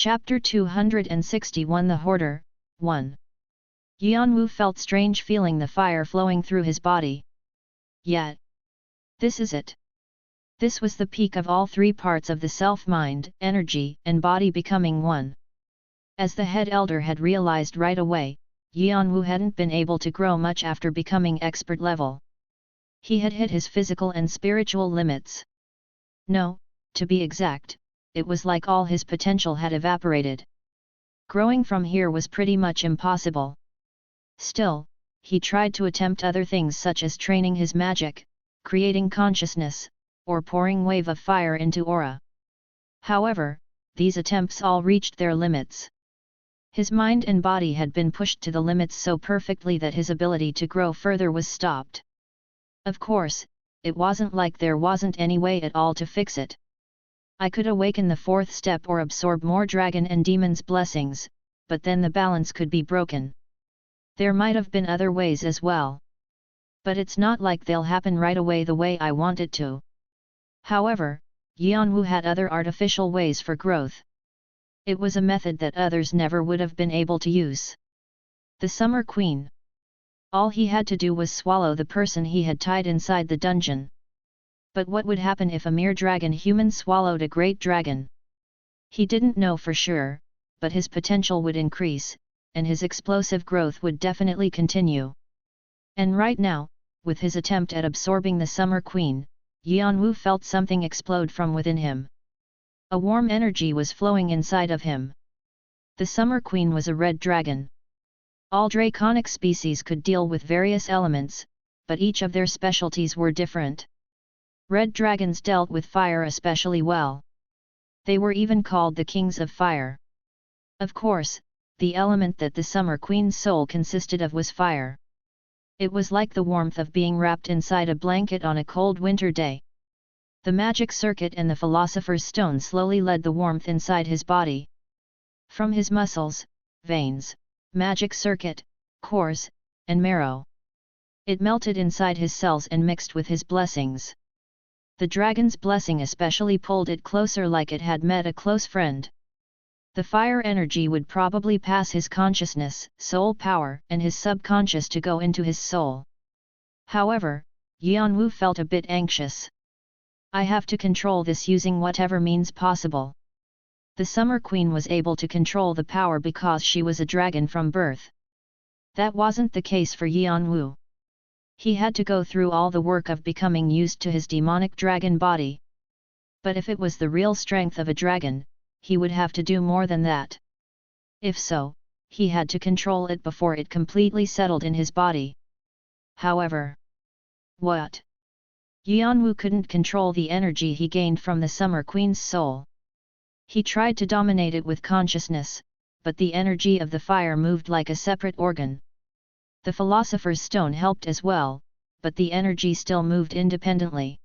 Chapter 261 The Hoarder, 1. Yeon-woo felt strange feeling the fire flowing through his body. Yet, this is it. This was the peak of all three parts of the self-mind, energy, and body becoming one. As the head elder had realized right away, Yeon-woo hadn't been able to grow much after becoming expert level. He had hit his physical and spiritual limits. No, to be exact, it was like all his potential had evaporated. Growing from here was pretty much impossible. Still, he tried to attempt other things such as training his magic, creating consciousness, or pouring wave of fire into aura. However, these attempts all reached their limits. His mind and body had been pushed to the limits so perfectly that his ability to grow further was stopped. Of course, it wasn't like there wasn't any way at all to fix it. I could awaken the fourth step or absorb more dragon and demon's blessings, but then the balance could be broken. There might have been other ways as well. But it's not like they'll happen right away the way I want it to. However, Yeon-woo had other artificial ways for growth. It was a method that others never would have been able to use. The Summer Queen. All he had to do was swallow the person he had tied inside the dungeon. But what would happen if a mere dragon human swallowed a great dragon? He didn't know for sure, but his potential would increase, and his explosive growth would definitely continue. And right now, with his attempt at absorbing the Summer Queen, Yeon-woo felt something explode from within him. A warm energy was flowing inside of him. The Summer Queen was a red dragon. All draconic species could deal with various elements, but each of their specialties were different. Red dragons dealt with fire especially well. They were even called the kings of fire. Of course, the element that the Summer Queen's soul consisted of was fire. It was like the warmth of being wrapped inside a blanket on a cold winter day. The magic circuit and the philosopher's stone slowly led the warmth inside his body. From his muscles, veins, magic circuit, cores, and marrow. It melted inside his cells and mixed with his blessings. The dragon's blessing especially pulled it closer like it had met a close friend. The fire energy would probably pass his consciousness, soul power, and his subconscious to go into his soul. However, Yeon-woo felt a bit anxious. I have to control this using whatever means possible. The Summer Queen was able to control the power because she was a dragon from birth. That wasn't the case for Yeon-woo. He had to go through all the work of becoming used to his demonic dragon body. But if it was the real strength of a dragon, he would have to do more than that. If so, he had to control it before it completely settled in his body. However, what? Yeon-woo couldn't control the energy he gained from the Summer Queen's soul. He tried to dominate it with consciousness, but the energy of the fire moved like a separate organ. The philosopher's stone helped as well, but the energy still moved independently.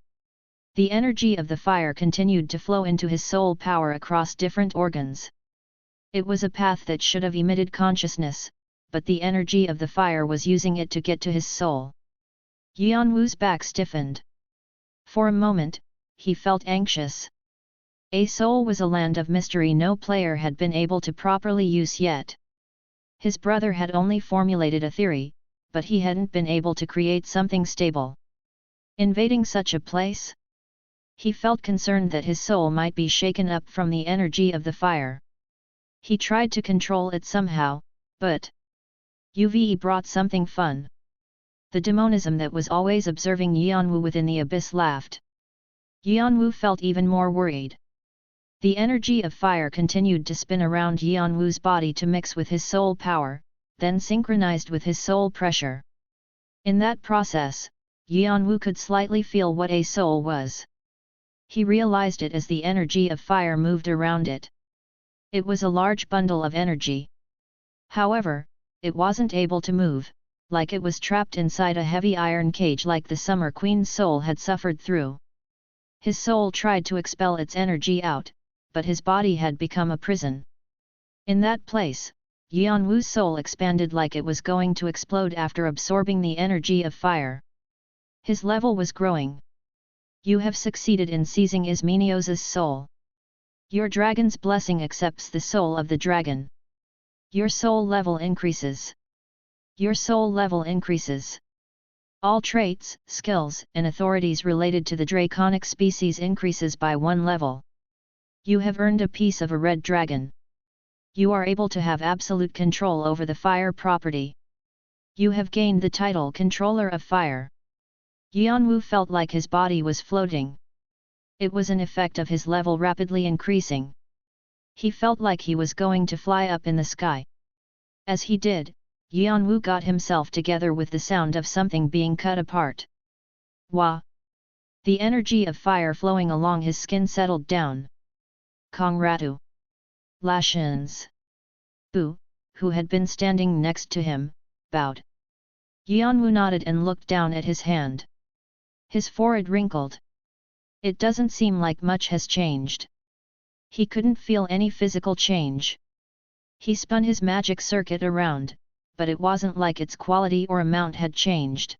The energy of the fire continued to flow into his soul power across different organs. It was a path that should have emitted consciousness, but the energy of the fire was using it to get to his soul. Yeon-woo's back stiffened. For a moment, he felt anxious. A soul was a land of mystery no player had been able to properly use yet. His brother had only formulated a theory, but he hadn't been able to create something stable. Invading such a place? He felt concerned that his soul might be shaken up from the energy of the fire. He tried to control it somehow, but UVE brought something fun. The demonism that was always observing Yeon-woo within the abyss laughed. Yeon-woo felt even more worried. The energy of fire continued to spin around Yeon-woo's body to mix with his soul power, then synchronized with his soul pressure. In that process, Yeon-woo could slightly feel what a soul was. He realized it as the energy of fire moved around it. It was a large bundle of energy. However, it wasn't able to move, like it was trapped inside a heavy iron cage like the Summer Queen's soul had suffered through. His soul tried to expel its energy out, but his body had become a prison. In that place, Yeon-woo's soul expanded like it was going to explode after absorbing the energy of fire. His level was growing. You have succeeded in seizing Ismenios's soul. Your dragon's blessing accepts the soul of the dragon. Your soul level increases. Your soul level increases. All traits, skills, and authorities related to the draconic species increases by 1 level. You have earned a piece of a red dragon. You are able to have absolute control over the fire property. You have gained the title Controller of Fire. Yeon-woo felt like his body was floating. It was an effect of his level rapidly increasing. He felt like he was going to fly up in the sky. As he did, Yeon-woo got himself together with the sound of something being cut apart. Wah! The energy of fire flowing along his skin settled down. Kongratu! Lashins! Bu, who had been standing next to him, bowed. Yeon-woo nodded and looked down at his hand. His forehead wrinkled. It doesn't seem like much has changed. He couldn't feel any physical change. He spun his magic circuit around, but it wasn't like its quality or amount had changed.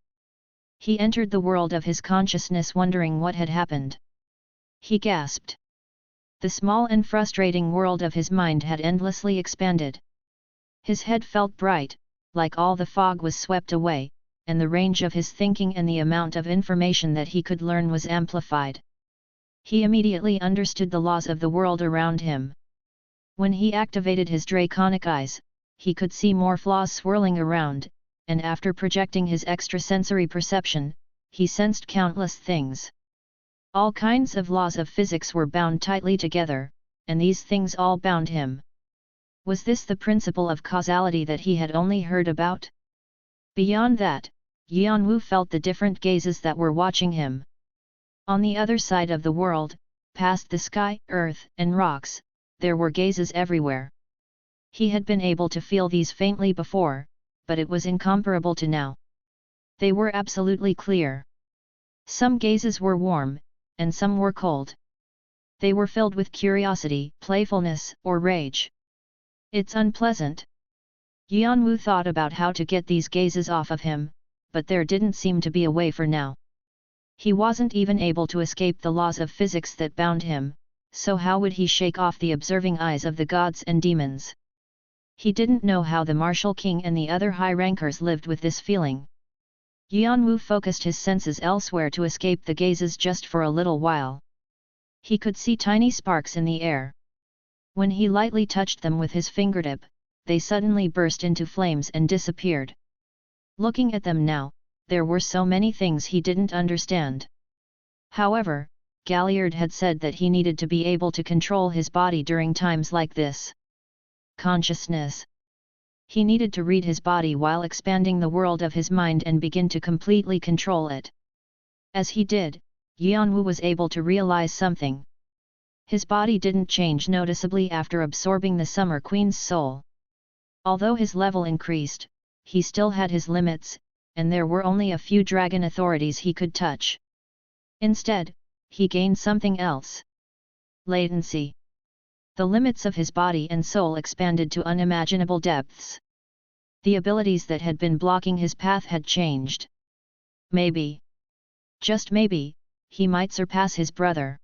He entered the world of his consciousness wondering what had happened. He gasped. The small and frustrating world of his mind had endlessly expanded. His head felt bright, like all the fog was swept away, and the range of his thinking and the amount of information that he could learn was amplified. He immediately understood the laws of the world around him. When he activated his draconic eyes, he could see more flaws swirling around, and after projecting his extrasensory perception, he sensed countless things. All kinds of laws of physics were bound tightly together, and these things all bound him. Was this the principle of causality that he had only heard about? Beyond that, Yeon-woo felt the different gazes that were watching him. On the other side of the world, past the sky, earth, and rocks, there were gazes everywhere. He had been able to feel these faintly before, but it was incomparable to now. They were absolutely clear. Some gazes were warm, and some were cold. They were filled with curiosity, playfulness, or rage. It's unpleasant. Yeon-woo thought about how to get these gazes off of him, but there didn't seem to be a way for now. He wasn't even able to escape the laws of physics that bound him, so how would he shake off the observing eyes of the gods and demons? He didn't know how the Martial King and the other high-rankers lived with this feeling. Yeon-woo focused his senses elsewhere to escape the gazes just for a little while. He could see tiny sparks in the air. When he lightly touched them with his fingertip, they suddenly burst into flames and disappeared. Looking at them now, there were so many things he didn't understand. However, Galliard had said that he needed to be able to control his body during times like this. Consciousness. He needed to read his body while expanding the world of his mind and begin to completely control it. As he did, Yeon-woo was able to realize something. His body didn't change noticeably after absorbing the Summer Queen's soul. Although his level increased, he still had his limits, and there were only a few dragon authorities he could touch. Instead, he gained something else. Latency. The limits of his body and soul expanded to unimaginable depths. The abilities that had been blocking his path had changed. Maybe, just maybe, he might surpass his brother.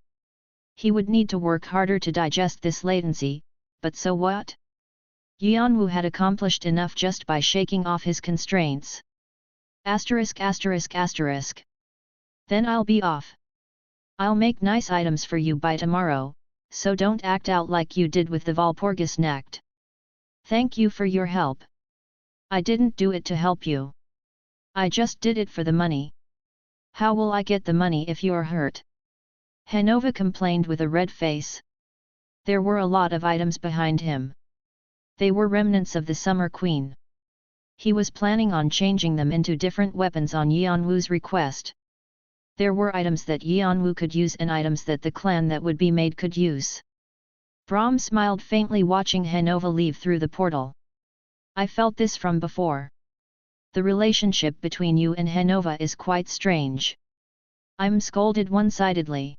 He would need to work harder to digest this latency, but so what? Yeon-woo had accomplished enough just by shaking off his constraints. Asterisk asterisk asterisk. Then I'll be off. I'll make nice items for you by tomorrow, so don't act out like you did with the Walpurgis Nacht. Thank you for your help. I didn't do it to help you. I just did it for the money. How will I get the money if you're hurt? Hanova complained with a red face. There were a lot of items behind him. They were remnants of the Summer Queen. He was planning on changing them into different weapons on Yeon-woo's request. There were items that Yeon-woo could use and items that the clan that would be made could use. Brahm smiled faintly watching Hanova leave through the portal. I felt this from before. The relationship between you and Hanova is quite strange. I'm scolded one-sidedly.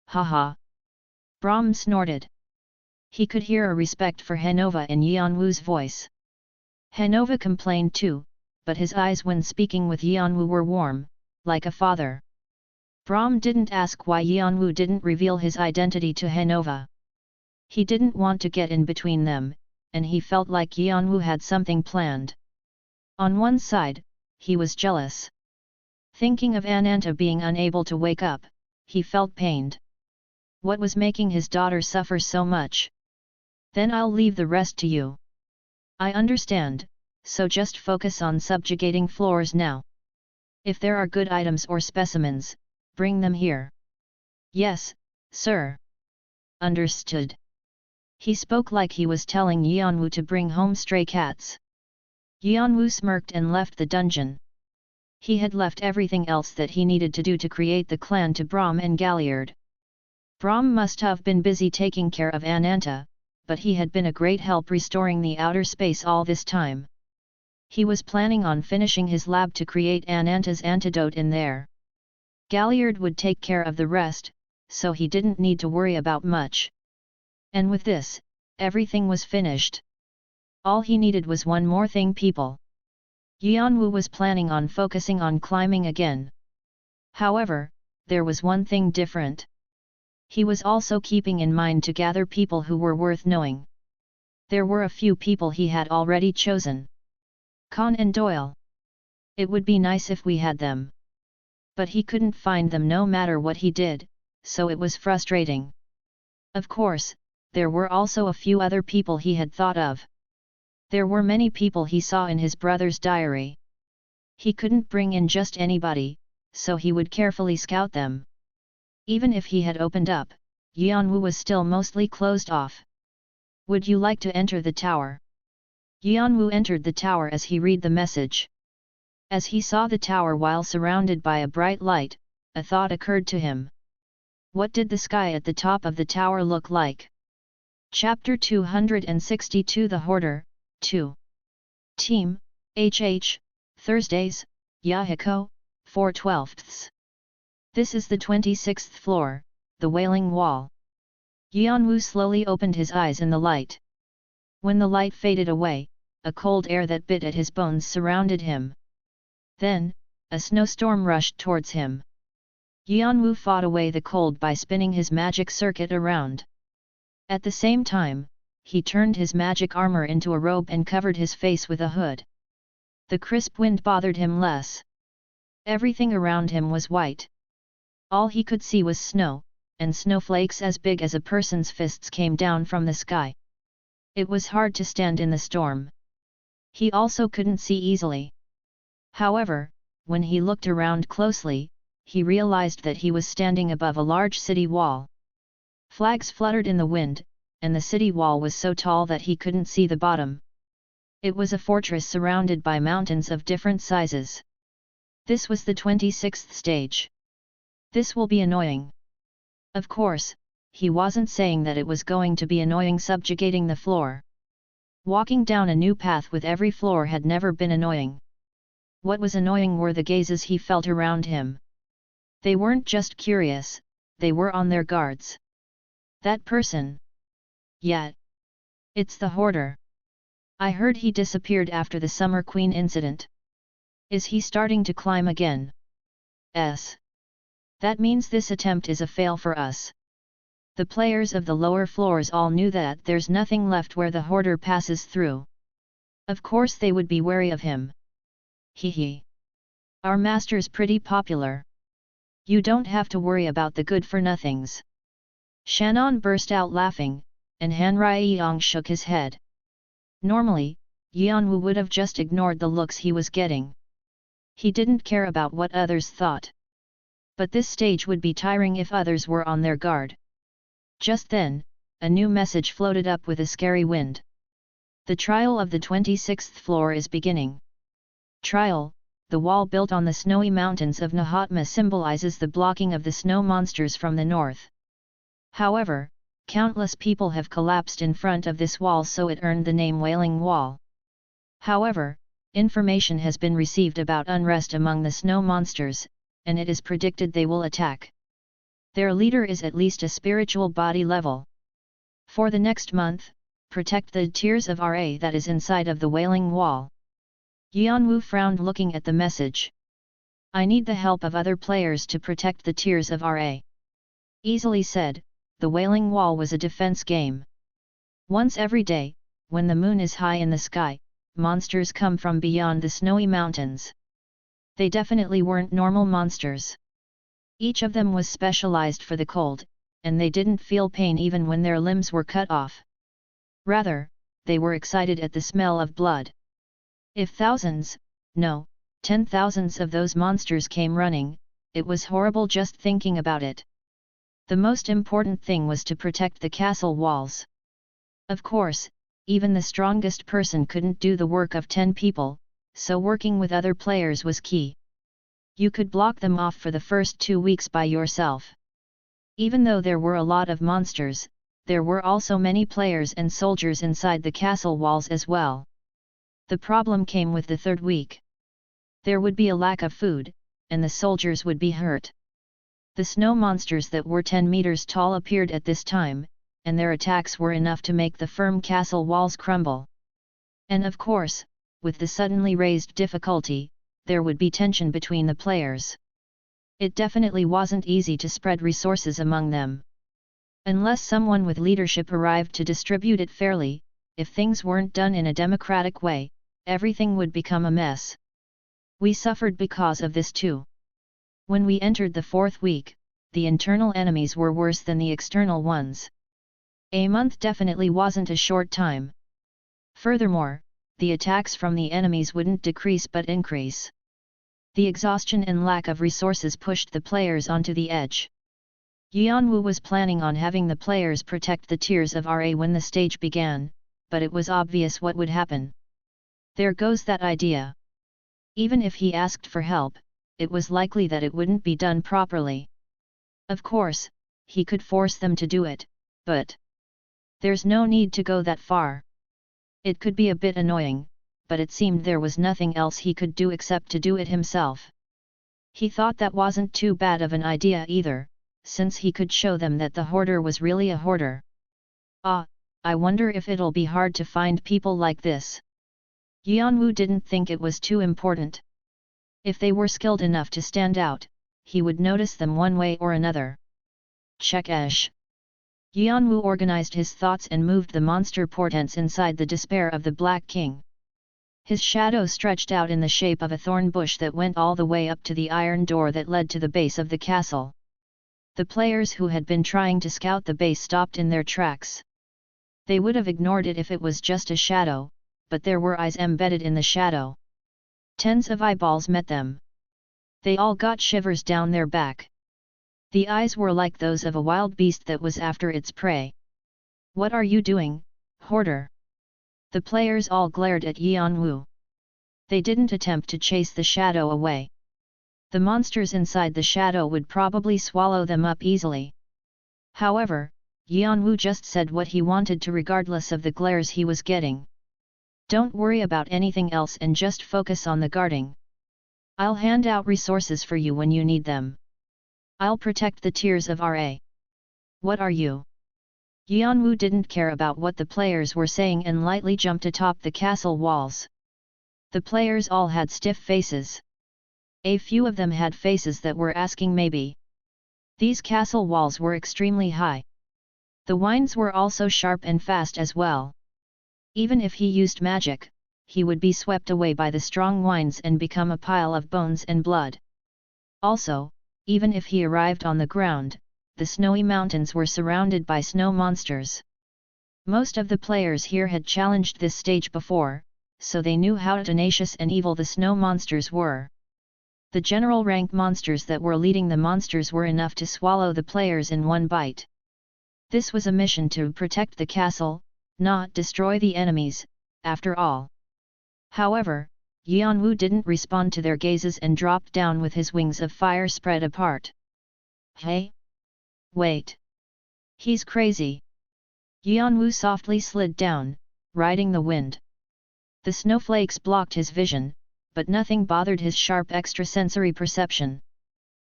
Haha. Brahm snorted. He could hear a respect for Hanova in Yeon-woo's voice. Hanova complained too, but his eyes when speaking with Yeon-woo were warm, like a father. Brahm didn't ask why Yeon-woo didn't reveal his identity to Hanova. He didn't want to get in between them, and he felt like Yeon-woo had something planned. On one side, he was jealous. Thinking of Ananta being unable to wake up, he felt pained. What was making his daughter suffer so much? Then I'll leave the rest to you. I understand, so just focus on subjugating floors now. If there are good items or specimens, bring them here. Yes, sir. Understood. He spoke like he was telling Yeon-woo to bring home stray cats. Yeon-woo smirked and left the dungeon. He had left everything else that he needed to do to create the clan to Brahm and Galliard. Brahm must have been busy taking care of Ananta, but he had been a great help restoring the outer space all this time. He was planning on finishing his lab to create Ananta's antidote in there. Galliard would take care of the rest, so he didn't need to worry about much. And with this, everything was finished. All he needed was one more thing: people. Yeon-woo was planning on focusing on climbing again. However, there was one thing different. He was also keeping in mind to gather people who were worth knowing. There were a few people he had already chosen. Khan and Doyle. It would be nice if we had them. But he couldn't find them no matter what he did, so it was frustrating. Of course, there were also a few other people he had thought of. There were many people he saw in his brother's diary. He couldn't bring in just anybody, so he would carefully scout them. Even if he had opened up, Yeon-woo was still mostly closed off. Would you like to enter the tower? Yeon-woo entered the tower as he read the message. As he saw the tower while surrounded by a bright light, a thought occurred to him. What did the sky at the top of the tower look like? Chapter 262 The Hoarder, 2. Team, HH, Thursdays, Yahiko, 4/12. This is the 26th floor, the Wailing Wall. Yeon-woo slowly opened his eyes in the light. When the light faded away, a cold air that bit at his bones surrounded him. Then, a snowstorm rushed towards him. Yeon-woo fought away the cold by spinning his magic circuit around. At the same time, he turned his magic armor into a robe and covered his face with a hood. The crisp wind bothered him less. Everything around him was white. All he could see was snow, and snowflakes as big as a person's fists came down from the sky. It was hard to stand in the storm. He also couldn't see easily. However, when he looked around closely, he realized that he was standing above a large city wall. Flags fluttered in the wind, and the city wall was so tall that he couldn't see the bottom. It was a fortress surrounded by mountains of different sizes. This was the 26th stage. This will be annoying. Of course, he wasn't saying that it was going to be annoying subjugating the floor. Walking down a new path with every floor had never been annoying. What was annoying were the gazes he felt around him. They weren't just curious, they were on their guards. That person. Yet. It's the Hoarder. I heard he disappeared after the Summer Queen incident. Is he starting to climb again? That means this attempt is a fail for us. The players of the lower floors all knew that there's nothing left where the Hoarder passes through. Of course they would be wary of him. Hee. Our master's pretty popular. You don't have to worry about the good-for-nothings. Shannon burst out laughing, and Han Ryeyong shook his head. Normally, Yeon-woo would have just ignored the looks he was getting. He didn't care about what others thought. But this stage would be tiring if others were on their guard. Just then, a new message floated up with a scary wind. The trial of the 26th floor is beginning. Trial, the wall built on the snowy mountains of Nahatma symbolizes the blocking of the snow monsters from the north. However, countless people have collapsed in front of this wall, so it earned the name Wailing Wall. However, information has been received about unrest among the snow monsters, and it is predicted they will attack. Their leader is at least a spiritual body level. For the next month, protect the Tears of Ra that is inside of the Wailing Wall. Yeon-woo frowned looking at the message. I need the help of other players to protect the Tears of Ra. Easily said, the Wailing Wall was a defense game. Once every day, when the moon is high in the sky, monsters come from beyond the snowy mountains. They definitely weren't normal monsters. Each of them was specialized for the cold, and they didn't feel pain even when their limbs were cut off. Rather, they were excited at the smell of blood. If thousands, no, 10,000s of those monsters came running, it was horrible just thinking about it. The most important thing was to protect the castle walls. Of course, even the strongest person couldn't do the work of 10 people, so working with other players was key. You could block them off for the first 2 weeks by yourself. Even though there were a lot of monsters, there were also many players and soldiers inside the castle walls as well. The problem came with the 3rd week. There would be a lack of food, and the soldiers would be hurt. The snow monsters that were 10 meters tall appeared at this time, and their attacks were enough to make the firm castle walls crumble. And of course, with the suddenly raised difficulty, there would be tension between the players. It definitely wasn't easy to spread resources among them. Unless someone with leadership arrived to distribute it fairly, if things weren't done in a democratic way, everything would become a mess. We suffered because of this too. When we entered the 4th week, the internal enemies were worse than the external ones. A month definitely wasn't a short time. Furthermore, the attacks from the enemies wouldn't decrease but increase. The exhaustion and lack of resources pushed the players onto the edge. Yeon-woo was planning on having the players protect the tiers of RA when the stage began, but it was obvious what would happen. There goes that idea. Even if he asked for help, it was likely that it wouldn't be done properly. Of course, he could force them to do it, but there's no need to go that far. It could be a bit annoying, but it seemed there was nothing else he could do except to do it himself. He thought that wasn't too bad of an idea either, since he could show them that the hoarder was really a hoarder. I wonder if it'll be hard to find people like this. Yeon-woo didn't think it was too important. If they were skilled enough to stand out, he would notice them one way or another. Check-esh. Yeon-woo organized his thoughts and moved the monster portents inside the despair of the Black King. His shadow stretched out in the shape of a thorn bush that went all the way up to the iron door that led to the base of the castle. The players who had been trying to scout the base stopped in their tracks. They would have ignored it if it was just a shadow, but there were eyes embedded in the shadow. Tens of eyeballs met them. They all got shivers down their back. The eyes were like those of a wild beast that was after its prey. "What are you doing, hoarder?" The players all glared at Yeon-woo. They didn't attempt to chase the shadow away. The monsters inside the shadow would probably swallow them up easily. However, Yeon-woo just said what he wanted to regardless of the glares he was getting. "Don't worry about anything else and just focus on the guarding. I'll hand out resources for you when you need them. I'll protect the tiers of RA. What are you?" Yeon-woo didn't care about what the players were saying and lightly jumped atop the castle walls. The players all had stiff faces. A few of them had faces that were asking maybe. These castle walls were extremely high. The winds were also sharp and fast as well. Even if he used magic, he would be swept away by the strong winds and become a pile of bones and blood. Also, even if he arrived on the ground, the snowy mountains were surrounded by snow monsters. Most of the players here had challenged this stage before, so they knew how tenacious and evil the snow monsters were. The general rank monsters that were leading the monsters were enough to swallow the players in one bite. This was a mission to protect the castle, not destroy the enemies, after all. However, Yeon-woo didn't respond to their gazes and dropped down with his wings of fire spread apart. "Hey? Wait. He's crazy." Yeon-woo softly slid down, riding the wind. The snowflakes blocked his vision, but nothing bothered his sharp extrasensory perception.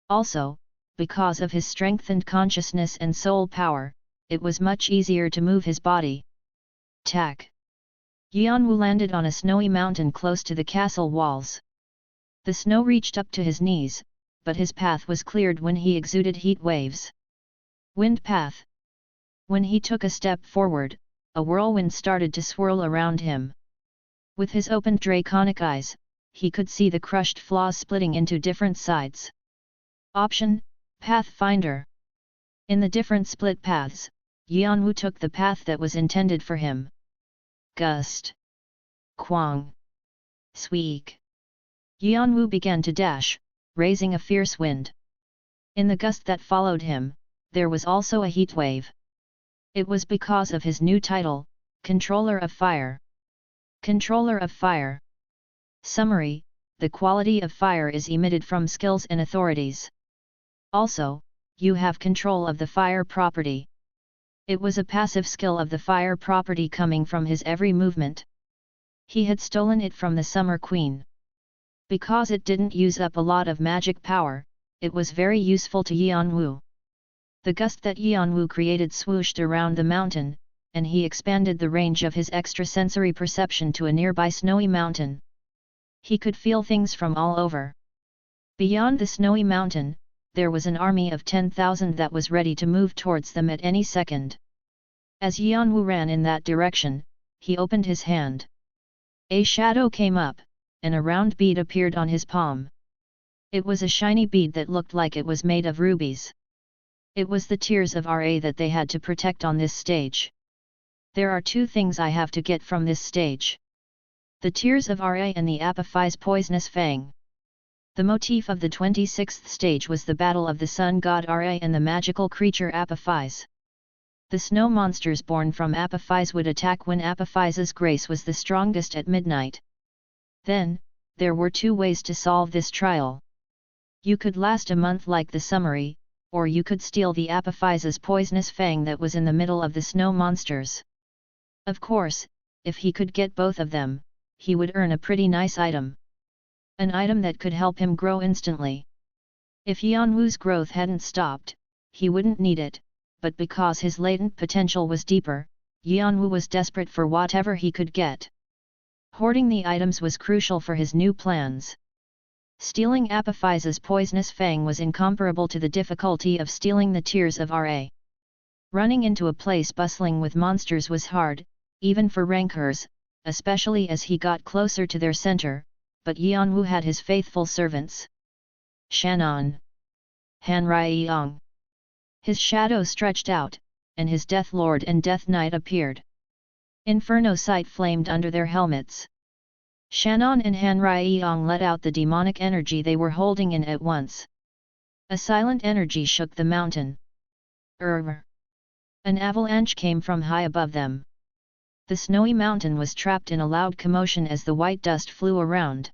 Also, because of his strengthened consciousness and soul power, it was much easier to move his body. Tack! Yeon-woo landed on a snowy mountain close to the castle walls. The snow reached up to his knees, but his path was cleared when he exuded heat waves. Wind path. When he took a step forward, a whirlwind started to swirl around him. With his opened draconic eyes, he could see the crushed flaws splitting into different sides. Option: Pathfinder. In the different split paths, Yeon-woo took the path that was intended for him. Gust. Kwang. Sweek. Yeon-woo began to dash, raising a fierce wind. In the gust that followed him, there was also a heat wave. It was because of his new title, Controller of Fire. Controller of Fire. Summary: the quality of fire is emitted from skills and authorities. Also, you have control of the fire property. It was a passive skill of the fire property coming from his every movement. He had stolen it from the Summer Queen. Because it didn't use up a lot of magic power, it was very useful to Yeon-woo. The gust that Yeon-woo created swooshed around the mountain, and he expanded the range of his extrasensory perception to a nearby snowy mountain. He could feel things from all over. Beyond the snowy mountain, there was an army of 10,000 that was ready to move towards them at any second. As Yeon-woo ran in that direction, he opened his hand. A shadow came up, and a round bead appeared on his palm. It was a shiny bead that looked like it was made of rubies. It was the tears of Ra that they had to protect on this stage. There are two things I have to get from this stage. The tears of Ra and the Apophy's poisonous fang. The motif of the 26th stage was the battle of the sun god Ra and the magical creature Apophis. The snow monsters born from Apophis would attack when Apophis's grace was the strongest at midnight. Then, there were two ways to solve this trial. You could last a month like the summary, or you could steal the Apophis's poisonous fang that was in the middle of the snow monsters. Of course, if he could get both of them, he would earn a pretty nice item. An item that could help him grow instantly. If Yeon-woo's growth hadn't stopped, he wouldn't need it, but because his latent potential was deeper, Yeon-woo was desperate for whatever he could get. Hoarding the items was crucial for his new plans. Stealing Apophis's poisonous fang was incomparable to the difficulty of stealing the tears of Ra. Running into a place bustling with monsters was hard, even for rankers, especially as he got closer to their center, but Yeon-woo had his faithful servants. Shannon. Han Ryeong. His shadow stretched out, and his Death Lord and Death Knight appeared. Inferno sight flamed under their helmets. Shannon and Han Ryeong let out the demonic energy they were holding in at once. A silent energy shook the mountain. An avalanche came from high above them. The snowy mountain was trapped in a loud commotion as the white dust flew around.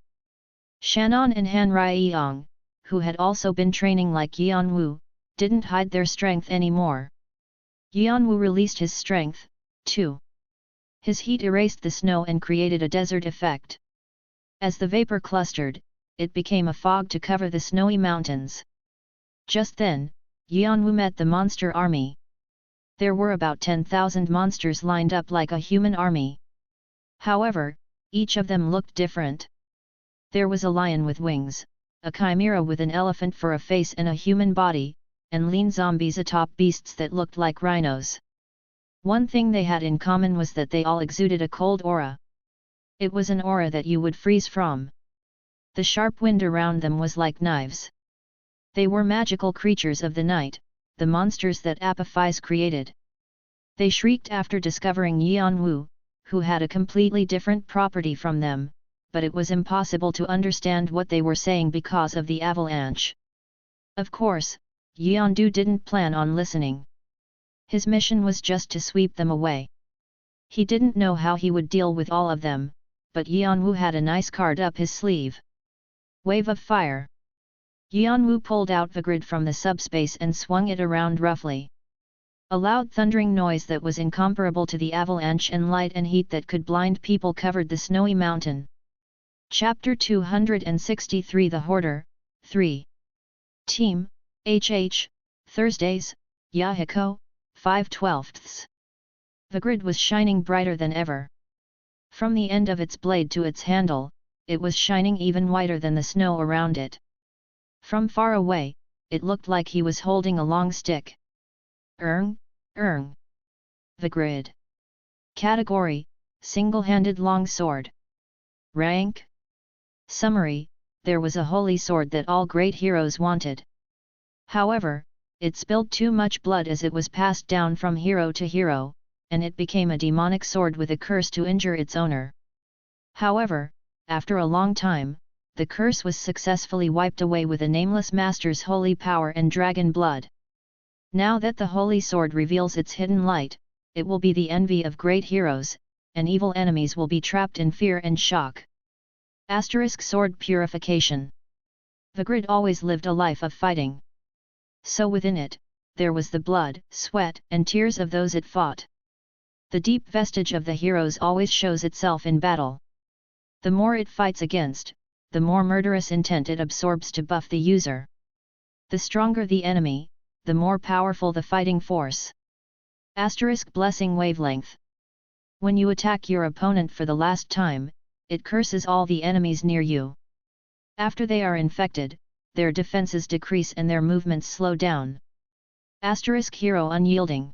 Shannon and Han Ryeong, who had also been training like Yeon-woo, didn't hide their strength anymore. Yeon-woo released his strength, too. His heat erased the snow and created a desert effect. As the vapor clustered, it became a fog to cover the snowy mountains. Just then, Yeon-woo met the monster army. There were about 10,000 monsters lined up like a human army. However, each of them looked different. There was a lion with wings, a chimera with an elephant for a face and a human body, and lean zombies atop beasts that looked like rhinos. One thing they had in common was that they all exuded a cold aura. It was an aura that you would freeze from. The sharp wind around them was like knives. They were magical creatures of the night, the monsters that Apophis created. They shrieked after discovering Yeon-woo, who had a completely different property from them, but it was impossible to understand what they were saying because of the avalanche. Of course, Yeon-woo didn't plan on listening. His mission was just to sweep them away. He didn't know how he would deal with all of them, but Yeon-woo had a nice card up his sleeve. Wave of Fire. Yeon-woo pulled out the grid from the subspace and swung it around roughly. A loud thundering noise that was incomparable to the avalanche and light and heat that could blind people covered the snowy mountain. Chapter 263 The Hoarder, 3. Team, HH, Thursdays, Yahiko, 5/12. The grid was shining brighter than ever. From the end of its blade to its handle, it was shining even whiter than the snow around it. From far away, it looked like he was holding a long stick. The grid. Category: Single-handed long sword. Rank: Summary: there was a holy sword that all great heroes wanted. However, it spilled too much blood as it was passed down from hero to hero, and it became a demonic sword with a curse to injure its owner. However, after a long time, the curse was successfully wiped away with a nameless master's holy power and dragon blood. Now that the holy sword reveals its hidden light, it will be the envy of great heroes, and evil enemies will be trapped in fear and shock. Sword purification. Vigrid always lived a life of fighting. So within it, there was the blood, sweat, and tears of those it fought. The deep vestige of the heroes always shows itself in battle. The more it fights against, the more murderous intent it absorbs to buff the user. The stronger the enemy, the more powerful the fighting force. Blessing wavelength. When you attack your opponent for the last time, it curses all the enemies near you. After they are infected, their defenses decrease and their movements slow down. Hero unyielding.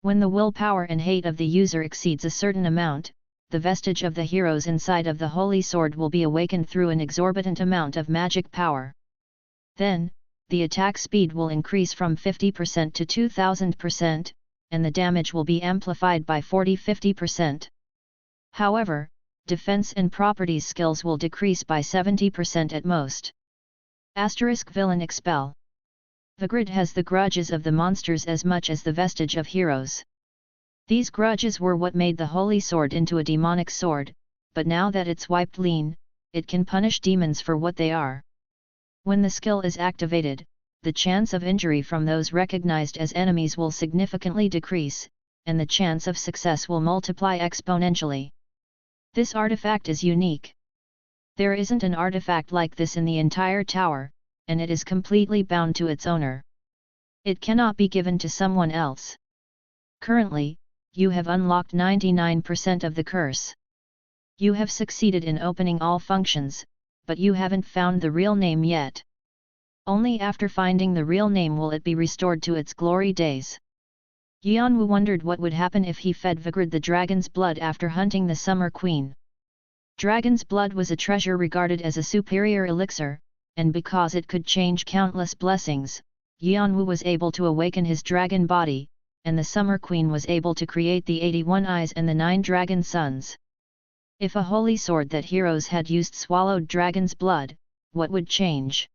When the willpower and hate of the user exceeds a certain amount, the vestige of the heroes inside of the holy sword will be awakened through an exorbitant amount of magic power. Then, the attack speed will increase from 50% to 2000%, and the damage will be amplified by 40–50%. However, defense and properties skills will decrease by 70% at most. Villain expel. Vigrid has the grudges of the monsters as much as the vestige of heroes. These grudges were what made the holy sword into a demonic sword, but now that it's wiped clean, it can punish demons for what they are. When the skill is activated, the chance of injury from those recognized as enemies will significantly decrease, and the chance of success will multiply exponentially. This artifact is unique. There isn't an artifact like this in the entire tower, and it is completely bound to its owner. It cannot be given to someone else. Currently, you have unlocked 99% of the curse. You have succeeded in opening all functions, but you haven't found the real name yet. Only after finding the real name will it be restored to its glory days. Yeon-woo wondered what would happen if he fed Vigrid the dragon's blood after hunting the Summer Queen. Dragon's blood was a treasure regarded as a superior elixir, and because it could change countless blessings, Yeon-woo was able to awaken his dragon body, and the Summer Queen was able to create the 81 eyes and the 9 dragon sons. If a holy sword that heroes had used swallowed dragon's blood, what would change?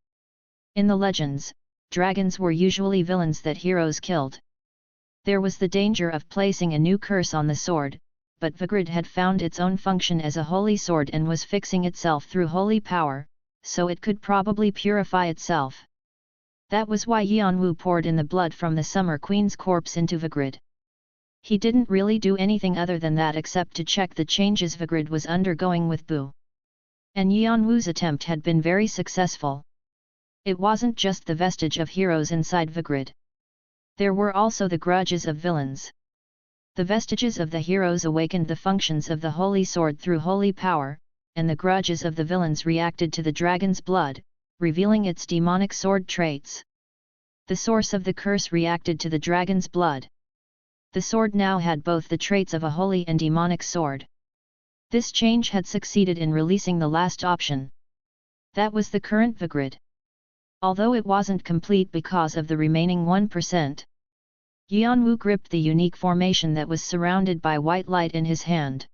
In the legends, dragons were usually villains that heroes killed. There was the danger of placing a new curse on the sword, but Vigrid had found its own function as a holy sword and was fixing itself through holy power, so it could probably purify itself. That was why Yeon-woo poured in the blood from the Summer Queen's corpse into Vigrid. He didn't really do anything other than that except to check the changes Vigrid was undergoing with Boo. And Yeon-woo's attempt had been very successful. It wasn't just the vestige of heroes inside Vigrid. There were also the grudges of villains. The vestiges of the heroes awakened the functions of the holy sword through holy power, and the grudges of the villains reacted to the dragon's blood, revealing its demonic sword traits. The source of the curse reacted to the dragon's blood. The sword now had both the traits of a holy and demonic sword. This change had succeeded in releasing the last option. That was the current Vigrid. Although it wasn't complete because of the remaining 1%. Yeon-woo gripped the unique formation that was surrounded by white light in his hand.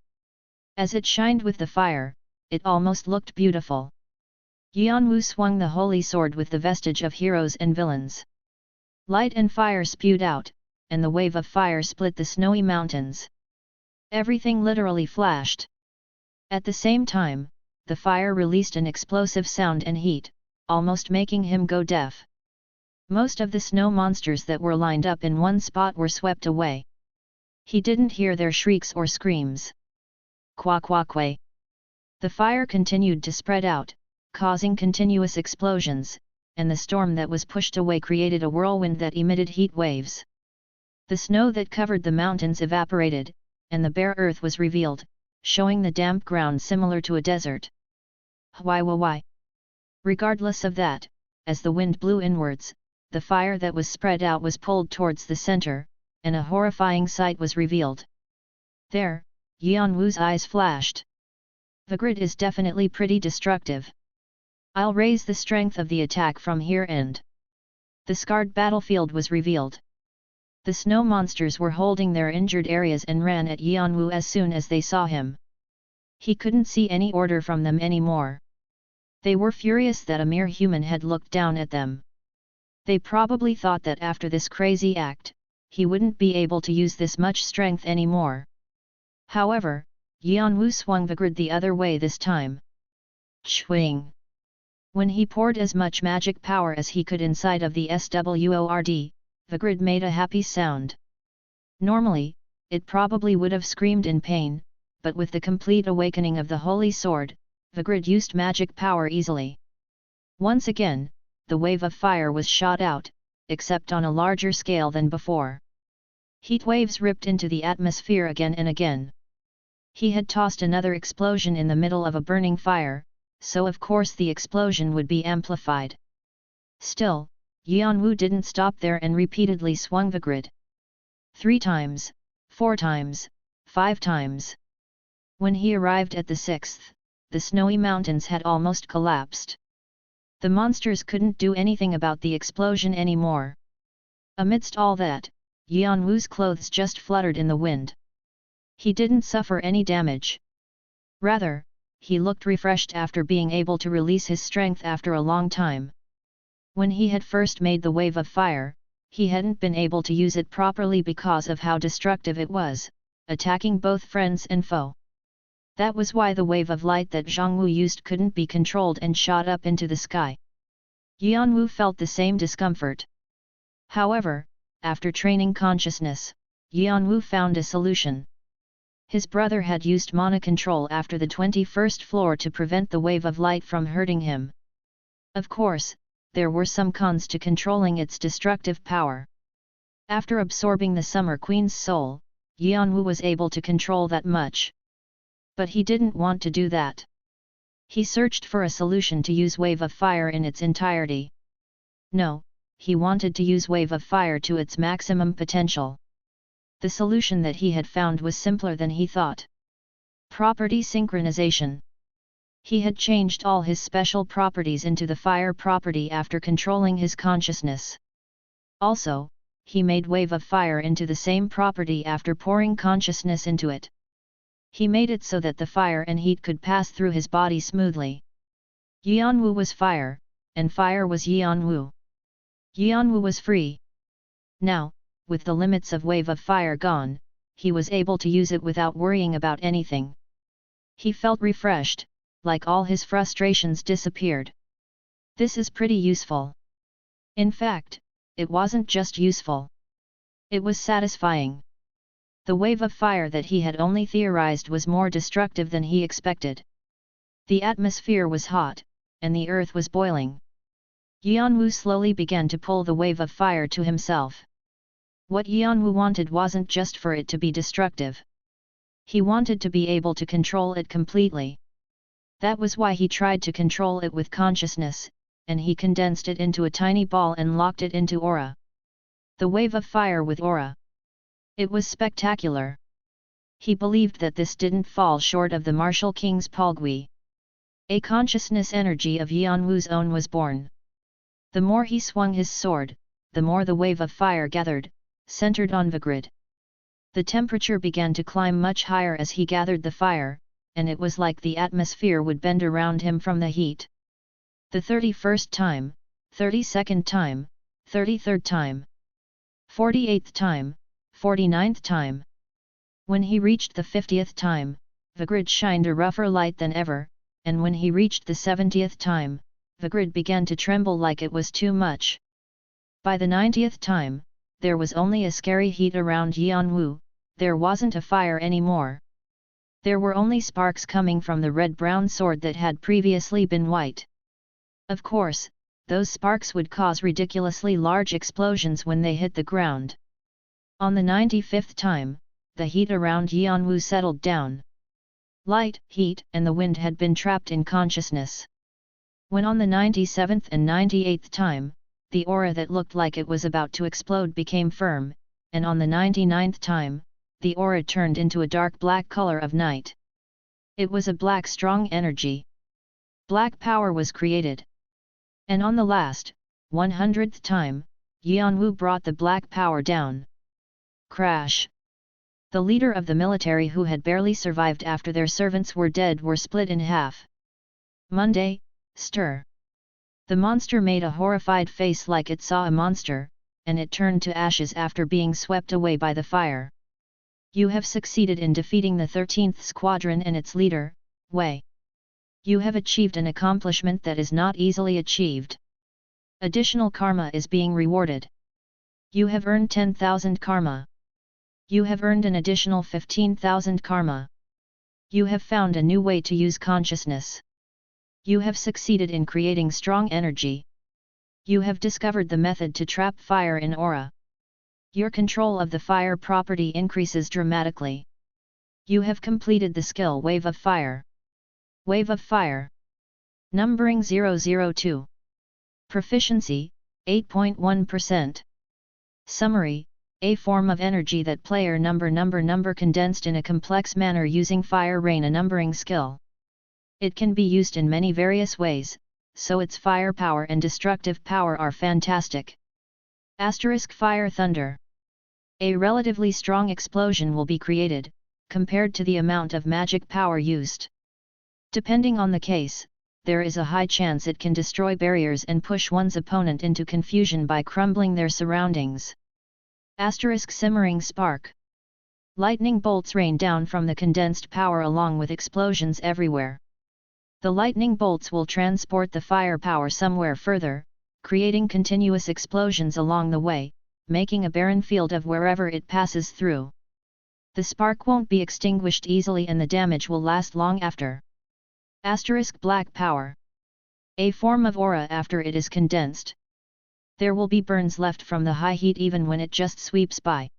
As it shined with the fire, it almost looked beautiful. Yeon-woo swung the holy sword with the vestige of heroes and villains. Light and fire spewed out, and the wave of fire split the snowy mountains. Everything literally flashed. At the same time, the fire released an explosive sound and heat, almost making him go deaf. Most of the snow monsters that were lined up in one spot were swept away. He didn't hear their shrieks or screams. Kwa-kwa-kwe. The fire continued to spread out, causing continuous explosions, and the storm that was pushed away created a whirlwind that emitted heat waves. The snow that covered the mountains evaporated, and the bare earth was revealed, showing the damp ground similar to a desert. Why? Regardless of that, as the wind blew inwards, the fire that was spread out was pulled towards the center, and a horrifying sight was revealed. There, Yeon-woo's eyes flashed. The grid is definitely pretty destructive. I'll raise the strength of the attack from here and... The scarred battlefield was revealed. The snow monsters were holding their injured areas and ran at Yeon-woo as soon as they saw him. He couldn't see any order from them anymore. They were furious that a mere human had looked down at them. They probably thought that after this crazy act, he wouldn't be able to use this much strength anymore. However, Yeon-woo swung the grid the other way this time. Swing! When he poured as much magic power as he could inside of the sword, the grid made a happy sound. Normally, it probably would have screamed in pain, but with the complete awakening of the holy sword, the grid used magic power easily. Once again, the wave of fire was shot out, except on a larger scale than before. Heat waves ripped into the atmosphere again and again. He had tossed another explosion in the middle of a burning fire, so of course the explosion would be amplified. Still, Yeon-woo didn't stop there and repeatedly swung the grid. 3 times, 4 times, 5 times. When he arrived at the 6th, the snowy mountains had almost collapsed. The monsters couldn't do anything about the explosion anymore. Amidst all that, Yeon-woo's clothes just fluttered in the wind. He didn't suffer any damage. Rather, he looked refreshed after being able to release his strength after a long time. When he had first made the wave of fire, he hadn't been able to use it properly because of how destructive it was, attacking both friends and foe. That was why the wave of light that Jeong-woo used couldn't be controlled and shot up into the sky. Yeon-woo felt the same discomfort. However, after training consciousness, Yeon-woo found a solution. His brother had used mana control after the 21st floor to prevent the wave of light from hurting him. Of course, there were some cons to controlling its destructive power. After absorbing the Summer Queen's soul, Yeon-woo was able to control that much. But he didn't want to do that. He searched for a solution to use Wave of Fire in its entirety. No, he wanted to use Wave of Fire to its maximum potential. The solution that he had found was simpler than he thought. Property synchronization. He had changed all his special properties into the fire property after controlling his consciousness. Also, he made Wave of Fire into the same property after pouring consciousness into it. He made it so that the fire and heat could pass through his body smoothly. Yeon-woo was fire, and fire was Yeon-woo. Yeon-woo was free. Now, with the limits of Wave of Fire gone, he was able to use it without worrying about anything. He felt refreshed, like all his frustrations disappeared. This is pretty useful. In fact, it wasn't just useful. It was satisfying. The wave of fire that he had only theorized was more destructive than he expected. The atmosphere was hot, and the earth was boiling. Yeon-woo slowly began to pull the wave of fire to himself. What Yeon-woo wanted wasn't just for it to be destructive. He wanted to be able to control it completely. That was why he tried to control it with consciousness, and he condensed it into a tiny ball and locked it into aura. The wave of fire with aura. It was spectacular. He believed that this didn't fall short of the martial king's Palgui. A consciousness energy of Yeon-woo's own was born. The more he swung his sword, the more the wave of fire gathered, centered on the grid. The temperature began to climb much higher as he gathered the fire, and it was like the atmosphere would bend around him from the heat. The 31st time, 32nd time, 33rd time, 48th time, 49th time. When he reached the 50th time, the grid shined a rougher light than ever, and when he reached the 70th time, the grid began to tremble like it was too much. By the 90th time, there was only a scary heat around Yeon-woo, there wasn't a fire anymore. There were only sparks coming from the red-brown sword that had previously been white. Of course, those sparks would cause ridiculously large explosions when they hit the ground. On the 95th time, the heat around Yeon-woo settled down. Light, heat, and the wind had been trapped in consciousness. When on the 97th and 98th time, the aura that looked like it was about to explode became firm, and on the 99th time, the aura turned into a dark black color of night. It was a black strong energy. Black power was created. And on the last, 100th time, Yeon-woo brought the black power down. Crash! The leader of the military who had barely survived after their servants were dead were split in half. Monday, stir! The monster made a horrified face like it saw a monster, and it turned to ashes after being swept away by the fire. You have succeeded in defeating the 13th Squadron and its leader, Wei. You have achieved an accomplishment that is not easily achieved. Additional karma is being rewarded. You have earned 10,000 karma. You have earned an additional 15,000 karma. You have found a new way to use consciousness. You have succeeded in creating strong energy. You have discovered the method to trap fire in aura. Your control of the fire property increases dramatically. You have completed the skill Wave of Fire. Wave of Fire. Numbering 002. Proficiency, 8.1%. Summary, a form of energy that player number condensed in a complex manner using fire rain, a numbering skill. It can be used in many various ways, so its firepower and destructive power are fantastic. Asterisk Fire Thunder. A relatively strong explosion will be created, compared to the amount of magic power used. Depending on the case, there is a high chance it can destroy barriers and push one's opponent into confusion by crumbling their surroundings. Asterisk Simmering Spark. Lightning bolts rain down from the condensed power along with explosions everywhere. The lightning bolts will transport the firepower somewhere further, creating continuous explosions along the way, making a barren field of wherever it passes through. The spark won't be extinguished easily and the damage will last long after. Asterisk Black Power. A form of aura after it is condensed. There will be burns left from the high heat even when it just sweeps by.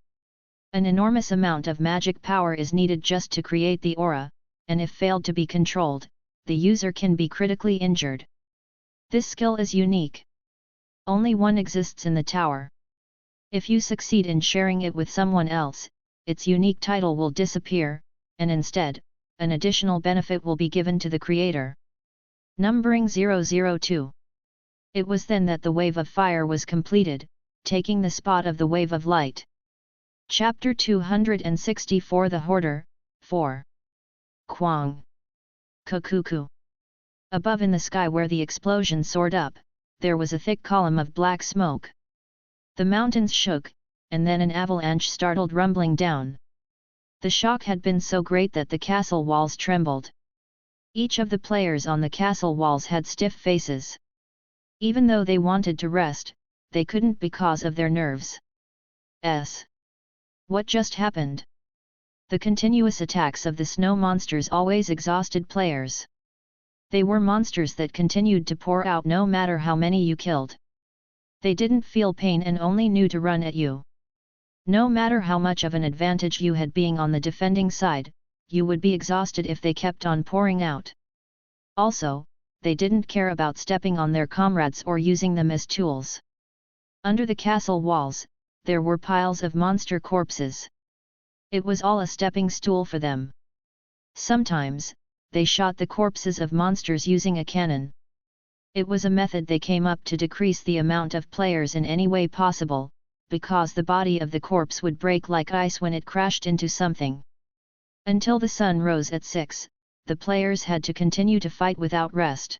An enormous amount of magic power is needed just to create the aura, and if failed to be controlled, the user can be critically injured. This skill is unique. Only one exists in the tower. If you succeed in sharing it with someone else, its unique title will disappear, and instead, an additional benefit will be given to the creator. Numbering 002. It was then that the Wave of Fire was completed, taking the spot of the Wave of Light. Chapter 264 The Hoarder, 4. Kwang. Kukuku. Above in the sky where the explosion soared up, there was a thick column of black smoke. The mountains shook, and then an avalanche startled rumbling down. The shock had been so great that the castle walls trembled. Each of the players on the castle walls had stiff faces. Even though they wanted to rest, they couldn't because of their nerves. What just happened? The continuous attacks of the snow monsters always exhausted players. They were monsters that continued to pour out no matter how many you killed. They didn't feel pain and only knew to run at you. No matter how much of an advantage you had being on the defending side, you would be exhausted if they kept on pouring out. Also, they didn't care about stepping on their comrades or using them as tools. Under the castle walls, there were piles of monster corpses. It was all a stepping stool for them. Sometimes, they shot the corpses of monsters using a cannon. It was a method they came up to decrease the amount of players in any way possible, because the body of the corpse would break like ice when it crashed into something. Until the sun rose at 6, the players had to continue to fight without rest.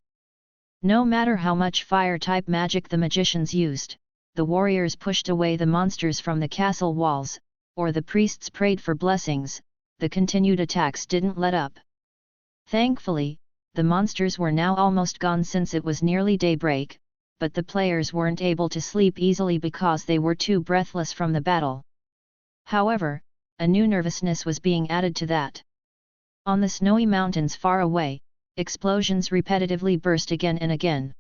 No matter how much fire-type magic the magicians used, the warriors pushed away the monsters from the castle walls, or the priests prayed for blessings, the continued attacks didn't let up. Thankfully, the monsters were now almost gone since it was nearly daybreak, but the players weren't able to sleep easily because they were too breathless from the battle. However, a new nervousness was being added to that. On the snowy mountains far away, explosions repetitively burst again and again.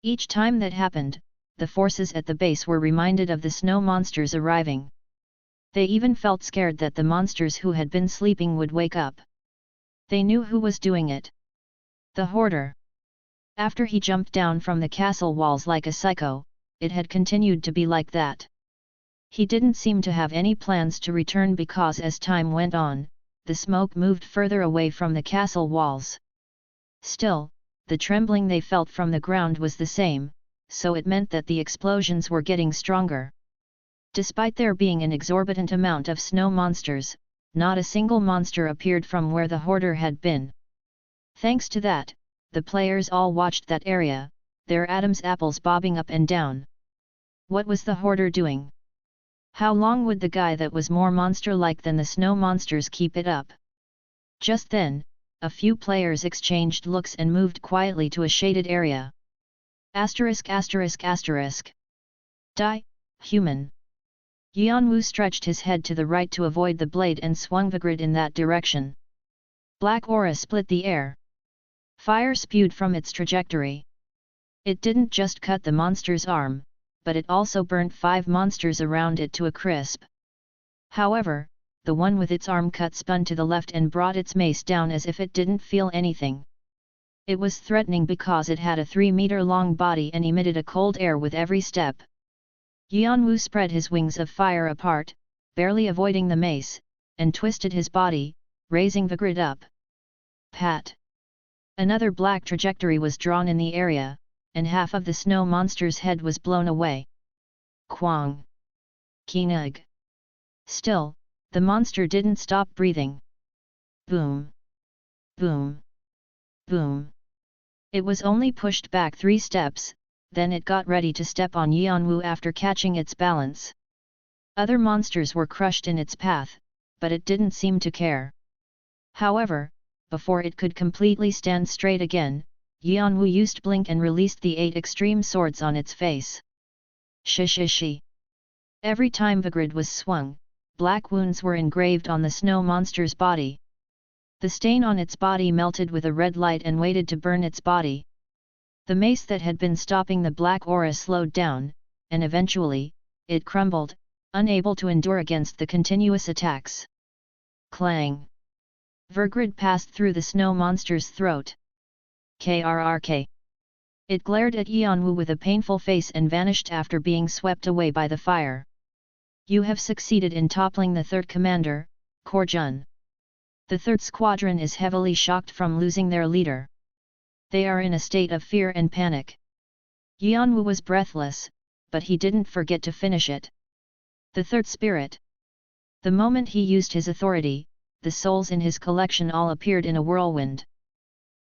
Each time that happened, the forces at the base were reminded of the snow monsters arriving. They even felt scared that the monsters who had been sleeping would wake up. They knew who was doing it. The Hoarder. After he jumped down from the castle walls like a psycho, it had continued to be like that. He didn't seem to have any plans to return because as time went on, the smoke moved further away from the castle walls. Still, the trembling they felt from the ground was the same, so it meant that the explosions were getting stronger. Despite there being an exorbitant amount of snow monsters, not a single monster appeared from where the hoarder had been. Thanks to that, the players all watched that area, their Adam's apples bobbing up and down. What was the hoarder doing? How long would the guy that was more monster-like than the snow monsters keep it up? Just then, a few players exchanged looks and moved quietly to a shaded area. *******. Die, human. Yeon-woo stretched his head to the right to avoid the blade and swung the grid in that direction. Black aura split the air. Fire spewed from its trajectory. It didn't just cut the monster's arm, but it also burnt 5 monsters around it to a crisp. However, the one with its arm cut spun to the left and brought its mace down as if it didn't feel anything. It was threatening because it had a 3-meter-long body and emitted a cold air with every step. Yeon-woo spread his wings of fire apart, barely avoiding the mace, and twisted his body, raising the grid up. Pat! Another black trajectory was drawn in the area, and half of the snow monster's head was blown away. Kwang! Kinug! Still, the monster didn't stop breathing. Boom! Boom! Boom! It was only pushed back 3 steps, then it got ready to step on Yeon-woo after catching its balance. Other monsters were crushed in its path, but it didn't seem to care. However, before it could completely stand straight again, Yeon-woo used Blink and released the 8 extreme swords on its face. Shi. Every time the grid was swung, black wounds were engraved on the snow monster's body. The stain on its body melted with a red light and waited to burn its body. The mace that had been stopping the black aura slowed down, and eventually, it crumbled, unable to endure against the continuous attacks. Clang! Vergrid passed through the snow monster's throat. Krrk! It glared at Yeon-woo with a painful face and vanished after being swept away by the fire. You have succeeded in toppling the 3rd commander, Korjun. The 3rd squadron is heavily shocked from losing their leader. They are in a state of fear and panic. Yeon-woo was breathless, but he didn't forget to finish it. The 3rd spirit. The moment he used his authority, the souls in his collection all appeared in a whirlwind.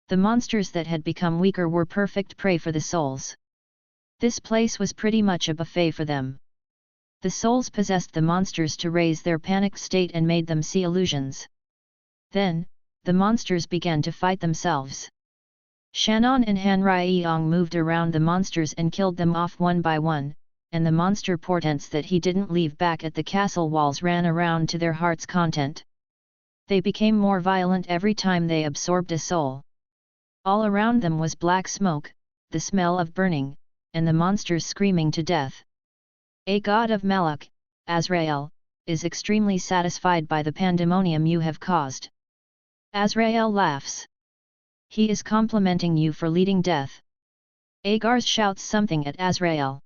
The monsters that had become weaker were perfect prey for the souls. This place was pretty much a buffet for them. The souls possessed the monsters to raise their panicked state and made them see illusions. Then, the monsters began to fight themselves. Shannon and Hanryeong moved around the monsters and killed them off one by one, and the monster portents that he didn't leave back at the castle walls ran around to their heart's content. They became more violent every time they absorbed a soul. All around them was black smoke, the smell of burning, and the monsters screaming to death. A god of Malak, Azrael, is extremely satisfied by the pandemonium you have caused. Azrael laughs. He is complimenting you for leading death. Agar shouts something at Azrael.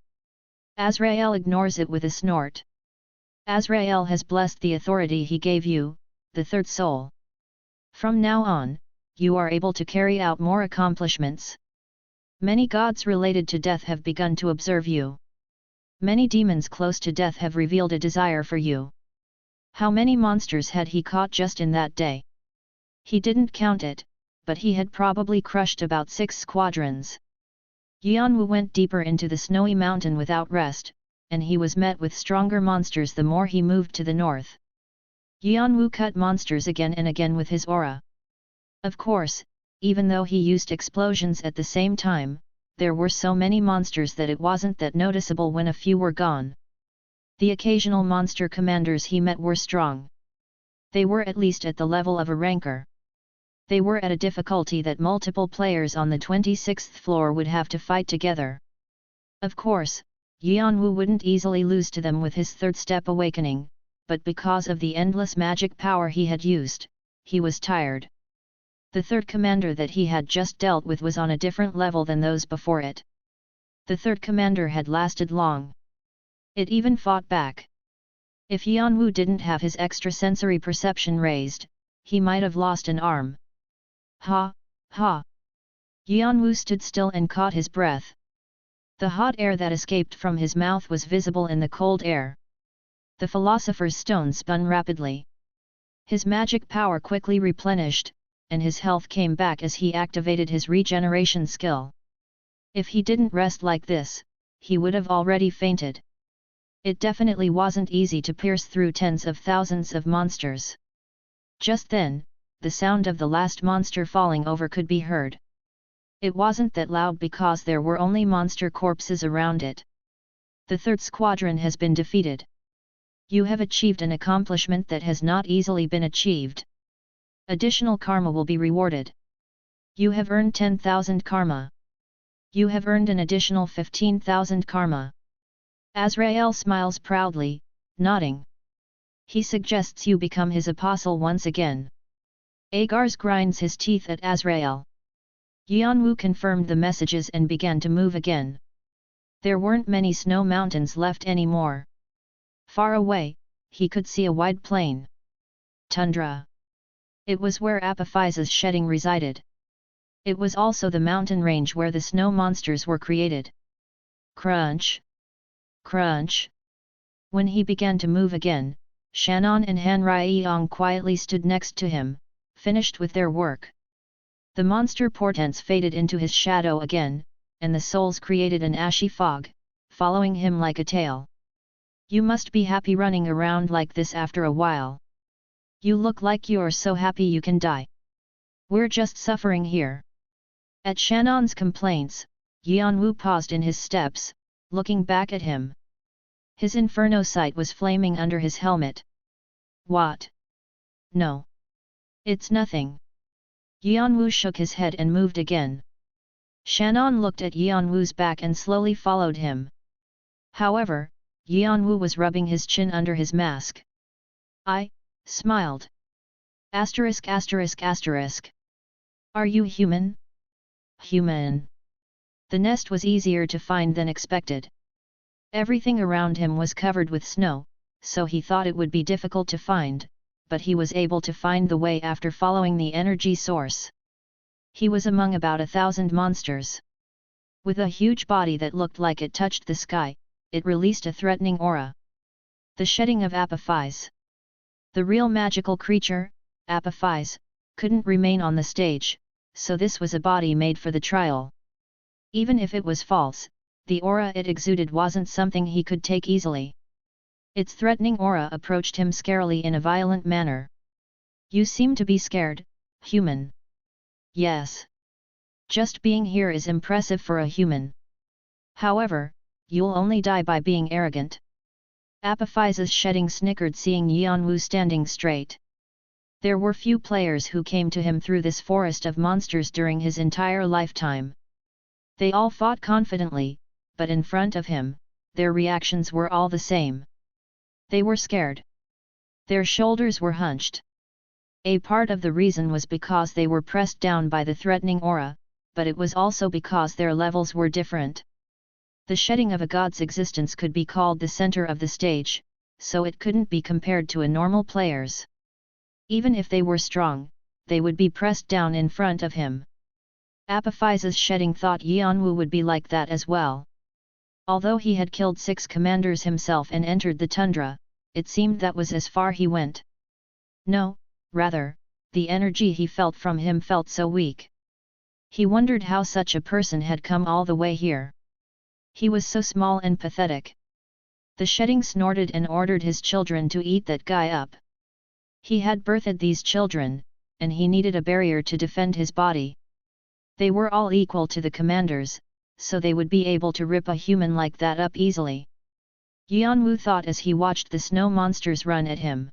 Azrael ignores it with a snort. Azrael has blessed the authority he gave you, the 3rd soul. From now on, you are able to carry out more accomplishments. Many gods related to death have begun to observe you. Many demons close to death have revealed a desire for you. How many monsters had he caught just in that day? He didn't count it, but he had probably crushed about 6 squadrons. Yeon-woo went deeper into the snowy mountain without rest, and he was met with stronger monsters the more he moved to the north. Yeon-woo cut monsters again and again with his aura. Of course, even though he used explosions at the same time, there were so many monsters that it wasn't that noticeable when a few were gone. The occasional monster commanders he met were strong. They were at least at the level of a ranker. They were at a difficulty that multiple players on the 26th floor would have to fight together. Of course, Yeon-woo wouldn't easily lose to them with his 3rd step awakening, but because of the endless magic power he had used, he was tired. The 3rd commander that he had just dealt with was on a different level than those before it. The 3rd commander had lasted long. It even fought back. If Yeon-woo didn't have his extrasensory perception raised, he might have lost an arm. Ha, ha! Yeon-woo stood still and caught his breath. The hot air that escaped from his mouth was visible in the cold air. The Philosopher's Stone spun rapidly. His magic power quickly replenished, and his health came back as he activated his regeneration skill. If he didn't rest like this, he would have already fainted. It definitely wasn't easy to pierce through tens of thousands of monsters. Just then, the sound of the last monster falling over could be heard. It wasn't that loud because there were only monster corpses around it. The third squadron has been defeated. You have achieved an accomplishment that has not easily been achieved. Additional karma will be rewarded. You have earned 10,000 karma. You have earned an additional 15,000 karma. Azrael smiles proudly, nodding. He suggests you become his apostle once again. Agars grinds his teeth at Azrael. Yeon-woo confirmed the messages and began to move again. There weren't many snow mountains left anymore. Far away, he could see a wide plain. Tundra. It was where Apophyse's shedding resided. It was also the mountain range where the snow monsters were created. Crunch! Crunch! When he began to move again, Shannon and Han Ryeong quietly stood next to him, finished with their work. The monster portents faded into his shadow again, and the souls created an ashy fog, following him like a tail. You must be happy running around like this after a while. You look like you're so happy you can die. We're just suffering here. At Shannon's complaints, Yeon-woo paused in his steps, looking back at him. His inferno sight was flaming under his helmet. What? No. It's nothing. Yeon-woo shook his head and moved again. Shannon looked at Yeon-woo's back and slowly followed him. However, Yeon-woo was rubbing his chin under his mask. I smiled. Asterisk asterisk asterisk. Are you human? Human. The nest was easier to find than expected. Everything around him was covered with snow, so he thought it would be difficult to find, but he was able to find the way after following the energy source. He was among about 1,000 monsters. With a huge body that looked like it touched the sky, it released a threatening aura. The shedding of Apophyse. The real magical creature, Apophyse, couldn't remain on the stage, so this was a body made for the trial. Even if it was false, the aura it exuded wasn't something he could take easily. Its threatening aura approached him scarily in a violent manner. You seem to be scared, human. Yes. Just being here is impressive for a human. However, you'll only die by being arrogant. Apophyse's shedding snickered seeing Yeon-woo standing straight. There were few players who came to him through this forest of monsters during his entire lifetime. They all fought confidently, but in front of him, their reactions were all the same. They were scared. Their shoulders were hunched. A part of the reason was because they were pressed down by the threatening aura, but it was also because their levels were different. The shedding of a god's existence could be called the center of the stage, so it couldn't be compared to a normal player's. Even if they were strong, they would be pressed down in front of him. Apophyse's shedding thought Yeon-woo would be like that as well. Although he had killed 6 commanders himself and entered the tundra, it seemed that was as far he went. No, rather, the energy he felt from him felt so weak. He wondered how such a person had come all the way here. He was so small and pathetic. The shedding snorted and ordered his children to eat that guy up. He had birthed these children, and he needed a barrier to defend his body. They were all equal to the commanders, so they would be able to rip a human like that up easily. Yeon-woo thought as he watched the snow monsters run at him.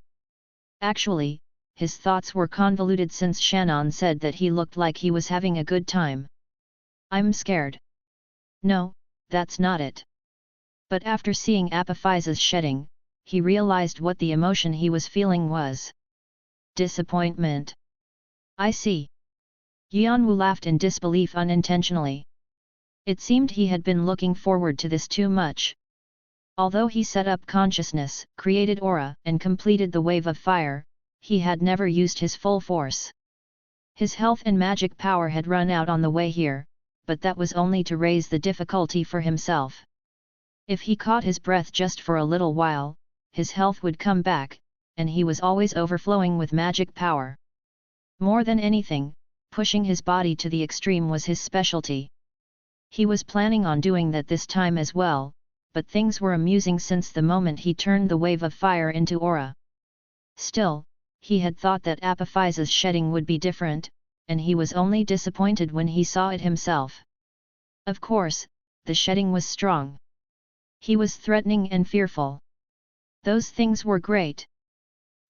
Actually, his thoughts were convoluted since Shannon said that he looked like he was having a good time. I'm scared. No, that's not it. But after seeing Apophyse's shedding, he realized what the emotion he was feeling was. Disappointment. I see. Yeon-woo laughed in disbelief unintentionally. It seemed he had been looking forward to this too much. Although he set up consciousness, created aura, and completed the wave of fire, he had never used his full force. His health and magic power had run out on the way here, but that was only to raise the difficulty for himself. If he caught his breath just for a little while, his health would come back, and he was always overflowing with magic power. More than anything, pushing his body to the extreme was his specialty. He was planning on doing that this time as well, but things were amusing since the moment he turned the wave of fire into aura. Still, he had thought that Apophyse's shedding would be different, and he was only disappointed when he saw it himself. Of course, the shedding was strong. He was threatening and fearful. Those things were great.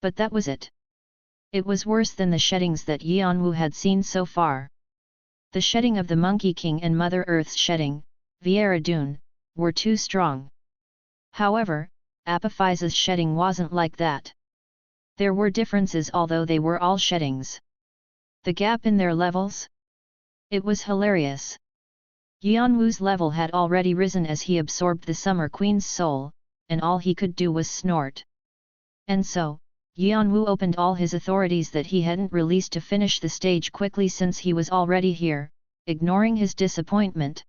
But that was it. It was worse than the sheddings that Yeon-woo had seen so far. The shedding of the Monkey King and Mother Earth's shedding, Viera-dun, were too strong. However, Apophyse's shedding wasn't like that. There were differences although they were all sheddings. The gap in their levels? It was hilarious. Yeon-woo's level had already risen as he absorbed the Summer Queen's soul, and all he could do was snort. And so, Yeon-woo opened all his authorities that he hadn't released to finish the stage quickly since he was already here, ignoring his disappointment.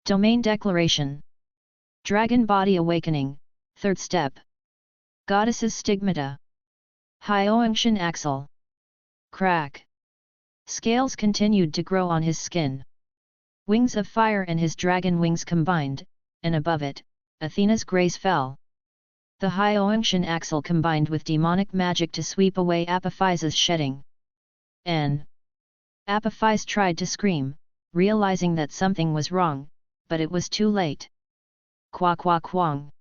Domain Declaration. Dragon Body Awakening, 3rd Step. Goddess's Stigmata. Hyoungshin Axle. Crack. Scales continued to grow on his skin. Wings of fire and his dragon wings combined, and above it, Athena's grace fell. The Hyoungshin Axle combined with demonic magic to sweep away Apophyse's shedding. Apophyse tried to scream, realizing that something was wrong, but it was too late. Qua qua quang.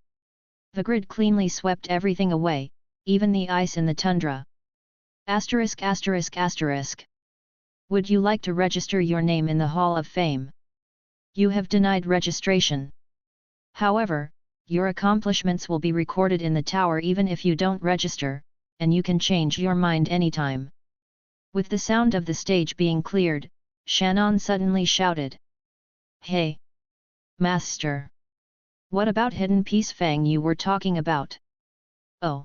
The grid cleanly swept everything away, even the ice in the tundra. Asterisk asterisk asterisk. Would you like to register your name in the Hall of Fame? You have denied registration. However, your accomplishments will be recorded in the tower even if you don't register, and you can change your mind anytime. With the sound of the stage being cleared, Shannon suddenly shouted. Hey! Master! What about Hidden Peace Fang you were talking about? Oh!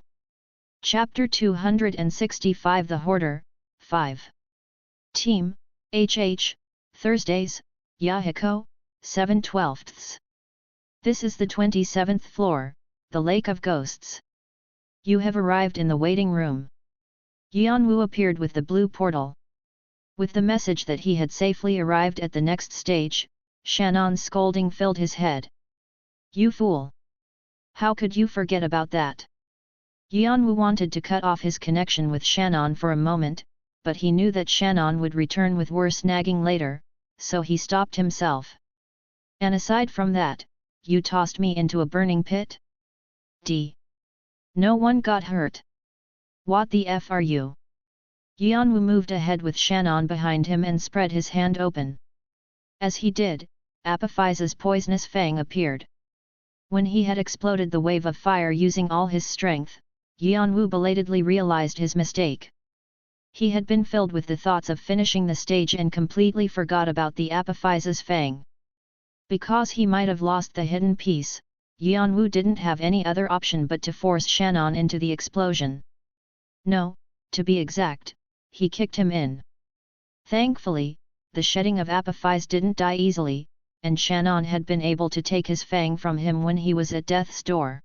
Chapter 265 The Hoarder, 5. Team, HH, Thursdays, Yahiko, 7/12. This is the 27th floor, the Lake of Ghosts. You have arrived in the waiting room. Yeon-woo appeared with the blue portal. With the message that he had safely arrived at the next stage, Shannon's scolding filled his head. You fool! How could you forget about that? Yeon-woo wanted to cut off his connection with Shannon for a moment, but he knew that Shannon would return with worse nagging later, so he stopped himself. And aside from that, you tossed me into a burning pit? No one got hurt. What the F are you? Yeon-woo moved ahead with Shannon behind him and spread his hand open. As he did, Apophyse's poisonous fang appeared. When he had exploded the wave of fire using all his strength, Yeon-woo belatedly realized his mistake. He had been filled with the thoughts of finishing the stage and completely forgot about the Apophyse's fang. Because he might have lost the hidden piece, Yeon-woo didn't have any other option but to force Shannon into the explosion. No, to be exact, he kicked him in. Thankfully, the shedding of Apophyse didn't die easily, and Shannon had been able to take his fang from him when he was at death's door.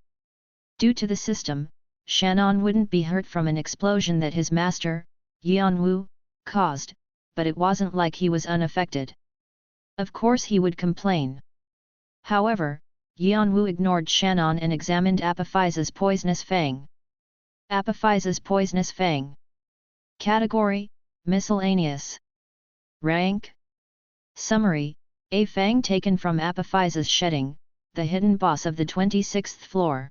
Due to the system, Shannon wouldn't be hurt from an explosion that his master, Yeon-woo, caused, but it wasn't like he was unaffected. Of course he would complain. However, Yeon-woo ignored Shannon and examined Apophyse's poisonous fang. Apophyse's poisonous fang. Category, Miscellaneous. Rank. Summary, a fang taken from Apophyse's shedding, the hidden boss of the 26th floor.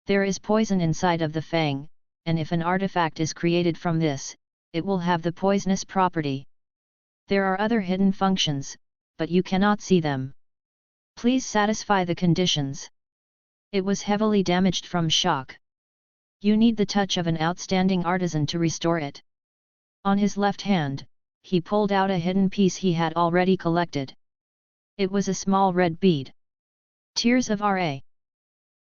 There is poison inside of the fang, and if an artifact is created from this, it will have the poisonous property. There are other hidden functions, but you cannot see them. Please satisfy the conditions. It was heavily damaged from shock. You need the touch of an outstanding artisan to restore it. On his left hand, he pulled out a hidden piece he had already collected. It was a small red bead. Tears of Ra.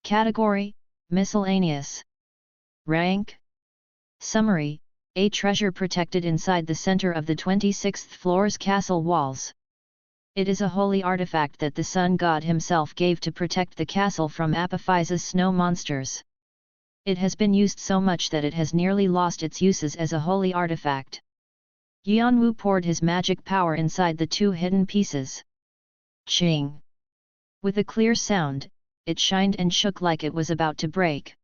Category: Miscellaneous. Rank: Summary: a treasure protected inside the center of the 26th floor's castle walls. It is a holy artifact that the sun god himself gave to protect the castle from Apophyse's snow monsters. It has been used so much that it has nearly lost its uses as a holy artifact. Yeon-woo poured his magic power inside the two hidden pieces. Ching! With a clear sound, it shined and shook like it was about to break.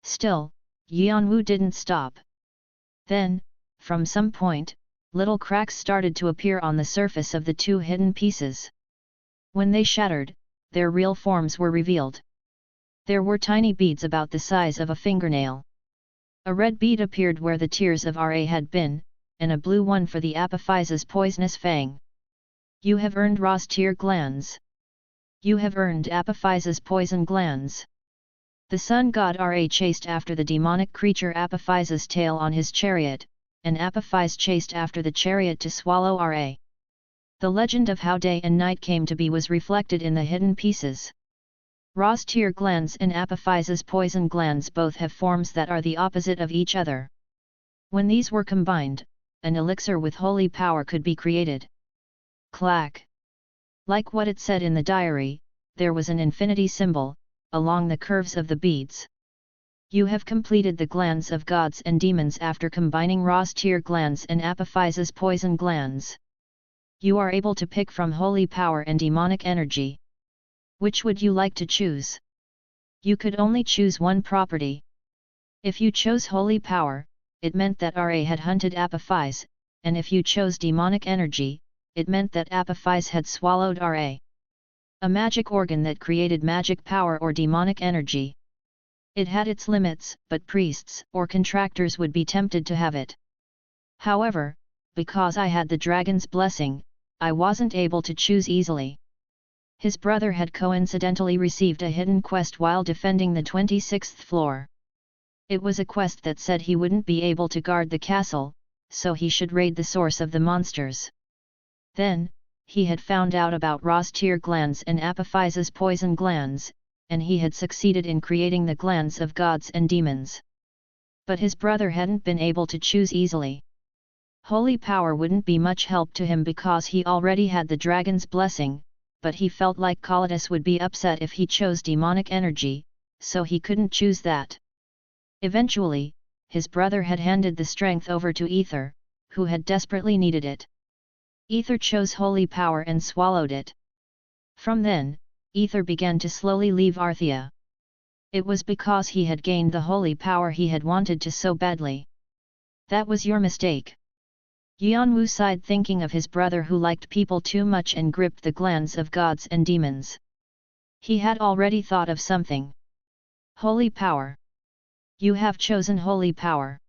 Still, Yeon-woo didn't stop. Then, from some point, little cracks started to appear on the surface of the two hidden pieces. When they shattered, their real forms were revealed. There were tiny beads about the size of a fingernail. A red bead appeared where the tears of Ra had been, and a blue one for the Apophyse's poisonous fang. You have earned Ra's tear glands. You have earned Apophyse's poison glands. The sun god Ra chased after the demonic creature Apophyse's tail on his chariot, and Apophyse chased after the chariot to swallow Ra. The legend of how day and night came to be was reflected in the hidden pieces. Ra's tear glands and Apophyse's poison glands both have forms that are the opposite of each other. When these were combined, an elixir with holy power could be created. Clack! Like what it said in the diary, there was an infinity symbol along the curves of the beads. You have completed the glands of gods and demons after combining Ra's tear glands and Apophyse's poison glands. You are able to pick from holy power and demonic energy. Which would you like to choose? You could only choose one property. If you chose holy power, it meant that Ra had hunted Apophyse, and if you chose demonic energy, it meant that Apophyse had swallowed Ra. A magic organ that created magic power or demonic energy. It had its limits, but priests or contractors would be tempted to have it. However, because I had the dragon's blessing, I wasn't able to choose easily. His brother had coincidentally received a hidden quest while defending the 26th floor. It was a quest that said he wouldn't be able to guard the castle, so he should raid the source of the monsters. Then, he had found out about Ra's tear glands and Apophyse's poison glands, and he had succeeded in creating the glands of gods and demons. But his brother hadn't been able to choose easily. Holy power wouldn't be much help to him because he already had the dragon's blessing, but he felt like Kalidas would be upset if he chose demonic energy, so he couldn't choose that. Eventually, his brother had handed the strength over to Ether, who had desperately needed it. Ether chose holy power and swallowed it. From then, Ether began to slowly leave Arthea. It was because he had gained the holy power he had wanted to so badly. That was your mistake. Yeon-woo sighed thinking of his brother who liked people too much and gripped the glands of gods and demons. He had already thought of something. Holy power. You have chosen holy power.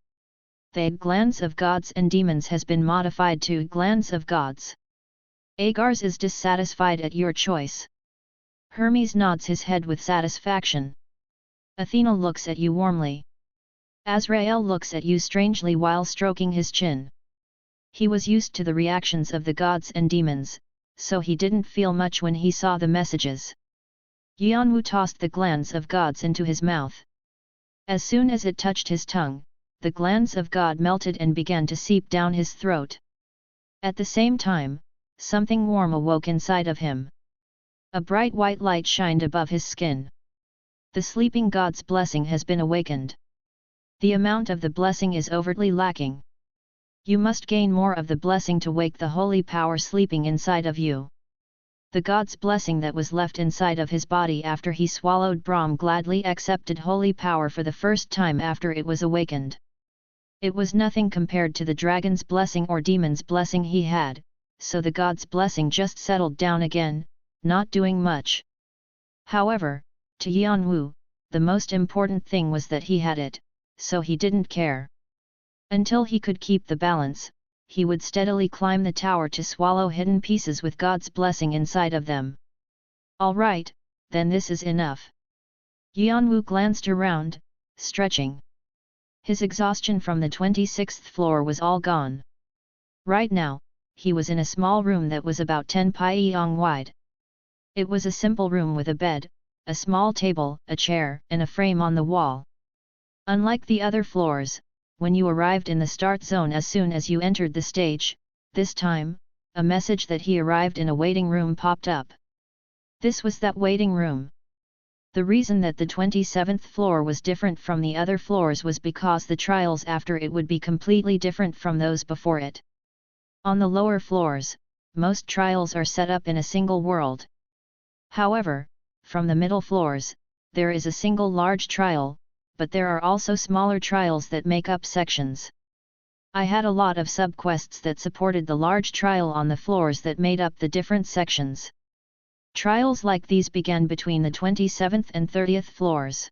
The glands of gods and demons has been modified to glands of gods. Agars is dissatisfied at your choice. Hermes nods his head with satisfaction. Athena looks at you warmly. Azrael looks at you strangely while stroking his chin. He was used to the reactions of the gods and demons, so he didn't feel much when he saw the messages. Yeon-woo tossed the glands of gods into his mouth. As soon as it touched his tongue, the glands of God melted and began to seep down his throat. At the same time, something warm awoke inside of him. A bright white light shined above his skin. The sleeping god's blessing has been awakened. The amount of the blessing is overtly lacking. You must gain more of the blessing to wake the holy power sleeping inside of you. The god's blessing that was left inside of his body after he swallowed Brahm gladly accepted holy power for the first time after it was awakened. It was nothing compared to the dragon's blessing or demon's blessing he had, so the god's blessing just settled down again, not doing much. However, to Yeon-woo, the most important thing was that he had it, so he didn't care. Until he could keep the balance, he would steadily climb the tower to swallow hidden pieces with God's blessing inside of them. Alright, then this is enough. Yeon-woo glanced around, stretching. His exhaustion from the 26th floor was all gone. Right now, he was in a small room that was about 10 pyong wide. It was a simple room with a bed, a small table, a chair, and a frame on the wall. Unlike the other floors, when you arrived in the start zone as soon as you entered the stage, this time, a message that he arrived in a waiting room popped up. This was that waiting room. The reason that the 27th floor was different from the other floors was because the trials after it would be completely different from those before it. On the lower floors, most trials are set up in a single world. However, from the middle floors, there is a single large trial, but there are also smaller trials that make up sections. I had a lot of subquests that supported the large trial on the floors that made up the different sections. Trials like these began between the 27th and 30th floors.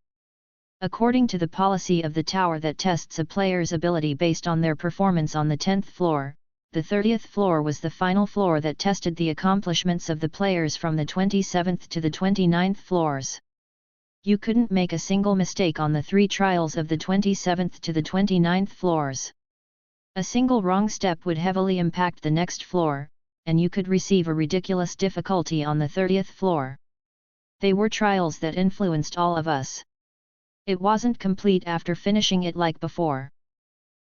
According to the policy of the tower that tests a player's ability based on their performance on the 10th floor, the 30th floor was the final floor that tested the accomplishments of the players from the 27th to the 29th floors. You couldn't make a single mistake on the 3 trials of the 27th to the 29th floors. A single wrong step would heavily impact the next floor, and you could receive a ridiculous difficulty on the 30th floor. They were trials that influenced all of us. It wasn't complete after finishing it like before.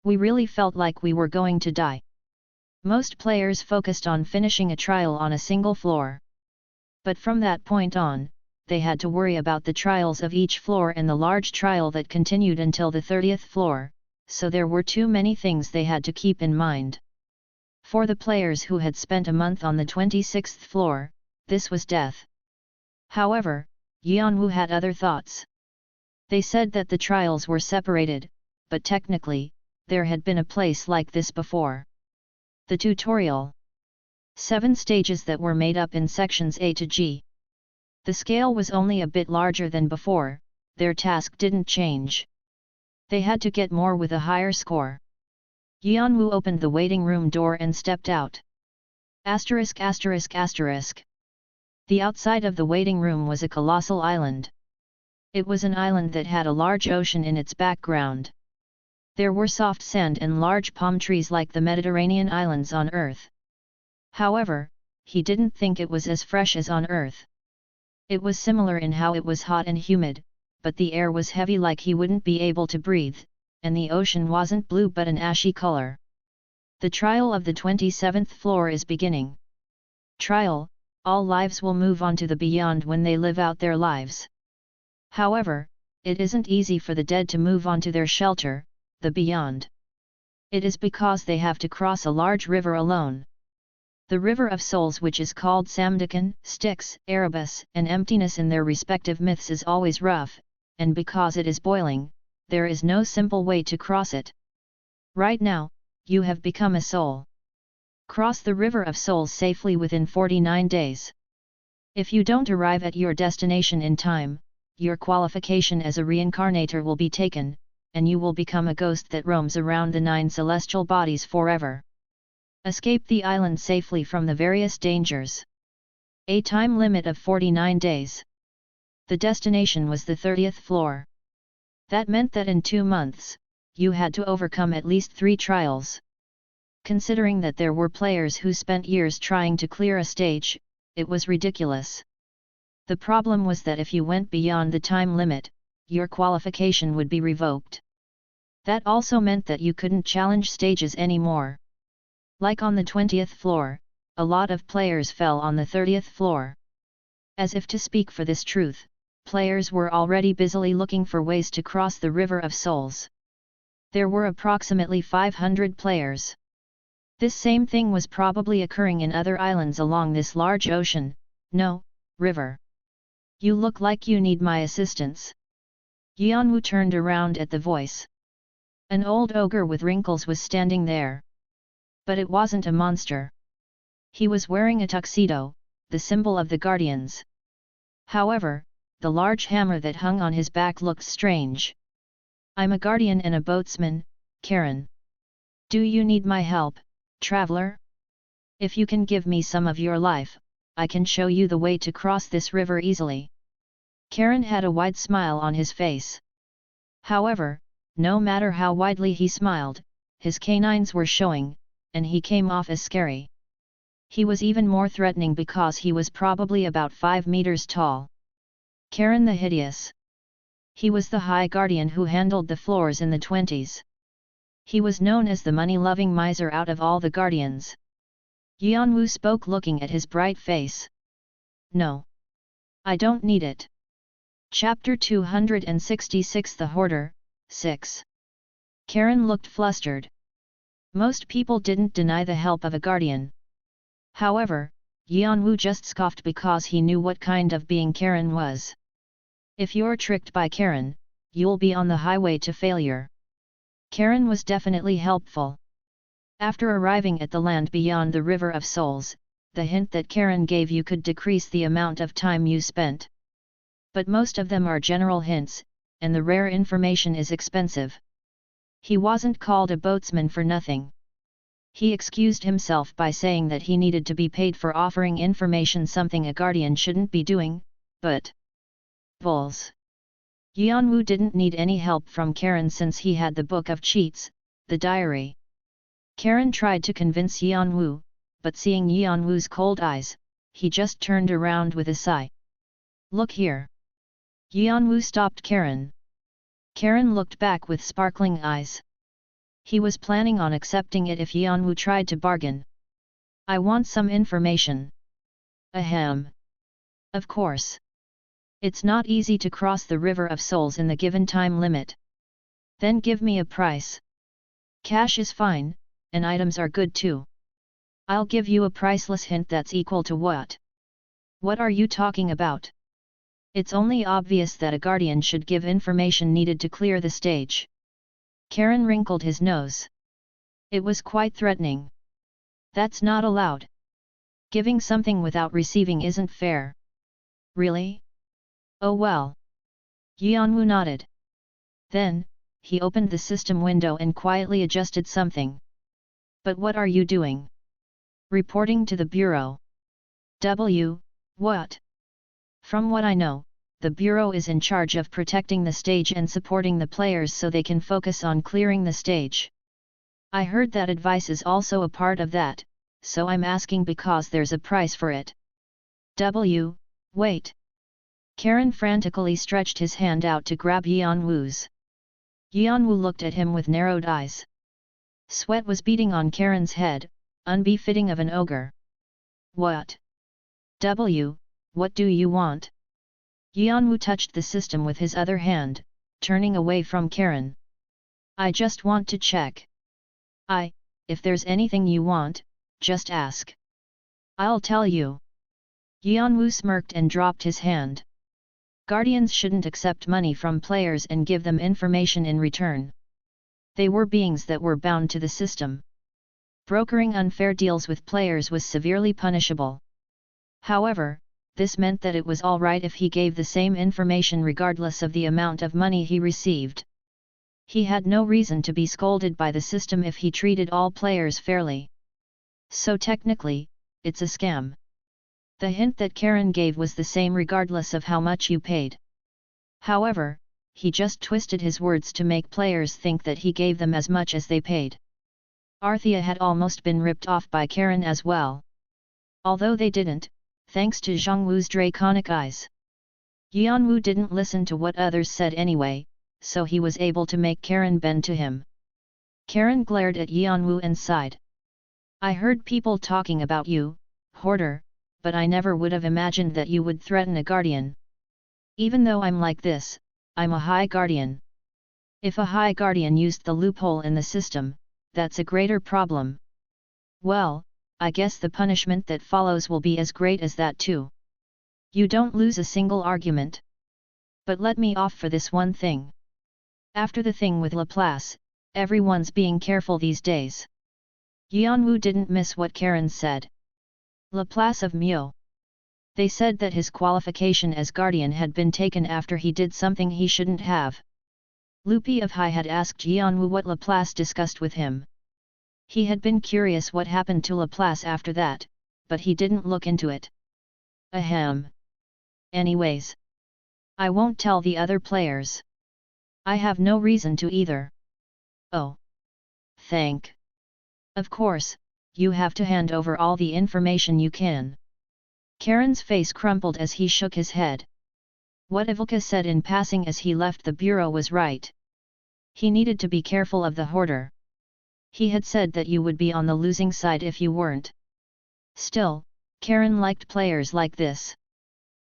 We really felt like we were going to die. Most players focused on finishing a trial on a single floor. But from that point on, they had to worry about the trials of each floor and the large trial that continued until the 30th floor, so there were too many things they had to keep in mind. For the players who had spent a month on the 26th floor, this was death. However, Yeon-woo had other thoughts. They said that the trials were separated, but technically, there had been a place like this before. The tutorial. 7 stages that were made up in sections A to G. The scale was only a bit larger than before, their task didn't change. They had to get more with a higher score. Yeon-woo opened the waiting room door and stepped out. ******. The outside of the waiting room was a colossal island. It was an island that had a large ocean in its background. There were soft sand and large palm trees like the Mediterranean islands on Earth. However, he didn't think it was as fresh as on Earth. It was similar in how it was hot and humid, but the air was heavy like he wouldn't be able to breathe, and the ocean wasn't blue but an ashy color. The trial of the 27th floor is beginning. Trial, all lives will move on to the beyond when they live out their lives. However, it isn't easy for the dead to move on to their shelter, the beyond. It is because they have to cross a large river alone. The river of souls, which is called Samdakan, Styx, Erebus, and Emptiness in their respective myths, is always rough, and because it is boiling, there is no simple way to cross it. Right now, you have become a soul. Cross the river of souls safely within 49 days. If you don't arrive at your destination in time, your qualification as a reincarnator will be taken, and you will become a ghost that roams around the 9 celestial bodies forever. Escape the island safely from the various dangers. A time limit of 49 days. The destination was the 30th floor. That meant that in 2 months, you had to overcome at least 3 trials. Considering that there were players who spent years trying to clear a stage, it was ridiculous. The problem was that if you went beyond the time limit, your qualification would be revoked. That also meant that you couldn't challenge stages anymore. Like on the 20th floor, a lot of players fell on the 30th floor. As if to speak for this truth, players were already busily looking for ways to cross the River of Souls. There were approximately 500 players. This same thing was probably occurring in other islands along this large ocean, no, river. You look like you need my assistance. Yeon-woo turned around at the voice. An old ogre with wrinkles was standing there. But it wasn't a monster. He was wearing a tuxedo, the symbol of the Guardians. However, the large hammer that hung on his back looked strange. I'm a guardian and a boatsman, Karen. Do you need my help, traveler? If you can give me some of your life, I can show you the way to cross this river easily. Karen had a wide smile on his face. However, no matter how widely he smiled, his canines were showing, and he came off as scary. He was even more threatening because he was probably about 5 meters tall. Karen the Hideous. He was the High Guardian who handled the floors in the 20s. He was known as the money-loving miser out of all the guardians. Yeon-woo spoke looking at his bright face. No. I don't need it. Chapter 266 The Hoarder, 6. Karen looked flustered. Most people didn't deny the help of a guardian. However, Yeon-woo just scoffed because he knew what kind of being Karen was. If you're tricked by Karen, you'll be on the highway to failure. Karen was definitely helpful. After arriving at the land beyond the River of Souls, the hint that Karen gave you could decrease the amount of time you spent. But most of them are general hints, and the rare information is expensive. He wasn't called a boatsman for nothing. He excused himself by saying that he needed to be paid for offering information, something a guardian shouldn't be doing, but... Bulls. Yeon-woo didn't need any help from Karen since he had the Book of Cheats, the diary. Karen tried to convince Yeon-woo, but seeing Yeon-woo's cold eyes, he just turned around with a sigh. Look here. Yeon-woo stopped Karen. Karen looked back with sparkling eyes. He was planning on accepting it if Yeon-woo tried to bargain. I want some information. Ahem. Of course. It's not easy to cross the River of Souls in the given time limit. Then give me a price. Cash is fine, and items are good too. I'll give you a priceless hint that's equal to what? What are you talking about? It's only obvious that a guardian should give information needed to clear the stage. Karen wrinkled his nose. It was quite threatening. That's not allowed. Giving something without receiving isn't fair. Really? Oh well. Yeon-woo nodded. Then, he opened the system window and quietly adjusted something. But what are you doing? Reporting to the Bureau. What? From what I know, the Bureau is in charge of protecting the stage and supporting the players so they can focus on clearing the stage. I heard that advice is also a part of that, so I'm asking because there's a price for it. Wait. Karen frantically stretched his hand out to grab Yeon-woo's. Yeon-woo looked at him with narrowed eyes. Sweat was beading on Karen's head, unbefitting of an ogre. What? What do you want? Yeon-woo touched the system with his other hand, turning away from Karen. I just want to check. If there's anything you want, just ask. I'll tell you. Yeon-woo smirked and dropped his hand. Guardians shouldn't accept money from players and give them information in return. They were beings that were bound to the system. Brokering unfair deals with players was severely punishable. However, this meant that it was all right if he gave the same information regardless of the amount of money he received. He had no reason to be scolded by the system if he treated all players fairly. So technically, it's a scam. The hint that Karen gave was the same regardless of how much you paid. However, he just twisted his words to make players think that he gave them as much as they paid. Arthea had almost been ripped off by Karen as well. Although they didn't, thanks to Jeong-woo's draconic eyes. Yeon-woo didn't listen to what others said anyway, so he was able to make Karen bend to him. Karen glared at Yeon-woo and sighed. I heard people talking about you, hoarder, but I never would have imagined that you would threaten a guardian. Even though I'm like this, I'm a high guardian. If a high guardian used the loophole in the system, that's a greater problem. Well, I guess the punishment that follows will be as great as that too. You don't lose a single argument. But let me off for this one thing. After the thing with Laplace, everyone's being careful these days. Yeon-woo didn't miss what Karen said. Laplace of Myo. They said that his qualification as guardian had been taken after he did something he shouldn't have. Lupi of High had asked Yeon-woo what Laplace discussed with him. He had been curious what happened to Laplace after that, but he didn't look into it. Ahem. Anyways. I won't tell the other players. I have no reason to either. Oh. Of course, you have to hand over all the information you can. Karen's face crumpled as he shook his head. What Ivilka said in passing as he left the bureau was right. He needed to be careful of the hoarder. He had said that you would be on the losing side if you weren't. Still, Karen liked players like this.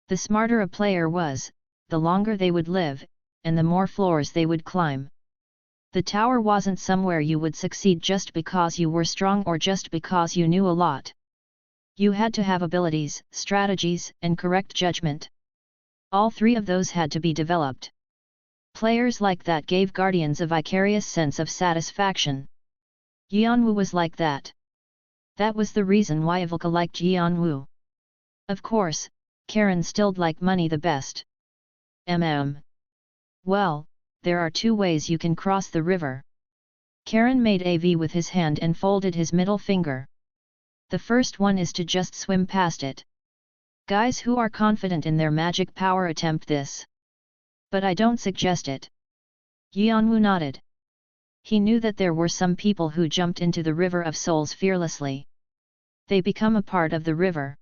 The smarter a player was, the longer they would live, and the more floors they would climb. The tower wasn't somewhere you would succeed just because you were strong or just because you knew a lot. You had to have abilities, strategies, and correct judgment. All three of those had to be developed. Players like that gave Guardians a vicarious sense of satisfaction. Yeon-woo was like that. That was the reason why Ivilka liked Yeon-woo. Of course, Karen stilled liked money the best. Well, there are two ways you can cross the river. Karen made a V with his hand and folded his middle finger. The first one is to just swim past it. Guys who are confident in their magic power attempt this. But I don't suggest it. Yeon-woo nodded. He knew that there were some people who jumped into the river of souls fearlessly. They become a part of the river.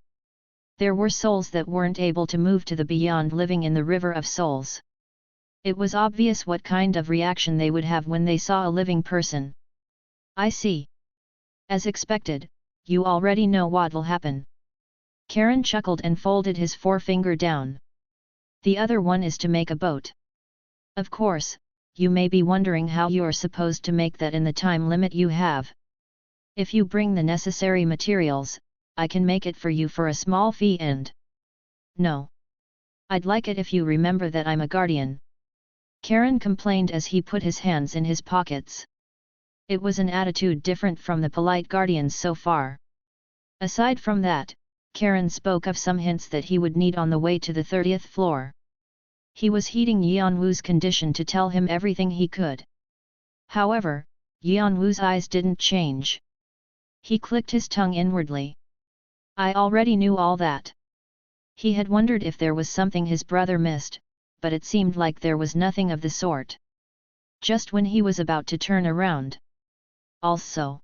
There were souls that weren't able to move to the beyond living in the river of souls. It was obvious what kind of reaction they would have when they saw a living person. I see. As expected, you already know what'll happen. Karen chuckled and folded his forefinger down. The other one is to make a boat. Of course, you may be wondering how you're supposed to make that in the time limit you have. If you bring the necessary materials, I can make it for you for a small fee and... No. I'd like it if you remember that I'm a guardian. Karen complained as he put his hands in his pockets. It was an attitude different from the polite guardians so far. Aside from that, Karen spoke of some hints that he would need on the way to the 30th floor. He was heeding Yeon-woo's condition to tell him everything he could. However, Yeon-woo's eyes didn't change. He clicked his tongue inwardly. I already knew all that. He had wondered if there was something his brother missed, but it seemed like there was nothing of the sort. Just when he was about to turn around. Also,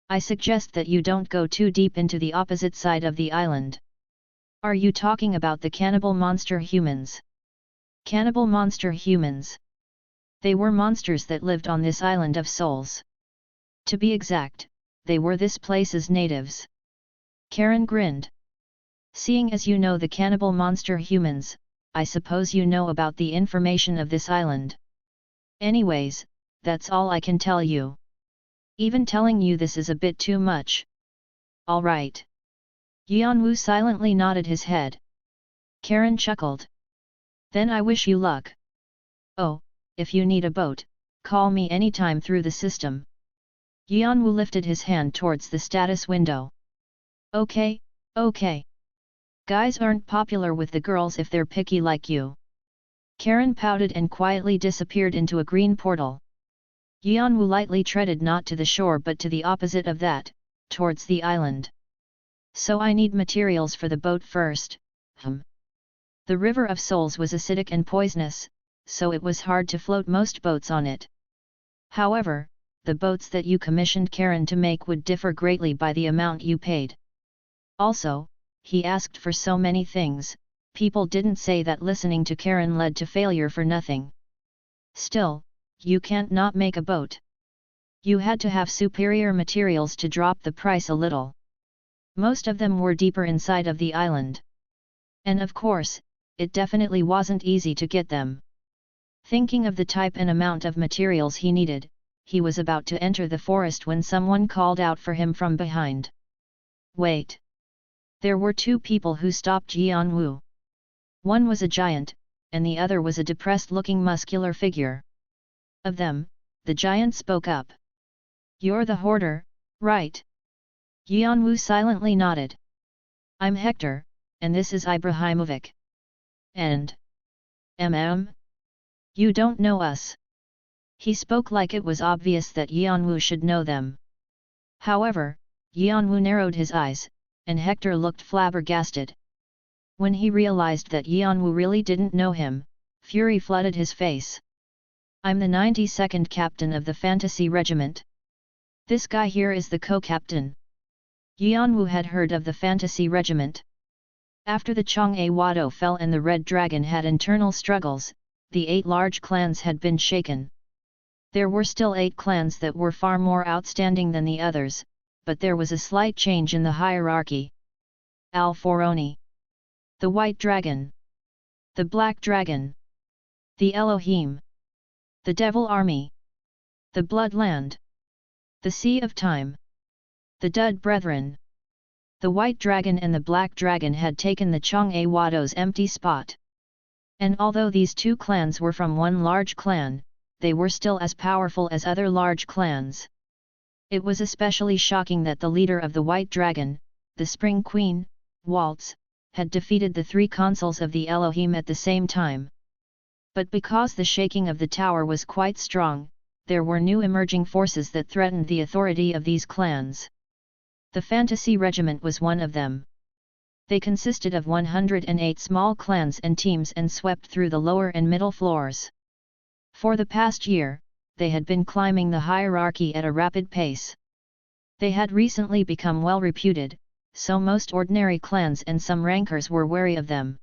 I suggest that you don't go too deep into the opposite side of the island. Are you talking about the cannibal monster humans? Cannibal monster humans. They were monsters that lived on this island of souls. To be exact, they were this place's natives. Karen grinned. Seeing as you know the cannibal monster humans, I suppose you know about the information of this island. Anyways, that's all I can tell you. Even telling you this is a bit too much. All right. Yeon-woo silently nodded his head. Karen chuckled. Then I wish you luck. Oh, if you need a boat, call me anytime through the system. Yeon-woo lifted his hand towards the status window. Okay, okay. Guys aren't popular with the girls if they're picky like you. Karen pouted and quietly disappeared into a green portal. Yeon-woo lightly treaded not to the shore but to the opposite of that, towards the island. So I need materials for the boat first. The river of souls was acidic and poisonous, so it was hard to float most boats on it. However, the boats that you commissioned Karen to make would differ greatly by the amount you paid. Also, he asked for so many things, people didn't say that listening to Karen led to failure for nothing. Still, you can't not make a boat. You had to have superior materials to drop the price a little. Most of them were deeper inside of the island. And of course, it definitely wasn't easy to get them. Thinking of the type and amount of materials he needed, he was about to enter the forest when someone called out for him from behind. Wait! There were two people who stopped Yeon-woo. One was a giant, and the other was a depressed-looking muscular figure. Of them, the giant spoke up. You're the hoarder, right? Yeon-woo silently nodded. I'm Hector, and this is Ibrahimovic. And? You don't know us. He spoke like it was obvious that Yeon-woo should know them. However, Yeon-woo narrowed his eyes, and Hector looked flabbergasted. When he realized that Yeon-woo really didn't know him, fury flooded his face. I'm the 92nd captain of the fantasy regiment. This guy here is the co-captain. Yeon-woo had heard of the fantasy regiment. After the Jeong-woo fell and the Red Dragon had internal struggles, the 8 large clans had been shaken. There were still 8 clans that were far more outstanding than the others, but there was a slight change in the hierarchy. Al-Foroni, the White Dragon, the Black Dragon, the Elohim, the Devil Army, the Bloodland, the Sea of Time, the Dud Brethren. The White Dragon and the Black Dragon had taken the Jeong-woo's empty spot. And although these 2 clans were from one large clan, they were still as powerful as other large clans. It was especially shocking that the leader of the White Dragon, the Spring Queen, Waltz, had defeated the 3 consuls of the Elohim at the same time. But because the shaking of the tower was quite strong, there were new emerging forces that threatened the authority of these clans. The Fantasy Regiment was one of them. They consisted of 108 small clans and teams and swept through the lower and middle floors. For the past year, they had been climbing the hierarchy at a rapid pace. They had recently become well reputed, so most ordinary clans and some rankers were wary of them.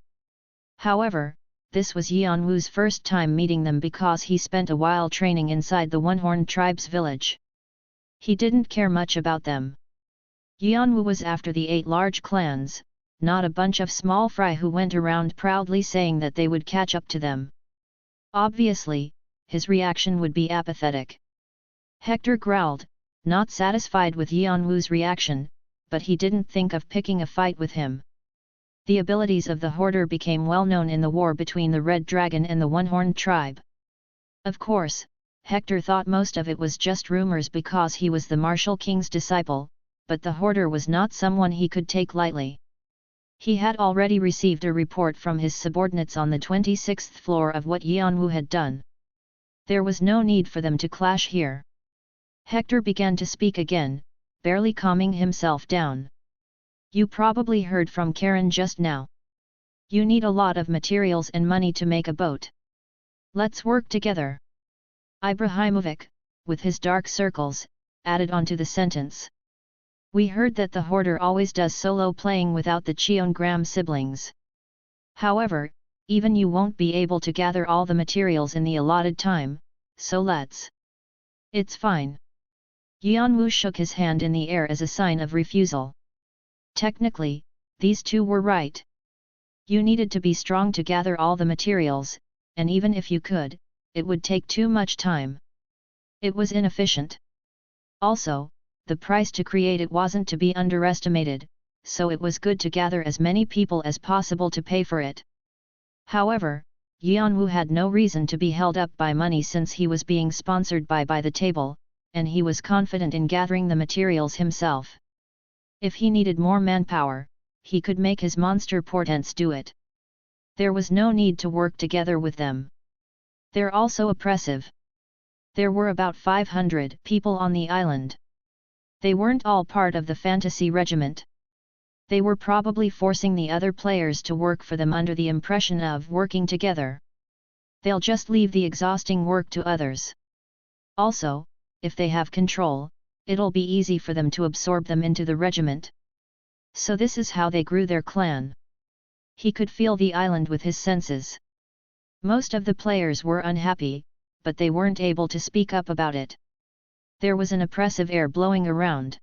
However, this was Yeon-woo's first time meeting them because he spent a while training inside the One-Horn tribe's village. He didn't care much about them. Yeon-woo was after the 8 large clans, not a bunch of small fry who went around proudly saying that they would catch up to them. Obviously, his reaction would be apathetic. Hector growled, not satisfied with Yeon-woo's reaction, but he didn't think of picking a fight with him. The abilities of the Hoarder became well known in the war between the Red Dragon and the One-Horn tribe. Of course, Hector thought most of it was just rumors because he was the Martial King's disciple, but the Hoarder was not someone he could take lightly. He had already received a report from his subordinates on the 26th floor of what Yeon-woo had done. There was no need for them to clash here. Hector began to speak again, barely calming himself down. You probably heard from Karen just now. You need a lot of materials and money to make a boat. Let's work together. Ibrahimovic, with his dark circles, added onto the sentence. We heard that the Hoarder always does solo playing without the Cheongram siblings. However, even you won't be able to gather all the materials in the allotted time, so let's. It's fine. Yeon-woo shook his hand in the air as a sign of refusal. Technically, these 2 were right. You needed to be strong to gather all the materials, and even if you could, it would take too much time. It was inefficient. Also, the price to create it wasn't to be underestimated, so it was good to gather as many people as possible to pay for it. However, Yeon-woo had no reason to be held up by money since he was being sponsored by the table, and he was confident in gathering the materials himself. If he needed more manpower, he could make his monster portents do it. There was no need to work together with them. They're also oppressive. There were about 500 people on the island. They weren't all part of the Fantasy Regiment. They were probably forcing the other players to work for them under the impression of working together. They'll just leave the exhausting work to others. Also, if they have control, it'll be easy for them to absorb them into the regiment. So this is how they grew their clan. He could feel the island with his senses. Most of the players were unhappy, but they weren't able to speak up about it. There was an oppressive air blowing around.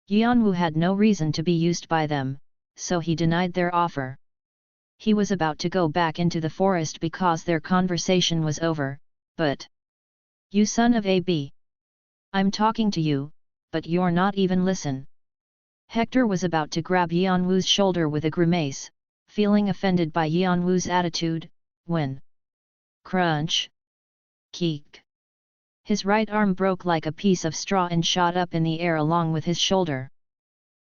Yeon-woo had no reason to be used by them, so he denied their offer. He was about to go back into the forest because their conversation was over, but... You son of a b! I'm talking to you, but you're not even listen. Hector was about to grab Yeon-woo's shoulder with a grimace, feeling offended by Yeon-woo's attitude, when... Crunch! Keek! His right arm broke like a piece of straw and shot up in the air along with his shoulder.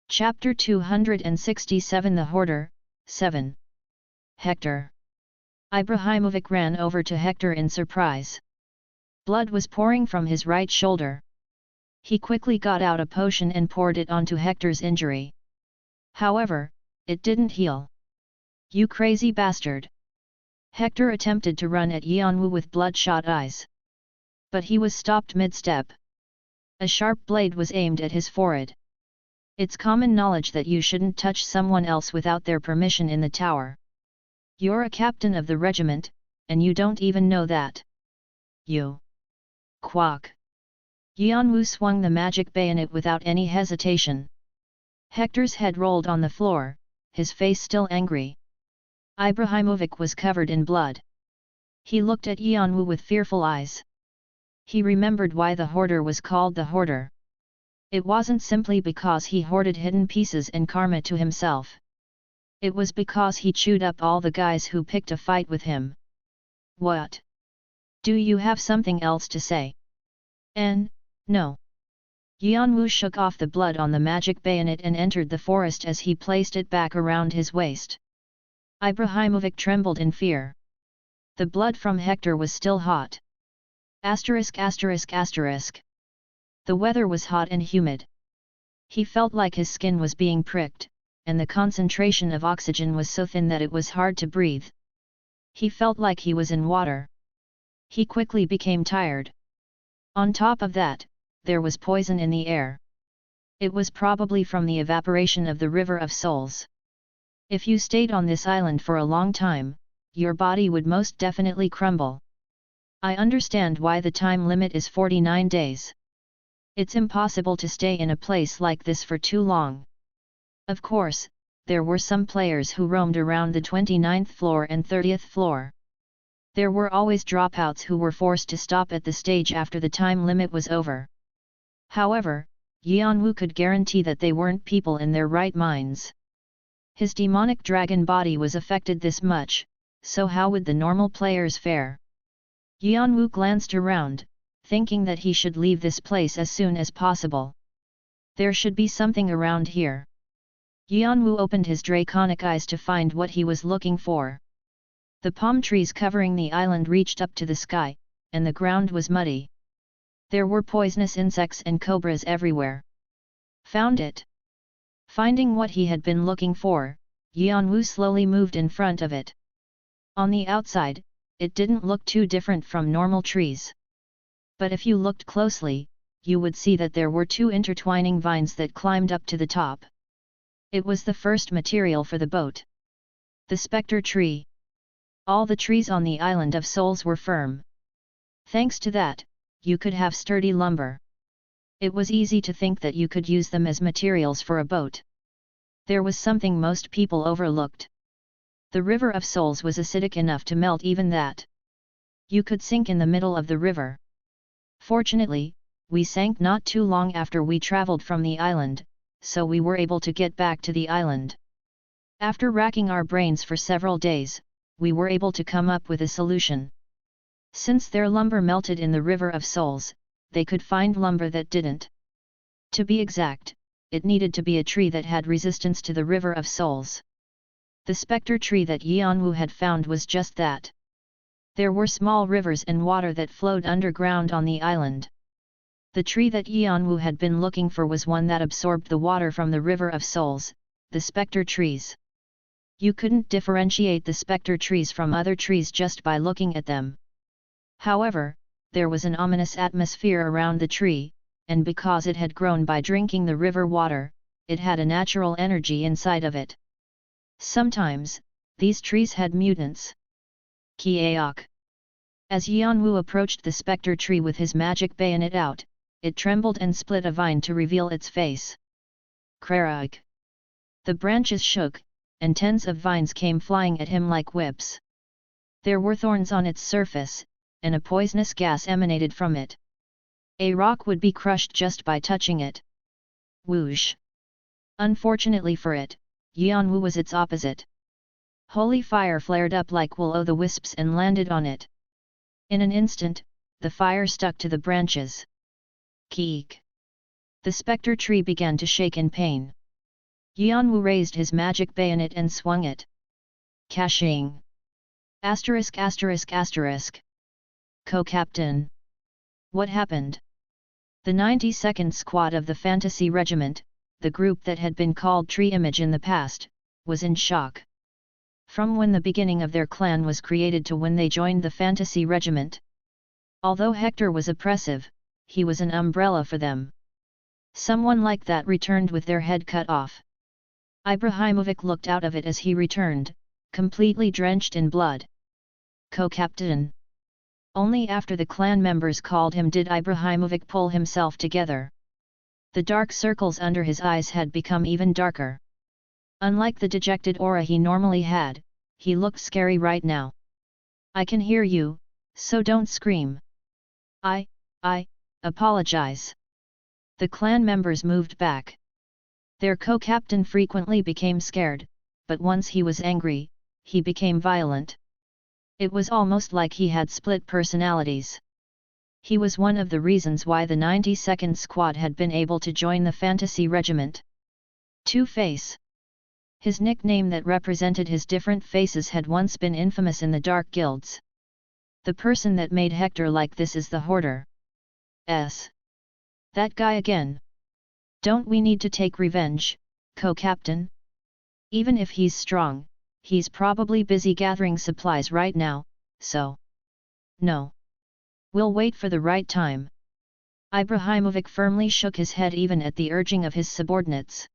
Chapter 267 The Hoarder, 7. Hector. Ibrahimovic ran over to Hector in surprise. Blood was pouring from his right shoulder. He quickly got out a potion and poured it onto Hector's injury. However, it didn't heal. You crazy bastard! Hector attempted to run at Yeon-woo with bloodshot eyes. But he was stopped mid-step. A sharp blade was aimed at his forehead. It's common knowledge that you shouldn't touch someone else without their permission in the tower. You're a captain of the regiment, and you don't even know that. You. Quack. Yeon-woo swung the magic bayonet without any hesitation. Hector's head rolled on the floor, his face still angry. Ibrahimovic was covered in blood. He looked at Yeon-woo with fearful eyes. He remembered why the hoarder was called the hoarder. It wasn't simply because he hoarded hidden pieces and karma to himself. It was because he chewed up all the guys who picked a fight with him. What? Do you have something else to say? No. Yeon-woo shook off the blood on the magic bayonet and entered the forest as he placed it back around his waist. Ibrahimovic trembled in fear. The blood from Hector was still hot. ******. The weather was hot and humid. He felt like his skin was being pricked, and the concentration of oxygen was so thin that it was hard to breathe. He felt like he was in water. He quickly became tired. On top of that, there was poison in the air. It was probably from the evaporation of the River of Souls. If you stayed on this island for a long time, your body would most definitely crumble. I understand why the time limit is 49 days. It's impossible to stay in a place like this for too long. Of course, there were some players who roamed around the 29th floor and 30th floor. There were always dropouts who were forced to stop at the stage after the time limit was over. However, Yeon-woo could guarantee that they weren't people in their right minds. His demonic dragon body was affected this much, so how would the normal players fare? Yeon-woo glanced around, thinking that he should leave this place as soon as possible. There should be something around here. Yeon-woo opened his draconic eyes to find what he was looking for. The palm trees covering the island reached up to the sky, and the ground was muddy. There were poisonous insects and cobras everywhere. Found it. Finding what he had been looking for, Yeon-woo slowly moved in front of it. On the outside, it didn't look too different from normal trees. But if you looked closely, you would see that there were two intertwining vines that climbed up to the top. It was the first material for the boat. The spectre tree. All the trees on the Island of Souls were firm. Thanks to that, you could have sturdy lumber. It was easy to think that you could use them as materials for a boat. There was something most people overlooked. The River of Souls was acidic enough to melt even that. You could sink in the middle of the river. Fortunately, we sank not too long after we traveled from the island, so we were able to get back to the island. After racking our brains for several days, we were able to come up with a solution. Since their lumber melted in the River of Souls, they could find lumber that didn't. To be exact, it needed to be a tree that had resistance to the River of Souls. The spectre tree that Yeon-woo had found was just that. There were small rivers and water that flowed underground on the island. The tree that Yeon-woo had been looking for was one that absorbed the water from the River of Souls, the spectre trees. You couldn't differentiate the spectre trees from other trees just by looking at them. However, there was an ominous atmosphere around the tree, and because it had grown by drinking the river water, it had a natural energy inside of it. Sometimes, these trees had mutants. Kiaok. As Yeon-woo approached the spectre tree with his magic bayonet out, it trembled and split a vine to reveal its face. Krarag. The branches shook, and tens of vines came flying at him like whips. There were thorns on its surface, and a poisonous gas emanated from it. A rock would be crushed just by touching it. Whoosh! Unfortunately for it, Yeon-woo was its opposite. Holy fire flared up like will-o'-the-wisps and landed on it. In an instant, the fire stuck to the branches. Keek! The spectre tree began to shake in pain. Yeon-woo raised his magic bayonet and swung it. Cashing! *******. Co-captain. What happened? The 92nd Squad of the Fantasy Regiment, the group that had been called Tree Image in the past, was in shock. From when the beginning of their clan was created to when they joined the Fantasy Regiment. Although Hector was oppressive, he was an umbrella for them. Someone like that returned with their head cut off. Ibrahimovic looked out of it as he returned, completely drenched in blood. Co-captain. Only after the clan members called him did Ibrahimovic pull himself together. The dark circles under his eyes had become even darker. Unlike the dejected aura he normally had, he looked scary right now. I can hear you, so don't scream. I apologize. The clan members moved back. Their co-captain frequently became scared, but once he was angry, he became violent. It was almost like he had split personalities. He was one of the reasons why the 92nd Squad had been able to join the Fantasy Regiment. Two-Face. His nickname that represented his different faces had once been infamous in the Dark Guilds. The person that made Hector like this is the Hoarder. That guy again. Don't we need to take revenge, co-captain? Even if he's strong, he's probably busy gathering supplies right now, so... No. We'll wait for the right time. Ibrahimovic firmly shook his head even at the urging of his subordinates.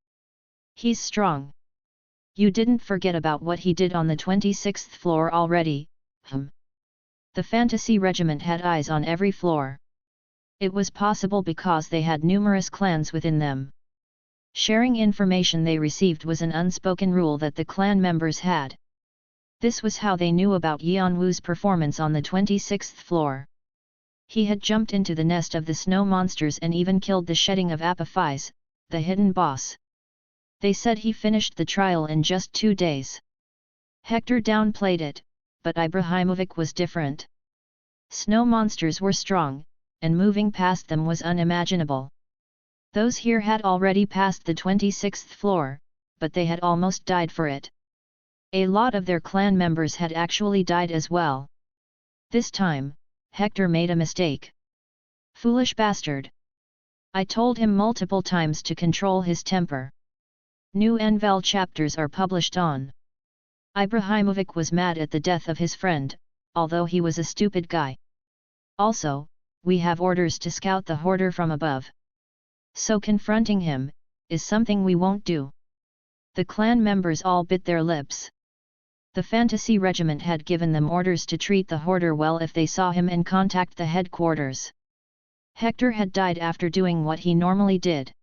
He's strong. You didn't forget about what he did on the 26th floor already, The Fantasy Regiment had eyes on every floor. It was possible because they had numerous clans within them. Sharing information they received was an unspoken rule that the clan members had. This was how they knew about Yeon-woo's performance on the 26th floor. He had jumped into the nest of the snow monsters and even killed the shedding of Apophis, the hidden boss. They said he finished the trial in just 2 days. Hector downplayed it, but Ibrahimovic was different. Snow monsters were strong, and moving past them was unimaginable. Those here had already passed the 26th floor, but they had almost died for it. A lot of their clan members had actually died as well. This time, Hector made a mistake. Foolish bastard. I told him multiple times to control his temper. New Envel chapters are published on. Ibrahimovic was mad at the death of his friend, although he was a stupid guy. Also, we have orders to scout the Hoarder from above. So confronting him, is something we won't do. The clan members all bit their lips. The Fantasy Regiment had given them orders to treat the Hoarder well if they saw him and contact the headquarters. Hector had died after doing what he normally did.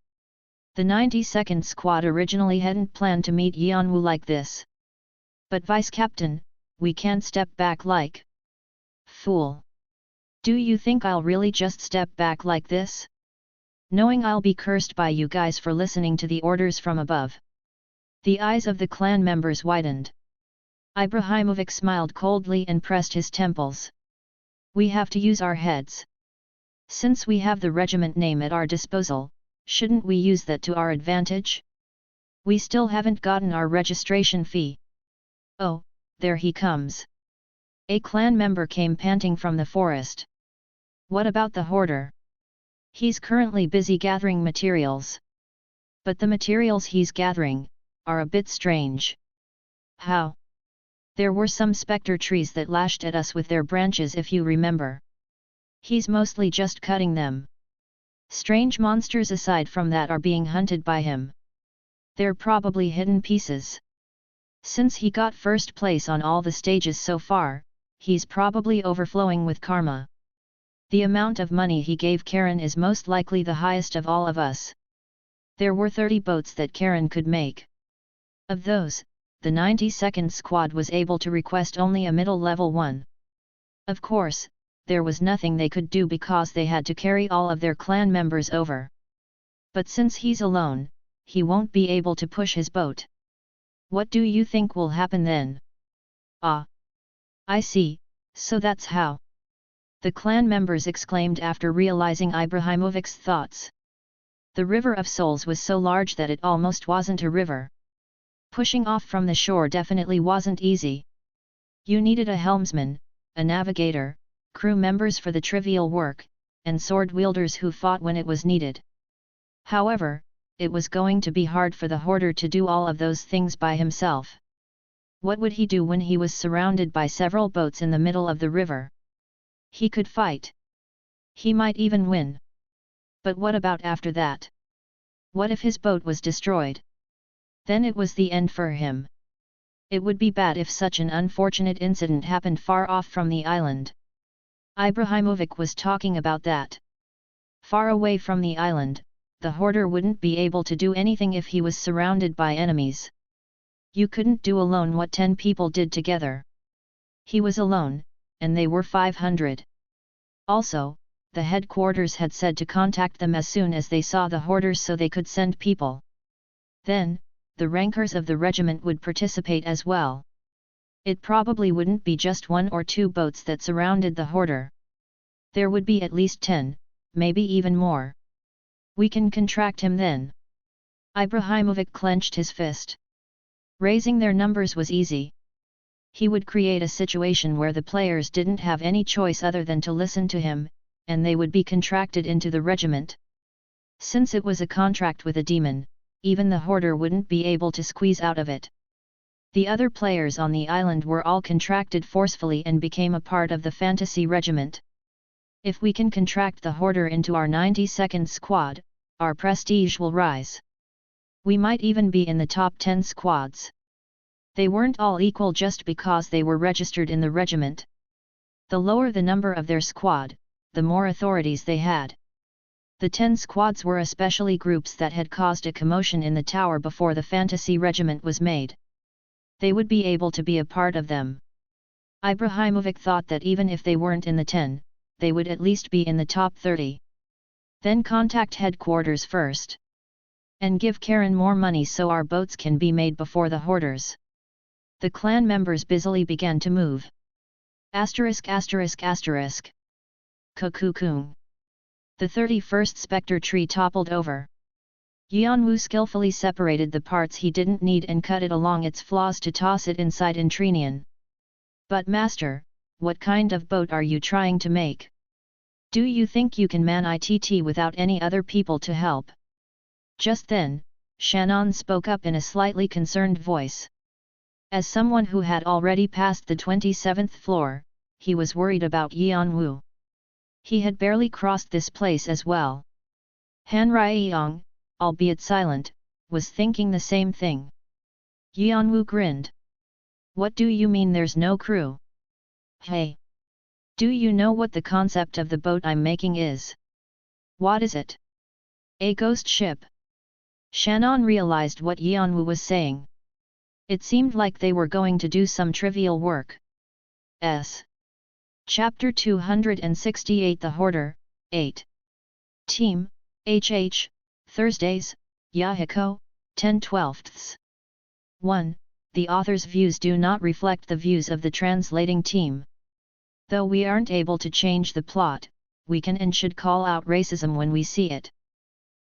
The 92nd Squad originally hadn't planned to meet Yeon-woo like this. But Vice-Captain, we can't step back like... Fool. Do you think I'll really just step back like this? Knowing I'll be cursed by you guys for listening to the orders from above. The eyes of the clan members widened. Ibrahimovic smiled coldly and pressed his temples. We have to use our heads. Since we have the regiment name at our disposal, shouldn't we use that to our advantage? We still haven't gotten our registration fee. Oh, there he comes. A clan member came panting from the forest. What about the Hoarder? He's currently busy gathering materials. But the materials he's gathering are a bit strange. How? There were some spectre trees that lashed at us with their branches if you remember. He's mostly just cutting them. Strange monsters aside from that are being hunted by him. They're probably hidden pieces. Since he got first place on all the stages so far, he's probably overflowing with karma. The amount of money he gave Karen is most likely the highest of all of us. There were 30 boats that Karen could make. Of those, the 92nd Squad was able to request only a middle level one. Of course, there was nothing they could do because they had to carry all of their clan members over. But since he's alone, he won't be able to push his boat. What do you think will happen then? Ah! I see, so that's how. The clan members exclaimed after realizing Ibrahimovic's thoughts. The River of Souls was so large that it almost wasn't a river. Pushing off from the shore definitely wasn't easy. You needed a helmsman, a navigator, crew members for the trivial work, and sword wielders who fought when it was needed. However, it was going to be hard for the Hoarder to do all of those things by himself. What would he do when he was surrounded by several boats in the middle of the river? He could fight. He might even win. But what about after that? What if his boat was destroyed? Then it was the end for him. It would be bad if such an unfortunate incident happened far off from the island. Ibrahimovic was talking about that. Far away from the island, the hoarder wouldn't be able to do anything if he was surrounded by enemies. You couldn't do alone what 10 people did together. He was alone, and they were 500. Also, the headquarters had said to contact them as soon as they saw the hoarders so they could send people. Then, the rankers of the regiment would participate as well. It probably wouldn't be just 1 or 2 boats that surrounded the hoarder. There would be at least 10, maybe even more. We can contract him then. Ibrahimovic clenched his fist. Raising their numbers was easy. He would create a situation where the players didn't have any choice other than to listen to him, and they would be contracted into the regiment. Since it was a contract with a demon, even the hoarder wouldn't be able to squeeze out of it. The other players on the island were all contracted forcefully and became a part of the fantasy regiment. If we can contract the hoarder into our 92nd squad, our prestige will rise. We might even be in the top 10 squads. They weren't all equal just because they were registered in the regiment. The lower the number of their squad, the more authorities they had. The 10 squads were especially groups that had caused a commotion in the tower before the fantasy regiment was made. They would be able to be a part of them. Ibrahimovic thought that even if they weren't in the 10, they would at least be in the top 30. Then contact headquarters first. And give Karen more money so our boats can be made before the hoarders. The clan members busily began to move. Asterisk. Kukukung. The 31st spectre tree toppled over. Yeon-woo skillfully separated the parts he didn't need and cut it along its flaws to toss it inside Intrinian. But master, what kind of boat are you trying to make? Do you think you can man it without any other people to help? Just then, Shannon spoke up in a slightly concerned voice. As someone who had already passed the 27th floor, he was worried about Yeon-woo. He had barely crossed this place as well. Han Ryeyong, albeit silent, was thinking the same thing. Yeon-woo grinned. What do you mean there's no crew? Hey! Do you know what the concept of the boat I'm making is? What is it? A ghost ship. Shannon realized what Yeon-woo was saying. It seemed like they were going to do some trivial work. Chapter 268 The Hoarder, 8. Team, HH, Thursdays, Yahiko, 10/12. 1. The author's views do not reflect the views of the translating team. Though we aren't able to change the plot, we can and should call out racism when we see it.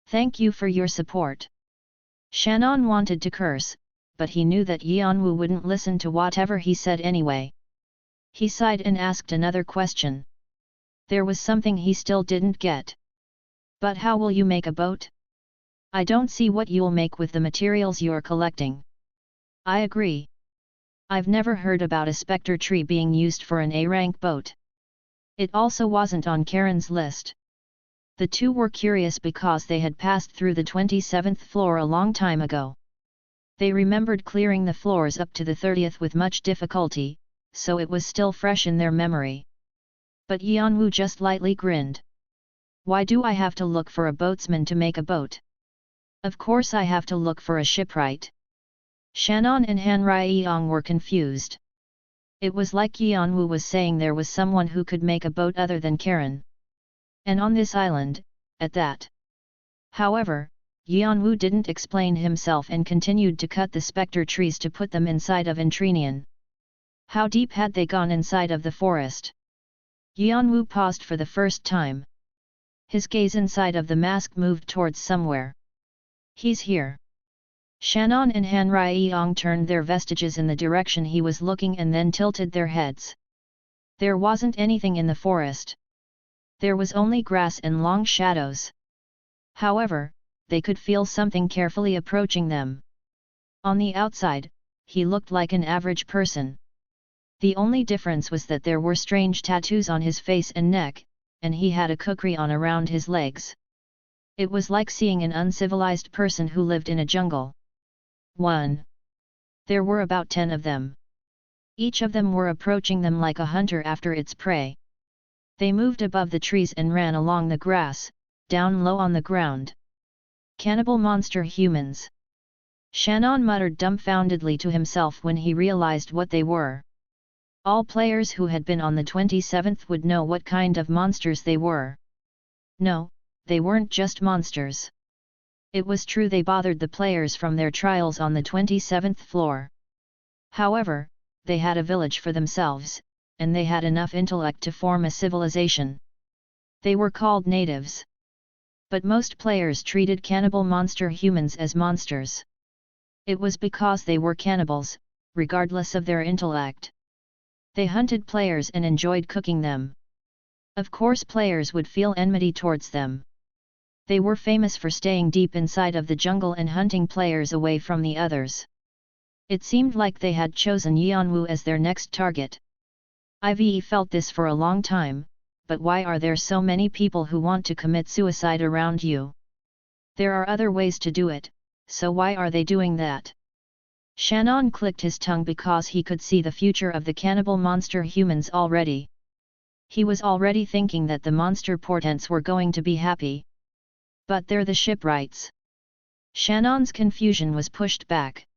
Thank you for your support. Shannon wanted to curse, but he knew that Yeon-woo wouldn't listen to whatever he said anyway. He sighed and asked another question. There was something he still didn't get. But how will you make a boat? I don't see what you'll make with the materials you're collecting. I agree. I've never heard about a spectre tree being used for an A-rank boat. It also wasn't on Karen's list. The two were curious because they had passed through the 27th floor a long time ago. They remembered clearing the floors up to the 30th with much difficulty, so it was still fresh in their memory. But Yeon-woo just lightly grinned. Why do I have to look for a boatsman to make a boat? Of course I have to look for a shipwright. Shannon and Han Ryeyong were confused. It was like Yeon-woo was saying there was someone who could make a boat other than Karen. And on this island, at that. However, Yeon-woo didn't explain himself and continued to cut the spectre trees to put them inside of Intrinian. How deep had they gone inside of the forest? Yeon-woo paused for the first time. His gaze inside of the mask moved towards somewhere. He's here. Shannon and Han Ryeyong turned their vestiges in the direction he was looking and then tilted their heads. There wasn't anything in the forest. There was only grass and long shadows. However, they could feel something carefully approaching them. On the outside, he looked like an average person. The only difference was that there were strange tattoos on his face and neck, and he had a kukri on around his legs. It was like seeing an uncivilized person who lived in a jungle. 1. There were about 10 of them. Each of them were approaching them like a hunter after its prey. They moved above the trees and ran along the grass, down low on the ground. Cannibal monster humans. Shannon muttered dumbfoundedly to himself when he realized what they were. All players who had been on the 27th would know what kind of monsters they were. No, they weren't just monsters. It was true they bothered the players from their trials on the 27th floor. However, they had a village for themselves, and they had enough intellect to form a civilization. They were called natives. But most players treated cannibal monster humans as monsters. It was because they were cannibals, regardless of their intellect. They hunted players and enjoyed cooking them. Of course players would feel enmity towards them. They were famous for staying deep inside of the jungle and hunting players away from the others. It seemed like they had chosen Yeon-woo as their next target. I've felt this for a long time, but why are there so many people who want to commit suicide around you? There are other ways to do it, so why are they doing that? Shannon clicked his tongue because he could see the future of the cannibal monster humans already. He was already thinking that the monster portents were going to be happy. But they're the shipwrights. Shannon's confusion was pushed back.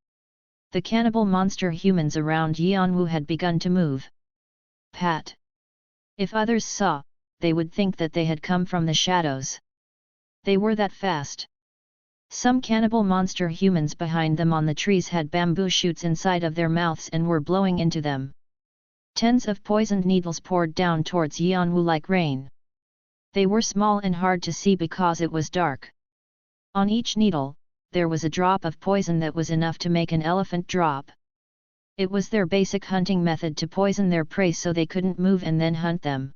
The cannibal monster humans around Yeon-woo had begun to move. Pat. If others saw, they would think that they had come from the shadows. They were that fast. Some cannibal monster humans behind them on the trees had bamboo shoots inside of their mouths and were blowing into them. Tens of poisoned needles poured down towards Yeon-woo like rain. They were small and hard to see because it was dark. On each needle, there was a drop of poison that was enough to make an elephant drop. It was their basic hunting method to poison their prey so they couldn't move and then hunt them.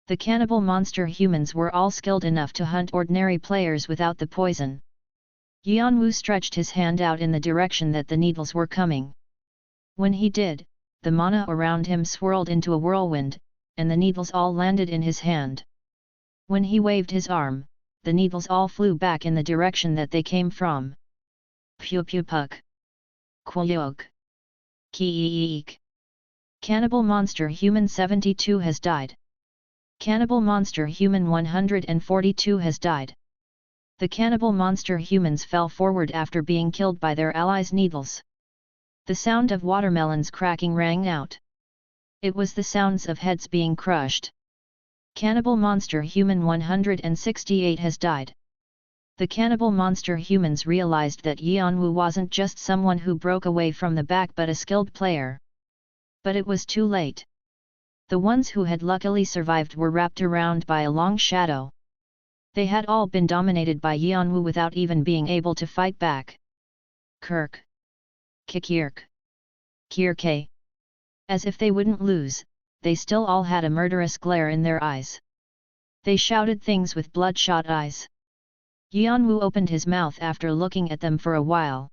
The cannibal monster humans were all skilled enough to hunt ordinary players without the poison. Yeon-woo stretched his hand out in the direction that the needles were coming. When he did, the mana around him swirled into a whirlwind, and the needles all landed in his hand. When he waved his arm, the needles all flew back in the direction that they came from. Pew pew puck. Kwoyog. Ki-eek. Cannibal monster human 72 has died. Cannibal monster human 142 has died. The cannibal monster humans fell forward after being killed by their allies' needles. The sound of watermelons cracking rang out. It was the sounds of heads being crushed. Cannibal monster human 168 has died. The cannibal monster humans realized that Yeon-woo wasn't just someone who broke away from the back but a skilled player. But it was too late. The ones who had luckily survived were wrapped around by a long shadow. They had all been dominated by Yeon-woo without even being able to fight back. Kirk. Kikirk. Kirke. As if they wouldn't lose, they still all had a murderous glare in their eyes. They shouted things with bloodshot eyes. Yeon-woo opened his mouth after looking at them for a while.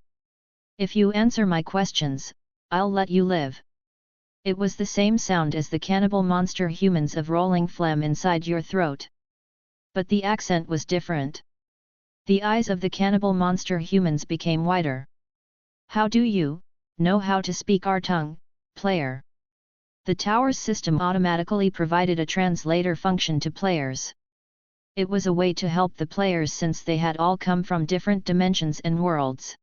If you answer my questions, I'll let you live. It was the same sound as the cannibal monster humans of rolling phlegm inside your throat. But the accent was different. The eyes of the cannibal monster humans became wider. How do you know how to speak our tongue, player? The tower's system automatically provided a translator function to players. It was a way to help the players since they had all come from different dimensions and worlds.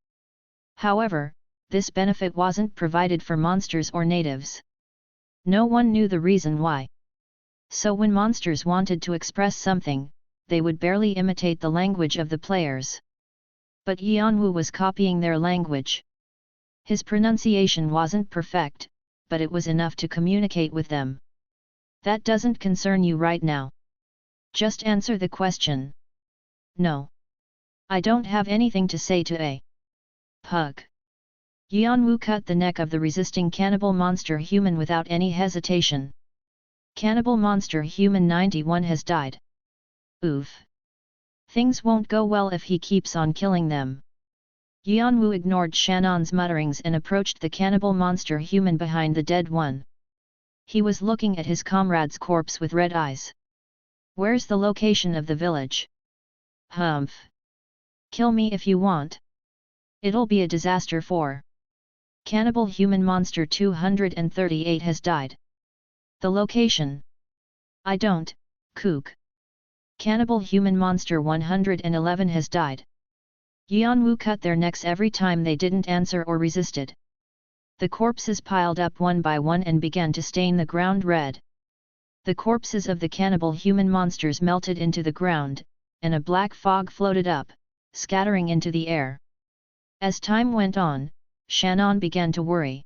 However, this benefit wasn't provided for monsters or natives. No one knew the reason why. So when monsters wanted to express something, they would barely imitate the language of the players. But Yeon-woo was copying their language. His pronunciation wasn't perfect, but it was enough to communicate with them. That doesn't concern you right now. Just answer the question. No. I don't have anything to say to a pug. Yeon-woo cut the neck of the resisting cannibal monster human without any hesitation. Cannibal monster human 91 has died. Oof. Things won't go well if he keeps on killing them. Yeon-woo ignored Shannon's mutterings and approached the cannibal monster human behind the dead one. He was looking at his comrade's corpse with red eyes. Where's the location of the village? Humph. Kill me if you want. It'll be a disaster for. Cannibal Human Monster 238 has died. The location. I don't, kook. Cannibal Human Monster 111 has died. Yeon-woo cut their necks every time they didn't answer or resisted. The corpses piled up one by one and began to stain the ground red. The corpses of the cannibal human monsters melted into the ground, and a black fog floated up, scattering into the air. As time went on, Shannon began to worry.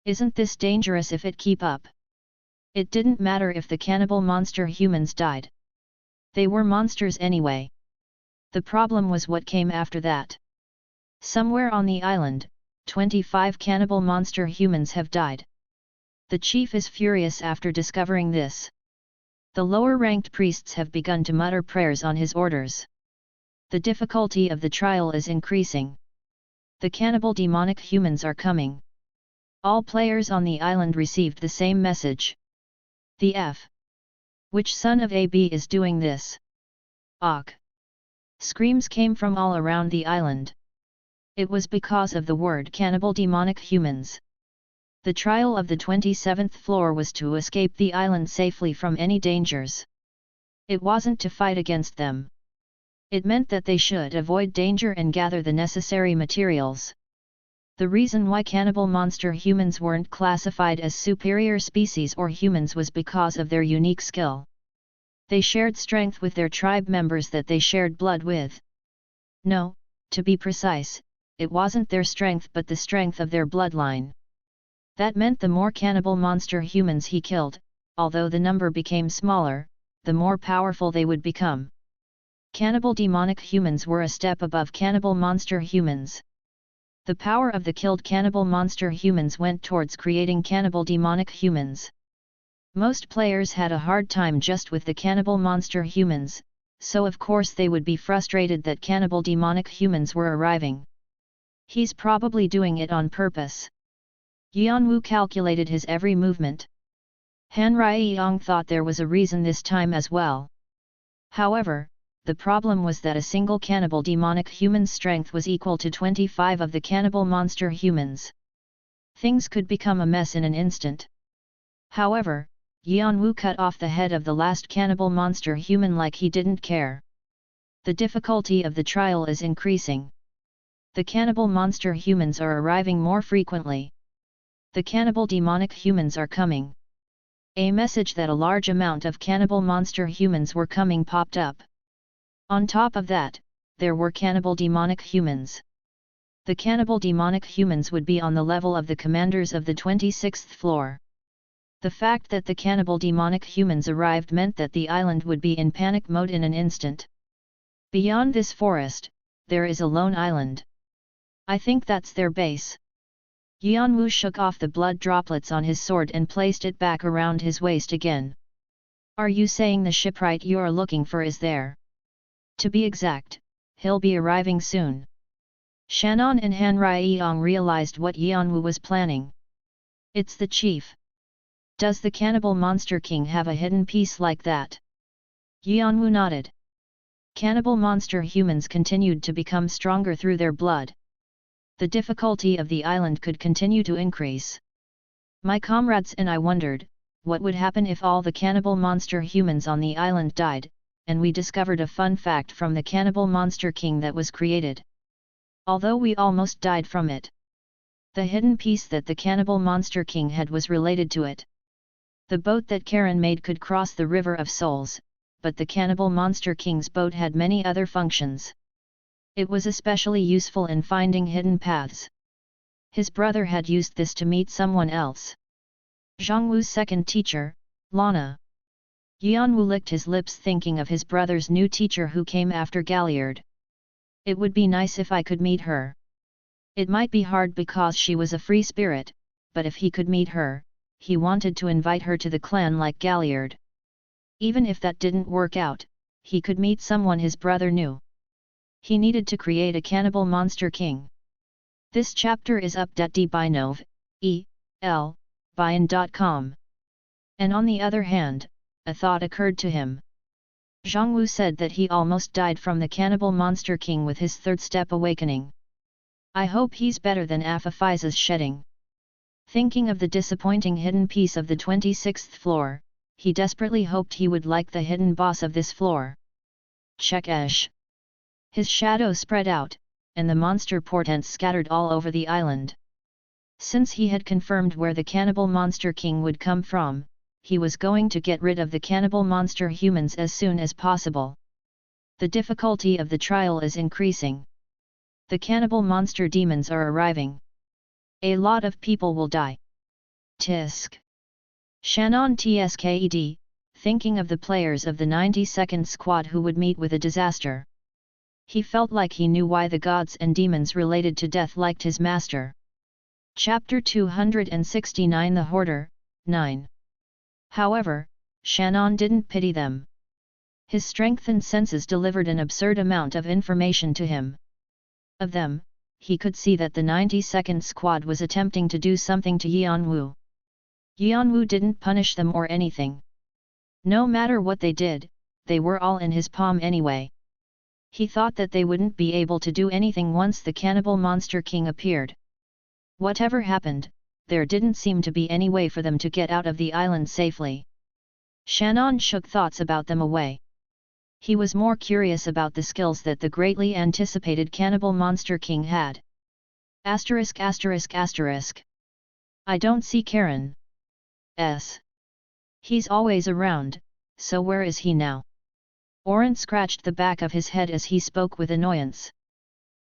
Isn't this dangerous if it keep up? It didn't matter if the cannibal monster humans died. They were monsters anyway. The problem was what came after that. Somewhere on the island, 25 cannibal monster humans have died. The chief is furious after discovering this. The lower-ranked priests have begun to mutter prayers on his orders. The difficulty of the trial is increasing. The cannibal demonic humans are coming. All players on the island received the same message. The F. Which son of AB is doing this? Och! Screams came from all around the island. It was because of the word cannibal demonic humans. The trial of the 27th floor was to escape the island safely from any dangers. It wasn't to fight against them. It meant that they should avoid danger and gather the necessary materials. The reason why cannibal monster humans weren't classified as superior species or humans was because of their unique skill. They shared strength with their tribe members that they shared blood with. No, to be precise, it wasn't their strength but the strength of their bloodline. That meant the more cannibal monster humans he killed, although the number became smaller, the more powerful they would become. Cannibal demonic humans were a step above cannibal monster humans. The power of the killed cannibal monster humans went towards creating cannibal demonic humans. Most players had a hard time just with the cannibal monster humans, so of course they would be frustrated that cannibal demonic humans were arriving. He's probably doing it on purpose. Yeon-woo calculated his every movement. Han Rye-yong thought there was a reason this time as well. However, the problem was that a single cannibal demonic human's strength was equal to 25 of the cannibal monster humans. Things could become a mess in an instant. However, Yeon-woo cut off the head of the last cannibal monster human like he didn't care. The difficulty of the trial is increasing. The cannibal monster humans are arriving more frequently. The cannibal demonic humans are coming. A message that a large amount of cannibal monster humans were coming popped up. On top of that, there were cannibal demonic humans. The cannibal demonic humans would be on the level of the commanders of the 26th floor. The fact that the cannibal demonic humans arrived meant that the island would be in panic mode in an instant. Beyond this forest, there is a lone island. I think that's their base. Yeon-woo shook off the blood droplets on his sword and placed it back around his waist again. Are you saying the shipwright you're looking for is there? To be exact, he'll be arriving soon. Shannon and Han Rye-yong realized what Yeon-woo was planning. It's the chief. Does the cannibal monster king have a hidden piece like that? Yeon-woo nodded. Cannibal monster humans continued to become stronger through their blood. The difficulty of the island could continue to increase. My comrades and I wondered, what would happen if all the cannibal monster humans on the island died, and we discovered a fun fact from the cannibal monster king that was created. Although we almost died from it. The hidden piece that the cannibal monster king had was related to it. The boat that Karen made could cross the River of Souls, but the cannibal monster king's boat had many other functions. It was especially useful in finding hidden paths. His brother had used this to meet someone else. Jeong-woo's second teacher, Lana. Yeon-woo licked his lips thinking of his brother's new teacher who came after Galliard. It would be nice if I could meet her. It might be hard because she was a free spirit, but if he could meet her, he wanted to invite her to the clan like Galliard. Even if that didn't work out, he could meet someone his brother knew. He needed to create a cannibal monster king. This chapter is updated by Nov, E.L. Bayan.com. And on the other hand, a thought occurred to him. Jeong-woo said that he almost died from the cannibal monster king with his third step awakening. I hope he's better than Apophyse's shedding. Thinking of the disappointing hidden piece of the 26th floor, he desperately hoped he would like the hidden boss of this floor. Check-esh. His shadow spread out, and the monster portents scattered all over the island. Since he had confirmed where the cannibal monster king would come from, he was going to get rid of the cannibal monster humans as soon as possible. The difficulty of the trial is increasing. The cannibal monster demons are arriving. A lot of people will die. Tisk. Shannon tsked, thinking of the players of the 92nd squad who would meet with a disaster. He felt like he knew why the gods and demons related to death liked his master. Chapter 269 The Hoarder, 9. However, Shannon didn't pity them. His strengthened senses delivered an absurd amount of information to him. Of them, he could see that the 92nd squad was attempting to do something to Yeon-woo. Yeon-woo didn't punish them or anything. No matter what they did, they were all in his palm anyway. He thought that they wouldn't be able to do anything once the cannibal monster king appeared. Whatever happened, there didn't seem to be any way for them to get out of the island safely. Shannon shook thoughts about them away. He was more curious about the skills that the greatly anticipated cannibal monster king had. Asterisk. I don't see Karen. He's always around, so where is he now? Oren scratched the back of his head as he spoke with annoyance.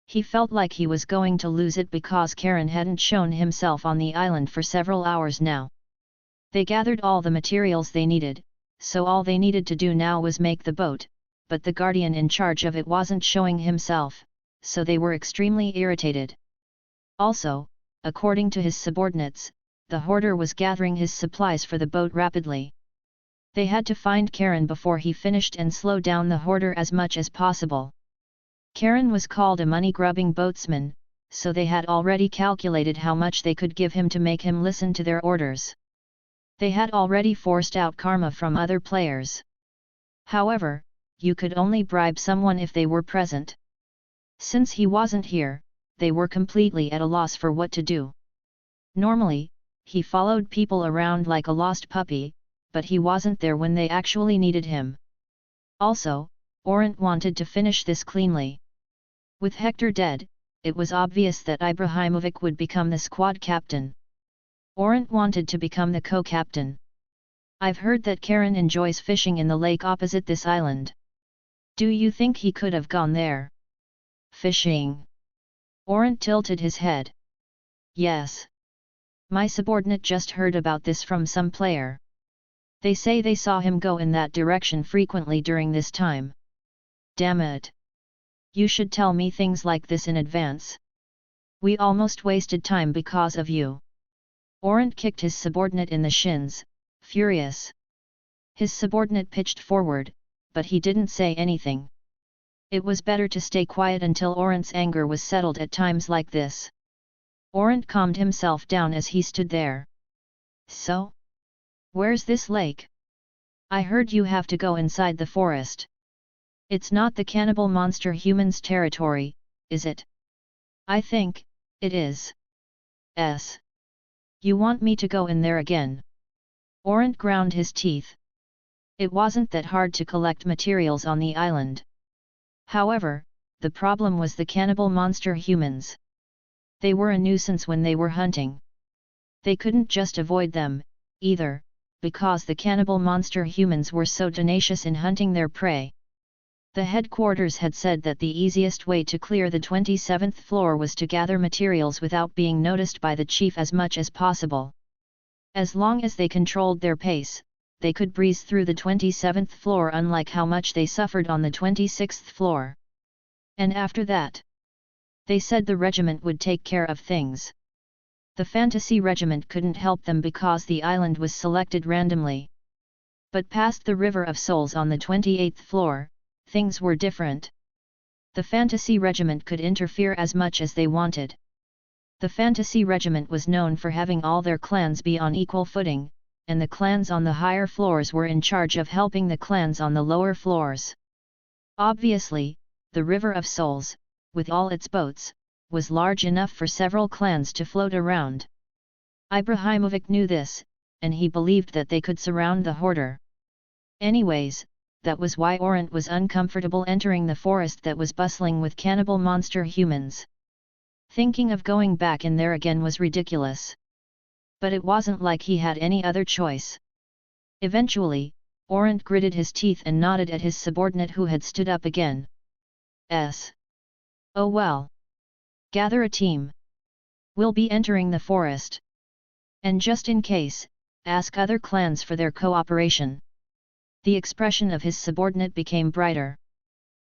He felt like he was going to lose it because Karen hadn't shown himself on the island for several hours now. They gathered all the materials they needed, so all they needed to do now was make the boat, but the guardian in charge of it wasn't showing himself, so they were extremely irritated. Also, according to his subordinates, the hoarder was gathering his supplies for the boat rapidly. They had to find Karen before he finished and slow down the hoarder as much as possible. Karen was called a money-grubbing boatsman, so they had already calculated how much they could give him to make him listen to their orders. They had already forced out karma from other players. However, you could only bribe someone if they were present. Since he wasn't here, they were completely at a loss for what to do. Normally, he followed people around like a lost puppy, but he wasn't there when they actually needed him. Also, Orant wanted to finish this cleanly. With Hector dead, it was obvious that Ibrahimovic would become the squad captain. Orant wanted to become the co-captain. I've heard that Karen enjoys fishing in the lake opposite this island. Do you think he could have gone there? Fishing? Orant tilted his head. Yes. My subordinate just heard about this from some player. They say they saw him go in that direction frequently during this time. Damn it. You should tell me things like this in advance. We almost wasted time because of you. Orant kicked his subordinate in the shins, furious. His subordinate pitched forward, but he didn't say anything. It was better to stay quiet until Orant's anger was settled at times like this. Orant calmed himself down as he stood there. So? Where's this lake? I heard you have to go inside the forest. It's not the cannibal monster human's territory, is it? I think it is. You want me to go in there again? Orant ground his teeth. It wasn't that hard to collect materials on the island. However, the problem was the cannibal monster humans. They were a nuisance when they were hunting. They couldn't just avoid them, either, because the cannibal monster humans were so tenacious in hunting their prey. The headquarters had said that the easiest way to clear the 27th floor was to gather materials without being noticed by the chief as much as possible. As long as they controlled their pace, they could breeze through the 27th floor, unlike how much they suffered on the 26th floor. And after that, they said the regiment would take care of things. The fantasy regiment couldn't help them because the island was selected randomly. But past the River of Souls on the 28th floor, things were different. The fantasy regiment could interfere as much as they wanted. The fantasy regiment was known for having all their clans be on equal footing, and the clans on the higher floors were in charge of helping the clans on the lower floors. Obviously, the River of Souls, with all its boats, was large enough for several clans to float around. Ibrahimovic knew this, and he believed that they could surround the hoarder. Anyways, that was why Orant was uncomfortable entering the forest that was bustling with cannibal monster humans. Thinking of going back in there again was ridiculous. But it wasn't like he had any other choice. Eventually, Orant gritted his teeth and nodded at his subordinate who had stood up again. Oh well. Gather a team. We'll be entering the forest. And just in case, ask other clans for their cooperation. The expression of his subordinate became brighter.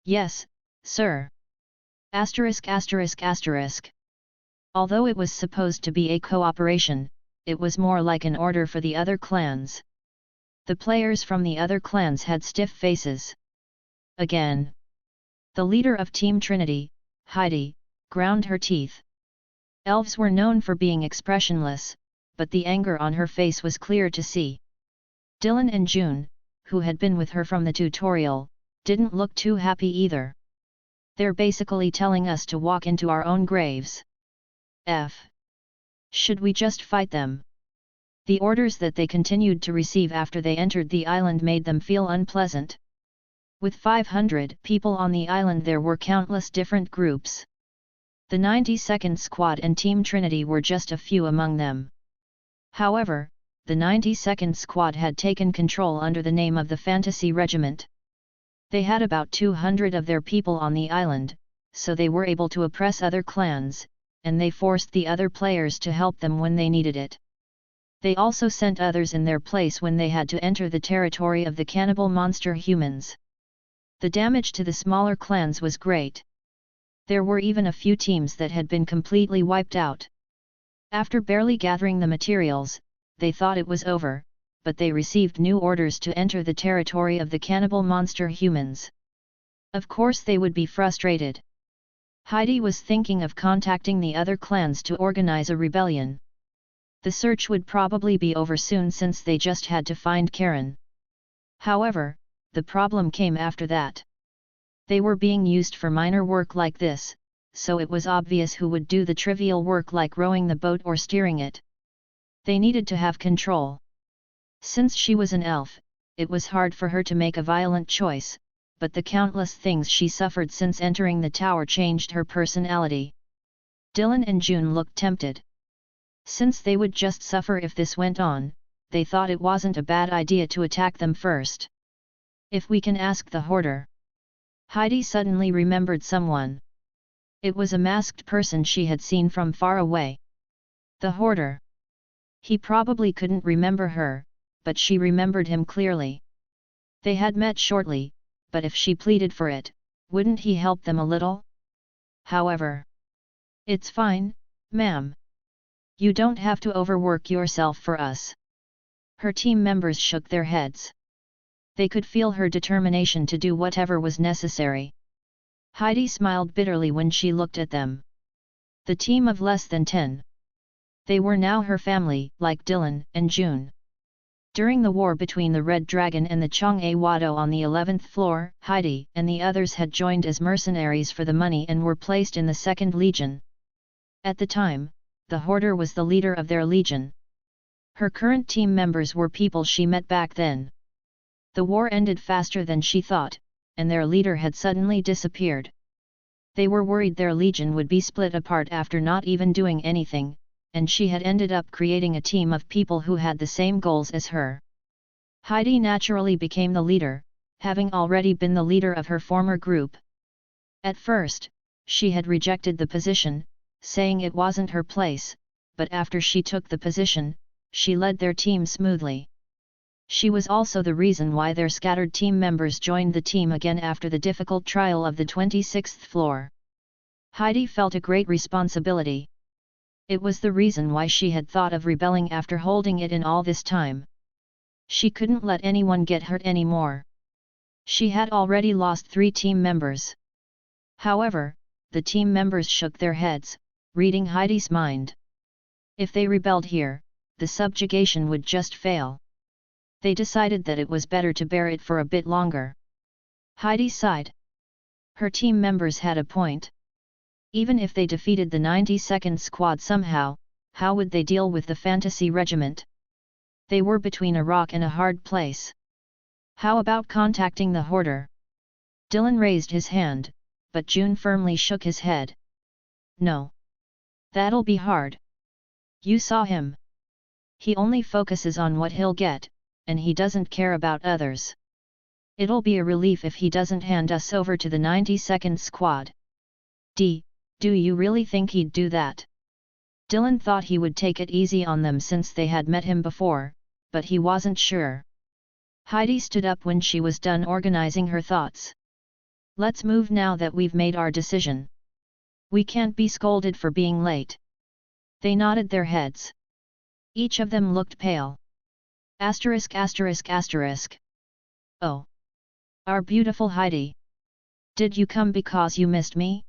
Yes, sir. Asterisk asterisk asterisk. Although it was supposed to be a cooperation, it was more like an order for the other clans. The players from the other clans had stiff faces. Again. The leader of Team Trinity, Heidi, ground her teeth. Elves were known for being expressionless, but the anger on her face was clear to see. Dylan and June, who had been with her from the tutorial, didn't look too happy either. They're basically telling us to walk into our own graves. Should we just fight them? The orders that they continued to receive after they entered the island made them feel unpleasant. With 500 people on the island, there were countless different groups. The 92nd Squad and Team Trinity were just a few among them. However, the 92nd Squad had taken control under the name of the Fantasy Regiment. They had about 200 of their people on the island, so they were able to oppress other clans, and they forced the other players to help them when they needed it. They also sent others in their place when they had to enter the territory of the cannibal monster humans. The damage to the smaller clans was great. There were even a few teams that had been completely wiped out. After barely gathering the materials, they thought it was over, but they received new orders to enter the territory of the cannibal monster humans. Of course they would be frustrated. Heidi was thinking of contacting the other clans to organize a rebellion. The search would probably be over soon since they just had to find Karen. However, the problem came after that. They were being used for minor work like this, so it was obvious who would do the trivial work like rowing the boat or steering it. They needed to have control. Since she was an elf, it was hard for her to make a violent choice, but the countless things she suffered since entering the tower changed her personality. Dylan and June looked tempted. Since they would just suffer if this went on, they thought it wasn't a bad idea to attack them first. If we can ask the hoarder. Heidi suddenly remembered someone. It was a masked person she had seen from far away. The hoarder. He probably couldn't remember her, but she remembered him clearly. They had met shortly, but if she pleaded for it, wouldn't he help them a little? However, it's fine, ma'am. You don't have to overwork yourself for us. Her team members shook their heads. They could feel her determination to do whatever was necessary. Heidi smiled bitterly when she looked at them. The team of less than 10. They were now her family, like Dylan and June. During the war between the Red Dragon and the Jeong-woo on the 11th floor, Heidi and the others had joined as mercenaries for the money and were placed in the 2nd Legion. At the time, the Hoarder was the leader of their legion. Her current team members were people she met back then. The war ended faster than she thought, and their leader had suddenly disappeared. They were worried their legion would be split apart after not even doing anything, and she had ended up creating a team of people who had the same goals as her. Heidi naturally became the leader, having already been the leader of her former group. At first, she had rejected the position, saying it wasn't her place, but after she took the position, she led their team smoothly. She was also the reason why their scattered team members joined the team again after the difficult trial of the 26th floor. Heidi felt a great responsibility. It was the reason why she had thought of rebelling after holding it in all this time. She couldn't let anyone get hurt anymore. She had already lost 3 team members. However, the team members shook their heads, reading Heidi's mind. If they rebelled here, the subjugation would just fail. They decided that it was better to bear it for a bit longer. Heidi sighed. Her team members had a point. Even if they defeated the 92nd Squad somehow, how would they deal with the Fantasy Regiment? They were between a rock and a hard place. How about contacting the Hoarder? Dylan raised his hand, but June firmly shook his head. No. That'll be hard. You saw him. He only focuses on what he'll get, and he doesn't care about others. It'll be a relief if he doesn't hand us over to the 92nd Squad. Do you really think he'd do that? Dylan thought he would take it easy on them since they had met him before, but he wasn't sure. Heidi stood up when she was done organizing her thoughts. Let's move now that we've made our decision. We can't be scolded for being late. They nodded their heads. Each of them looked pale. Asterisk asterisk asterisk. Oh. Our beautiful Heidi. Did you come because you missed me?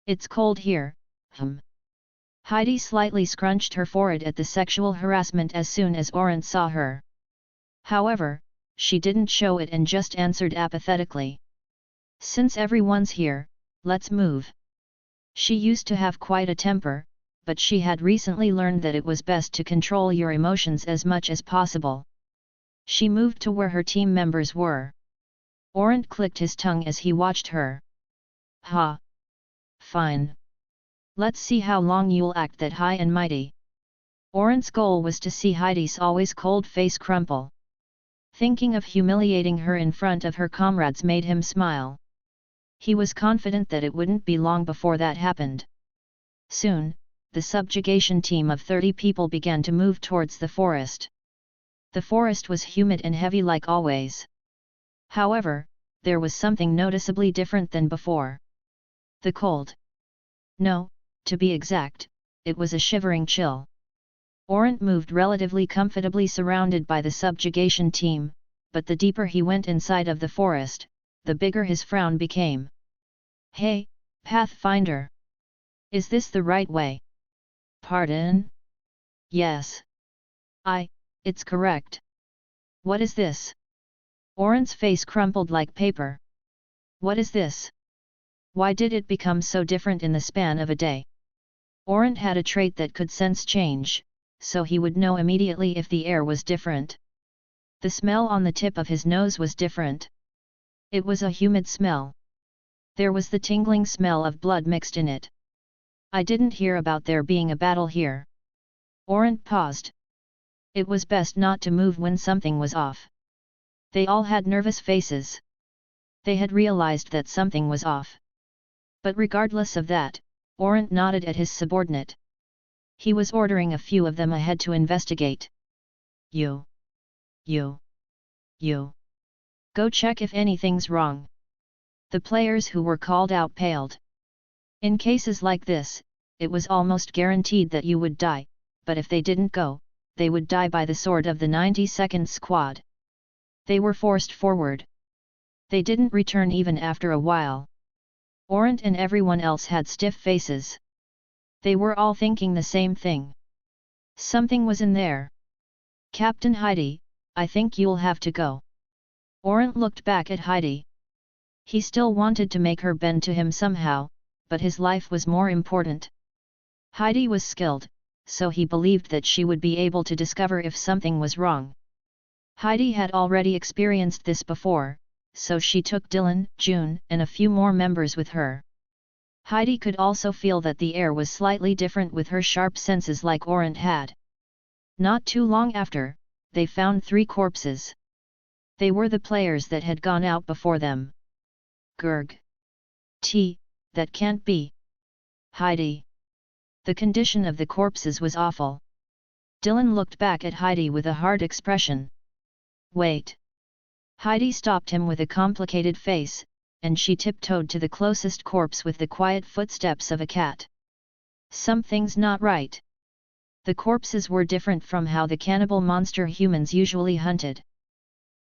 It's cold here, Heidi slightly scrunched her forehead at the sexual harassment as soon as Orant saw her. However, she didn't show it and just answered apathetically. Since everyone's here, let's move. She used to have quite a temper, but she had recently learned that it was best to control your emotions as much as possible. She moved to where her team members were. Orant clicked his tongue as he watched her. Ha! Fine. Let's see how long you'll act that high and mighty. Orant's goal was to see Heidi's always cold face crumple. Thinking of humiliating her in front of her comrades made him smile. He was confident that it wouldn't be long before that happened. Soon, the subjugation team of 30 people began to move towards the forest. The forest was humid and heavy like always. However, there was something noticeably different than before. The cold. No, to be exact, it was a shivering chill. Orant moved relatively comfortably surrounded by the subjugation team, but the deeper he went inside of the forest, the bigger his frown became. Hey, Pathfinder! Is this the right way? Pardon? Yes. It's correct. What is this? Orant's face crumpled like paper. What is this? Why did it become so different in the span of a day? Orant had a trait that could sense change, so he would know immediately if the air was different. The smell on the tip of his nose was different. It was a humid smell. There was the tingling smell of blood mixed in it. I didn't hear about there being a battle here. Orant paused. It was best not to move when something was off. They all had nervous faces. They had realized that something was off. But regardless of that, Orant nodded at his subordinate. He was ordering a few of them ahead to investigate. You. Go check if anything's wrong. The players who were called out paled. In cases like this, it was almost guaranteed that you would die, but if they didn't go, they would die by the sword of the 92nd Squad. They were forced forward. They didn't return even after a while. Orant and everyone else had stiff faces. They were all thinking the same thing. Something was in there. Captain Heidi, I think you'll have to go. Orant looked back at Heidi. He still wanted to make her bend to him somehow, but his life was more important. Heidi was skilled, so he believed that she would be able to discover if something was wrong. Heidi had already experienced this before, so she took Dylan, June, and a few more members with her. Heidi could also feel that the air was slightly different with her sharp senses like Orant had. Not too long after, they found 3 corpses. They were the players that had gone out before them. Gurg. That can't be. Heidi. The condition of the corpses was awful. Dylan looked back at Heidi with a hard expression. Wait. Heidi stopped him with a complicated face, and she tiptoed to the closest corpse with the quiet footsteps of a cat. Something's not right. The corpses were different from how the cannibal monster humans usually hunted.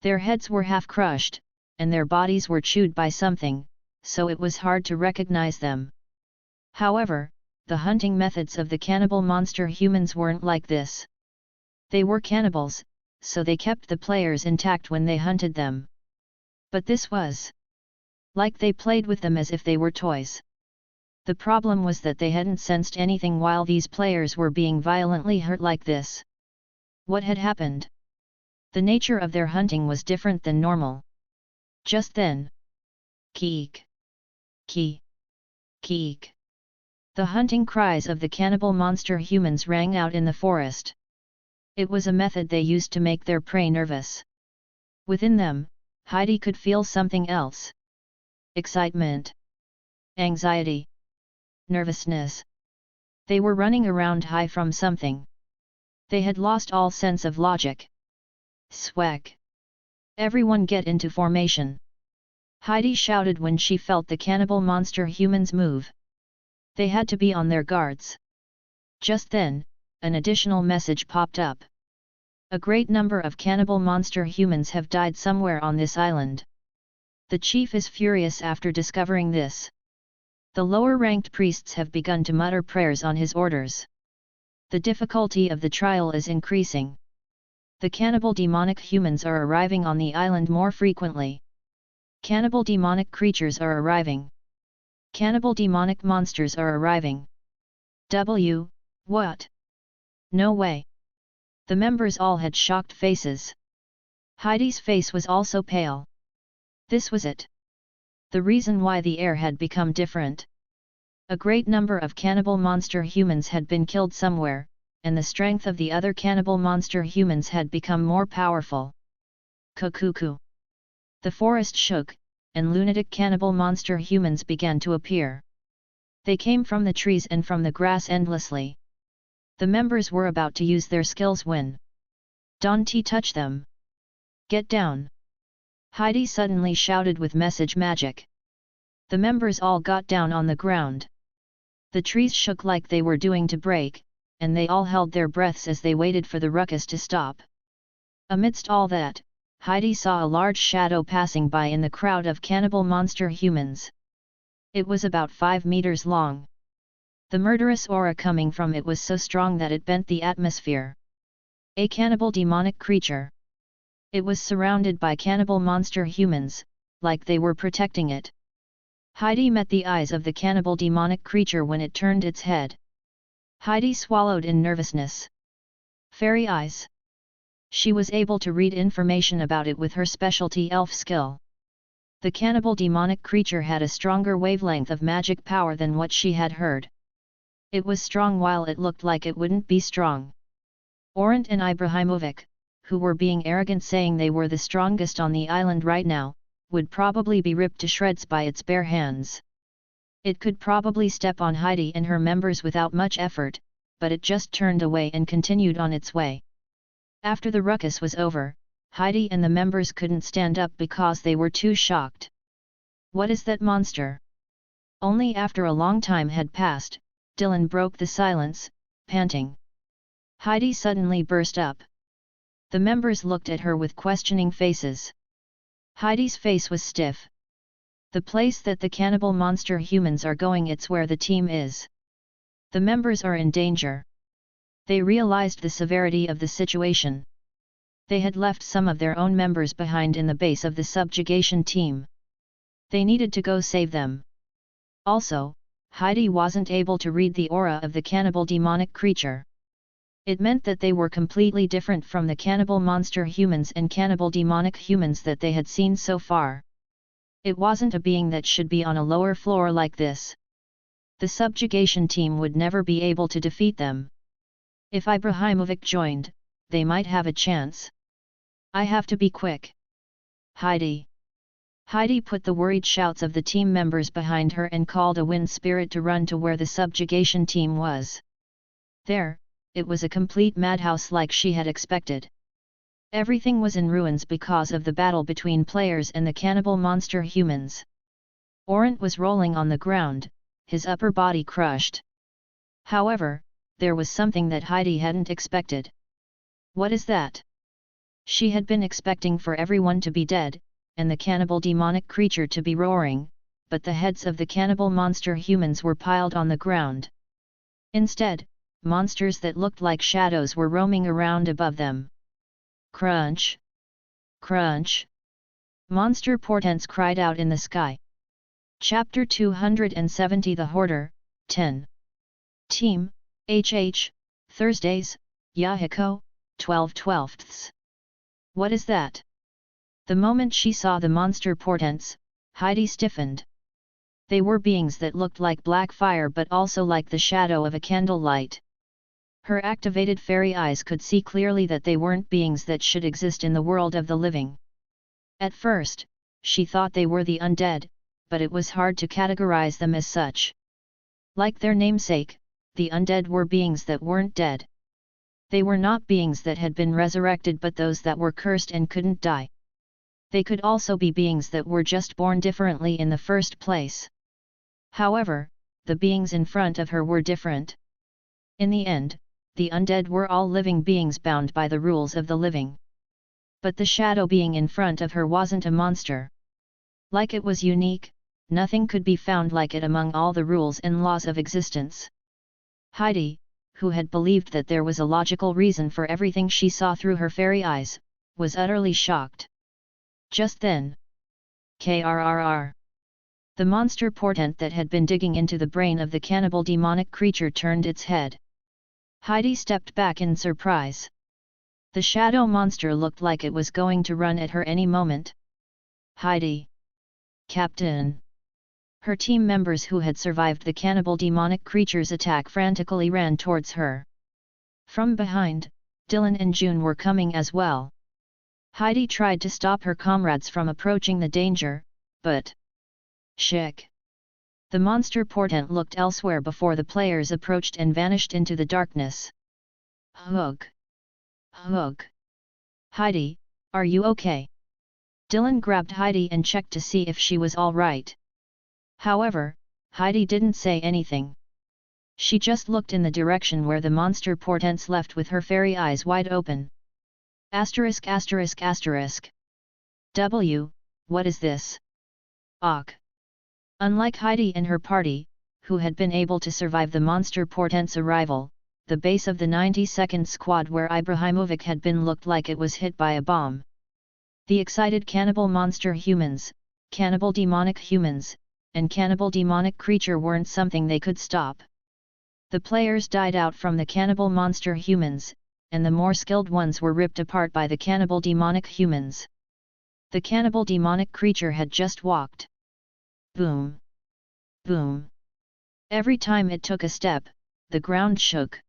Their heads were half crushed, and their bodies were chewed by something, so it was hard to recognize them. However, the hunting methods of the cannibal monster humans weren't like this. They were cannibals, so they kept the players intact when they hunted them. But this was like they played with them as if they were toys. The problem was that they hadn't sensed anything while these players were being violently hurt like this. What had happened? The nature of their hunting was different than normal. Just then. Keek. Kee. Keek. The hunting cries of the cannibal monster humans rang out in the forest. It was a method they used to make their prey nervous. Within them, Heidi could feel something else. Excitement. Anxiety. Nervousness. They were running around high from something. They had lost all sense of logic. Swag. Everyone get into formation. Heidi shouted when she felt the cannibal monster humans move. They had to be on their guards. Just then, an additional message popped up. A great number of cannibal monster humans have died somewhere on this island. The chief is furious after discovering this. The lower-ranked priests have begun to mutter prayers on his orders. The difficulty of the trial is increasing. The cannibal demonic humans are arriving on the island more frequently. Cannibal demonic creatures are arriving. Cannibal demonic monsters are arriving. What? No way. The members all had shocked faces. Heidi's face was also pale. This was it. The reason why the air had become different. A great number of cannibal monster humans had been killed somewhere, and the strength of the other cannibal monster humans had become more powerful. Cuckoo. The forest shook, and lunatic cannibal monster humans began to appear. They came from the trees and from the grass endlessly. The members were about to use their skills when Dante touched them. Get down! Heidi suddenly shouted with message magic. The members all got down on the ground. The trees shook like they were doing to break, and they all held their breaths as they waited for the ruckus to stop. Amidst all that, Heidi saw a large shadow passing by in the crowd of cannibal monster humans. It was about 5 meters long. The murderous aura coming from it was so strong that it bent the atmosphere. A cannibal demonic creature. It was surrounded by cannibal monster humans, like they were protecting it. Heidi met the eyes of the cannibal demonic creature when it turned its head. Heidi swallowed in nervousness. Fairy eyes. She was able to read information about it with her specialty elf skill. The cannibal demonic creature had a stronger wavelength of magic power than what she had heard. It was strong while it looked like it wouldn't be strong. Orant and Ibrahimovic, who were being arrogant saying they were the strongest on the island right now, would probably be ripped to shreds by its bare hands. It could probably step on Heidi and her members without much effort, but it just turned away and continued on its way. After the ruckus was over, Heidi and the members couldn't stand up because they were too shocked. What is that monster? Only after a long time had passed, Dylan broke the silence, panting. Heidi suddenly burst up. The members looked at her with questioning faces. Heidi's face was stiff. The place that the cannibal monster humans are going, it's where the team is. The members are in danger. They realized the severity of the situation. They had left some of their own members behind in the base of the subjugation team. They needed to go save them. Also, Heidi wasn't able to read the aura of the cannibal demonic creature. It meant that they were completely different from the cannibal monster humans and cannibal demonic humans that they had seen so far. It wasn't a being that should be on a lower floor like this. The subjugation team would never be able to defeat them. If Ibrahimovic joined, they might have a chance. I have to be quick. Heidi. Heidi put the worried shouts of the team members behind her and called a wind spirit to run to where the subjugation team was. There, it was a complete madhouse like she had expected. Everything was in ruins because of the battle between players and the cannibal monster humans. Orant was rolling on the ground, his upper body crushed. However, there was something that Heidi hadn't expected. What is that? She had been expecting for everyone to be dead, and the cannibal demonic creature to be roaring, but the heads of the cannibal monster humans were piled on the ground. Instead, monsters that looked like shadows were roaming around above them. Crunch! Crunch! Monster portents cried out in the sky. Chapter 270 The Hoarder, 10. Team, HH, Thursdays, Yahiko, 12/12. What is that? The moment she saw the monster portents, Heidi stiffened. They were beings that looked like black fire but also like the shadow of a candlelight. Her activated fairy eyes could see clearly that they weren't beings that should exist in the world of the living. At first, she thought they were the undead, but it was hard to categorize them as such. Like their namesake, the undead were beings that weren't dead. They were not beings that had been resurrected but those that were cursed and couldn't die. They could also be beings that were just born differently in the first place. However, the beings in front of her were different. In the end, the undead were all living beings bound by the rules of the living. But the shadow being in front of her wasn't a monster. Like it was unique, nothing could be found like it among all the rules and laws of existence. Heidi, who had believed that there was a logical reason for everything she saw through her fairy eyes, was utterly shocked. Just then, KRRR. The monster portent that had been digging into the brain of the cannibal demonic creature turned its head. Heidi stepped back in surprise. The shadow monster looked like it was going to run at her any moment. Heidi! Captain! Her team members who had survived the cannibal demonic creature's attack frantically ran towards her. From behind, Dylan and June were coming as well. Heidi tried to stop her comrades from approaching the danger, but... Shick! The monster portent looked elsewhere before the players approached and vanished into the darkness. Hug! Hug! Heidi, are you okay? Dylan grabbed Heidi and checked to see if she was all right. However, Heidi didn't say anything. She just looked in the direction where the monster portents left with her fairy eyes wide open. Asterisk asterisk asterisk. W, what is this? Ach. Unlike Heidi and her party, who had been able to survive the monster portent's arrival, the base of the 92nd Squad where Ibrahimovic had been looked like it was hit by a bomb. The excited cannibal monster humans, cannibal demonic humans, and cannibal demonic creature weren't something they could stop. The players died out from the cannibal monster humans, and the more skilled ones were ripped apart by the cannibal demonic humans. The cannibal demonic creature had just walked. Boom! Boom! Every time it took a step, the ground shook.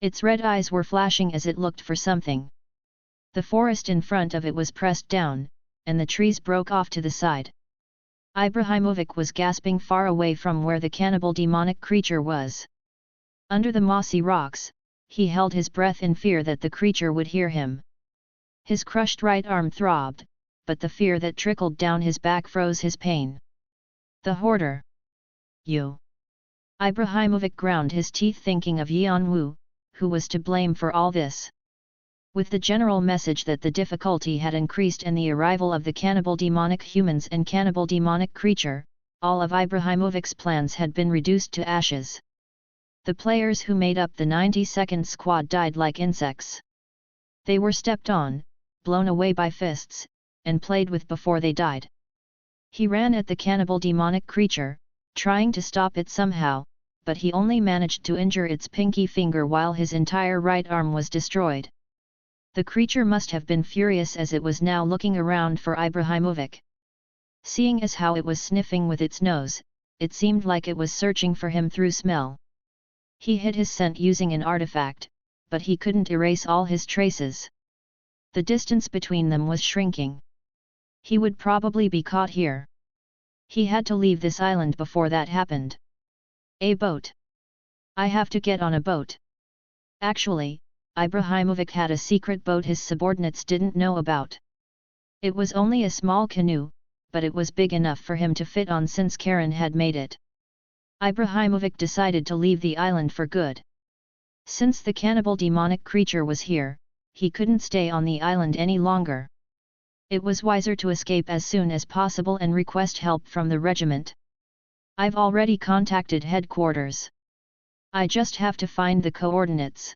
Its red eyes were flashing as it looked for something. The forest in front of it was pressed down, and the trees broke off to the side. Ibrahimovic was gasping far away from where the cannibal demonic creature was. Under the mossy rocks, he held his breath in fear that the creature would hear him. His crushed right arm throbbed, but the fear that trickled down his back froze his pain. The hoarder. You. Ibrahimovic ground his teeth thinking of Yeon-woo, who was to blame for all this. With the general message that the difficulty had increased and the arrival of the cannibal demonic humans and cannibal demonic creature, all of Ibrahimovic's plans had been reduced to ashes. The players who made up the 92nd Squad died like insects. They were stepped on, blown away by fists, and played with before they died. He ran at the cannibal demonic creature, trying to stop it somehow, but he only managed to injure its pinky finger while his entire right arm was destroyed. The creature must have been furious as it was now looking around for Ibrahimovic. Seeing as how it was sniffing with its nose, it seemed like it was searching for him through smell. He hid his scent using an artifact, but he couldn't erase all his traces. The distance between them was shrinking. He would probably be caught here. He had to leave this island before that happened. A boat. I have to get on a boat. Actually, Ibrahimovic had a secret boat his subordinates didn't know about. It was only a small canoe, but it was big enough for him to fit on since Karen had made it. Ibrahimovic decided to leave the island for good. Since the cannibal demonic creature was here, he couldn't stay on the island any longer. It was wiser to escape as soon as possible and request help from the regiment. I've already contacted headquarters. I just have to find the coordinates.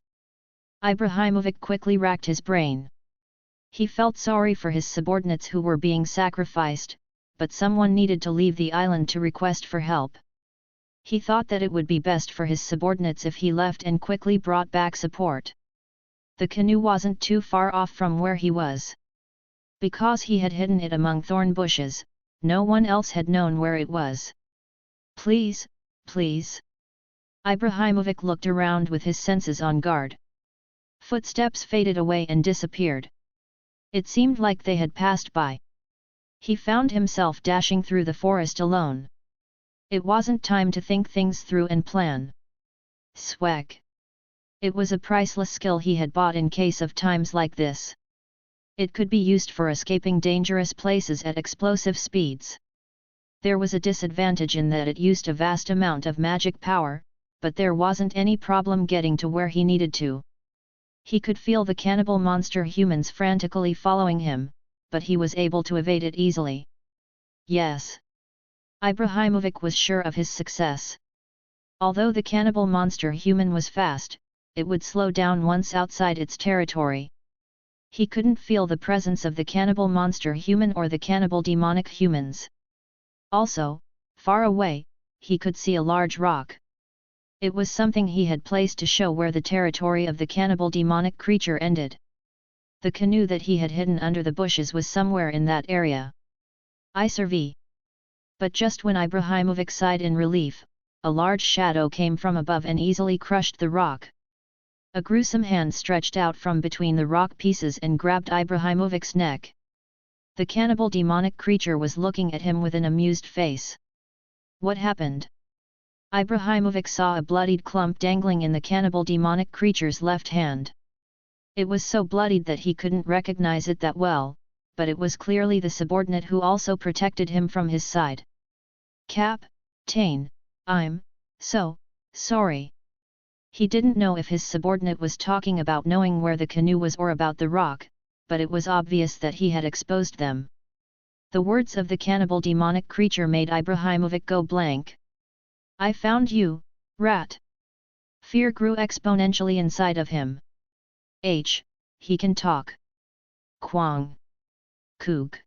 Ibrahimovic quickly racked his brain. He felt sorry for his subordinates who were being sacrificed, but someone needed to leave the island to request for help. He thought that it would be best for his subordinates if he left and quickly brought back support. The canoe wasn't too far off from where he was. Because he had hidden it among thorn bushes, no one else had known where it was. Please, please. Ibrahimovic looked around with his senses on guard. Footsteps faded away and disappeared. It seemed like they had passed by. He found himself dashing through the forest alone. It wasn't time to think things through and plan. Swag. It was a priceless skill he had bought in case of times like this. It could be used for escaping dangerous places at explosive speeds. There was a disadvantage in that it used a vast amount of magic power, but there wasn't any problem getting to where he needed to. He could feel the cannibal monster humans frantically following him, but he was able to evade it easily. Yes. Ibrahimovic was sure of his success. Although the cannibal monster human was fast, it would slow down once outside its territory. He couldn't feel the presence of the cannibal monster human or the cannibal demonic humans. Also, far away, he could see a large rock. It was something he had placed to show where the territory of the cannibal demonic creature ended. The canoe that he had hidden under the bushes was somewhere in that area. I survey. But just when Ibrahimovic sighed in relief, a large shadow came from above and easily crushed the rock. A gruesome hand stretched out from between the rock pieces and grabbed Ibrahimovic's neck. The cannibal demonic creature was looking at him with an amused face. What happened? Ibrahimovic saw a bloodied clump dangling in the cannibal demonic creature's left hand. It was so bloodied that he couldn't recognize it that well, but it was clearly the subordinate who also protected him from his side. Captain, I'm so sorry. He didn't know if his subordinate was talking about knowing where the canoe was or about the rock, but it was obvious that he had exposed them. The words of the cannibal demonic creature made Ibrahimovic go blank. I found you, rat. Fear grew exponentially inside of him. He can talk. Kwang. Kook.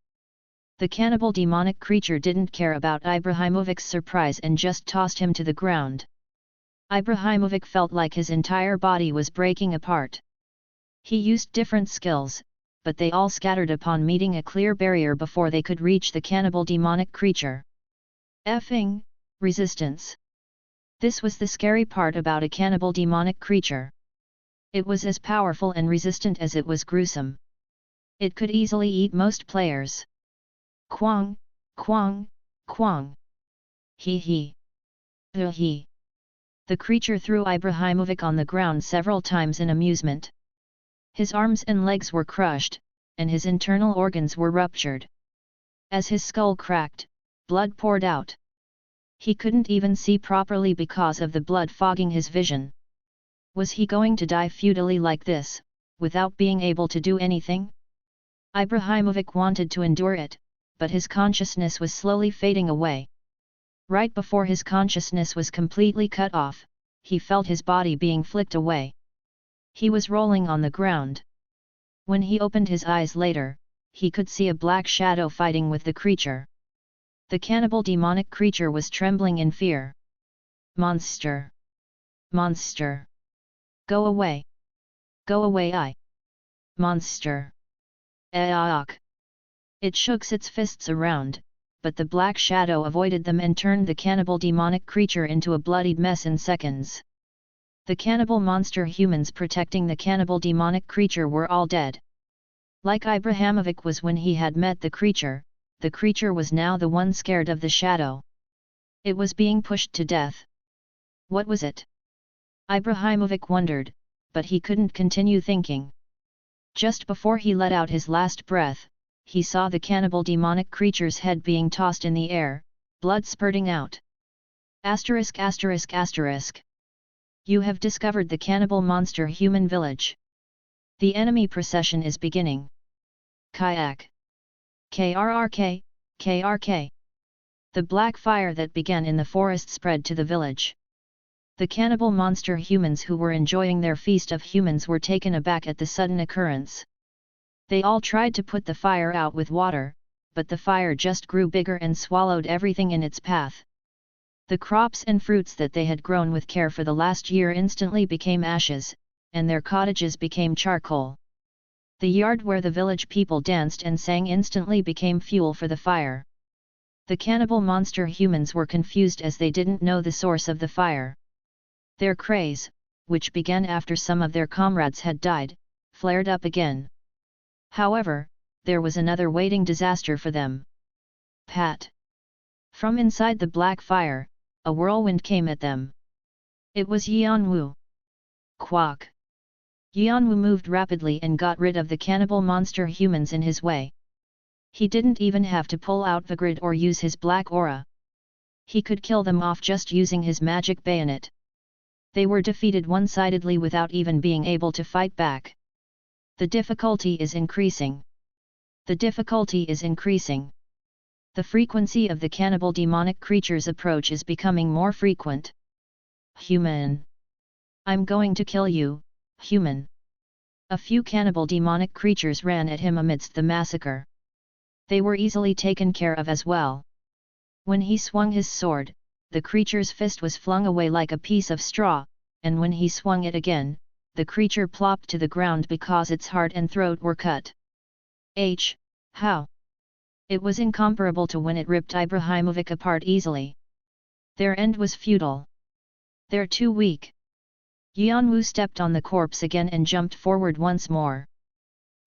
The cannibal demonic creature didn't care about Ibrahimovic's surprise and just tossed him to the ground. Ibrahimovic felt like his entire body was breaking apart. He used different skills, but they all scattered upon meeting a clear barrier before they could reach the cannibal demonic creature. Effing resistance. This was the scary part about a cannibal demonic creature. It was as powerful and resistant as it was gruesome. It could easily eat most players. Kwang, kwang, kwang. He. He. The creature threw Ibrahimovic on the ground several times in amusement. His arms and legs were crushed, and his internal organs were ruptured. As his skull cracked, blood poured out. He couldn't even see properly because of the blood fogging his vision. Was he going to die futilely like this, without being able to do anything? Ibrahimovic wanted to endure it, but his consciousness was slowly fading away. Right before his consciousness was completely cut off, he felt his body being flicked away. He was rolling on the ground. When he opened his eyes later, he could see a black shadow fighting with the creature. The cannibal demonic creature was trembling in fear. Monster! Monster! Go away! Go away, Monster! Aak! It shook its fists around, but the black shadow avoided them and turned the cannibal demonic creature into a bloodied mess in seconds. The cannibal monster humans protecting the cannibal demonic creature were all dead. Like Ibrahimovic was when he had met the creature was now the one scared of the shadow. It was being pushed to death. What was it? Ibrahimovic wondered, but he couldn't continue thinking. Just before he let out his last breath, he saw the cannibal demonic creature's head being tossed in the air, blood spurting out. Asterisk asterisk asterisk. You have discovered the cannibal monster human village. The enemy procession is beginning. Kayak. KRRK, KRK. The black fire that began in the forest spread to the village. The cannibal monster humans who were enjoying their feast of humans were taken aback at the sudden occurrence. They all tried to put the fire out with water, but the fire just grew bigger and swallowed everything in its path. The crops and fruits that they had grown with care for the last year instantly became ashes, and their cottages became charcoal. The yard where the village people danced and sang instantly became fuel for the fire. The cannibal monster humans were confused as they didn't know the source of the fire. Their craze, which began after some of their comrades had died, flared up again. However, there was another waiting disaster for them. Pat! From inside the black fire, a whirlwind came at them. It was Yeon-woo. Quack! Yeon-woo moved rapidly and got rid of the cannibal monster humans in his way. He didn't even have to pull out the grid or use his black aura. He could kill them off just using his magic bayonet. They were defeated one-sidedly without even being able to fight back. The difficulty is increasing. The difficulty is increasing. The frequency of the cannibal demonic creature's approach is becoming more frequent. Human! I'm going to kill you, human! A few cannibal demonic creatures ran at him amidst the massacre. They were easily taken care of as well. When he swung his sword, the creature's fist was flung away like a piece of straw, and when he swung it again, the creature plopped to the ground because its heart and throat were cut. How? It was incomparable to when it ripped Ibrahimovic apart easily. Their end was futile. They're too weak. Yeon-woo stepped on the corpse again and jumped forward once more.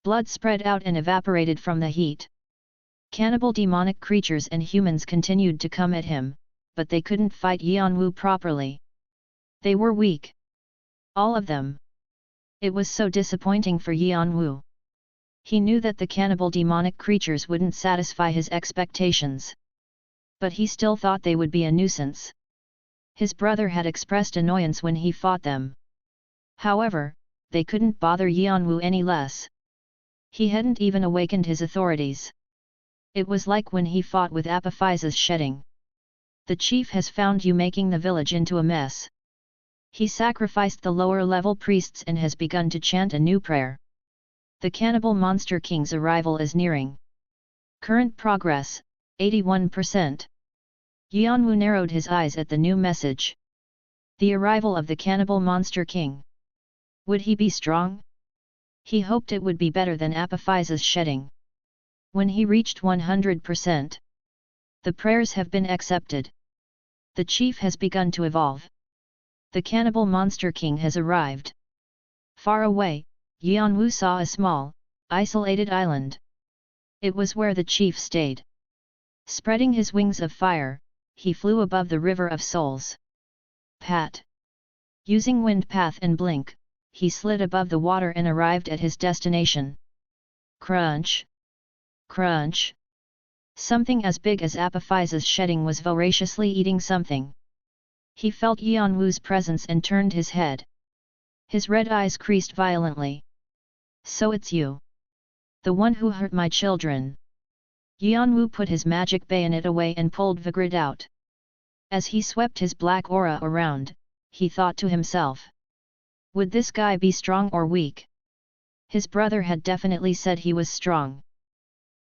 Blood spread out and evaporated from the heat. Cannibal demonic creatures and humans continued to come at him, but they couldn't fight Yeon-woo properly. They were weak. All of them. It was so disappointing for Yeon-woo. He knew that the cannibal demonic creatures wouldn't satisfy his expectations. But he still thought they would be a nuisance. His brother had expressed annoyance when he fought them. However, they couldn't bother Yeon-woo any less. He hadn't even awakened his authorities. It was like when he fought with Apophyse's shedding. The chief has found you making the village into a mess. He sacrificed the lower-level priests and has begun to chant a new prayer. The cannibal monster king's arrival is nearing. Current progress, 81%. Yeon-woo narrowed his eyes at the new message. The arrival of the cannibal monster king. Would he be strong? He hoped it would be better than Apophyse's shedding. When he reached 100%. The prayers have been accepted. The chief has begun to evolve. The cannibal monster king has arrived. Far away, Yeon-woo saw a small, isolated island. It was where the chief stayed. Spreading his wings of fire, he flew above the river of souls. Pat! Using wind path and blink, he slid above the water and arrived at his destination. Crunch! Crunch! Something as big as Apophyse's shedding was voraciously eating something. He felt Yeon-woo's presence and turned his head. His red eyes creased violently. So it's you. The one who hurt my children. Yeon-woo put his magic bayonet away and pulled Vigrid out. As he swept his black aura around, he thought to himself. Would this guy be strong or weak? His brother had definitely said he was strong.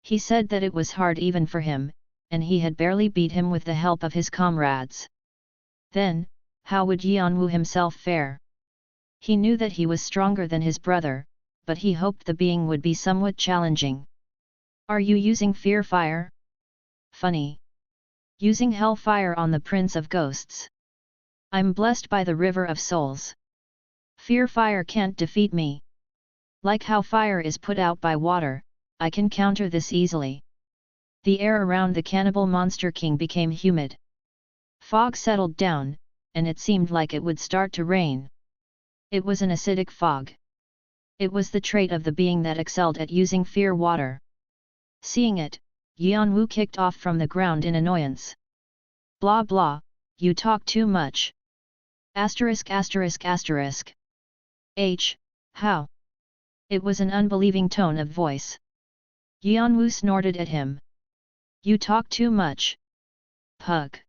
He said that it was hard even for him, and he had barely beat him with the help of his comrades. Then, how would Yeon-woo himself fare? He knew that he was stronger than his brother, but he hoped the being would be somewhat challenging. Are you using fear fire? Funny. Using hellfire on the Prince of Ghosts. I'm blessed by the River of Souls. Fear fire can't defeat me. Like how fire is put out by water, I can counter this easily. The air around the cannibal monster king became humid. Fog settled down, and it seemed like it would start to rain. It was an acidic fog. It was the trait of the being that excelled at using fear water. Seeing it, Yeon-woo kicked off from the ground in annoyance. Blah blah, you talk too much. Asterisk asterisk asterisk. How? It was an unbelieving tone of voice. Yeon-woo snorted at him. You talk too much. Pug.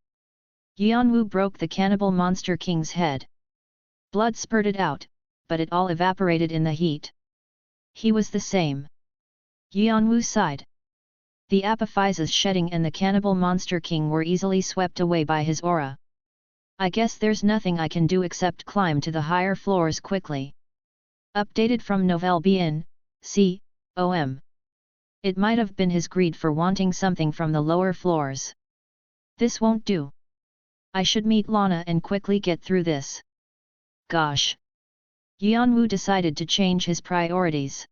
Yeon-woo broke the cannibal monster king's head. Blood spurted out, but it all evaporated in the heat. He was the same. Yeon-woo sighed. The apophyse's shedding and the cannibal monster king were easily swept away by his aura. I guess there's nothing I can do except climb to the higher floors quickly. Updated from Nouvelle Bien, com. It might have been his greed for wanting something from the lower floors. This won't do. I should meet Lana and quickly get through this. Gosh. Yeon-woo decided to change his priorities.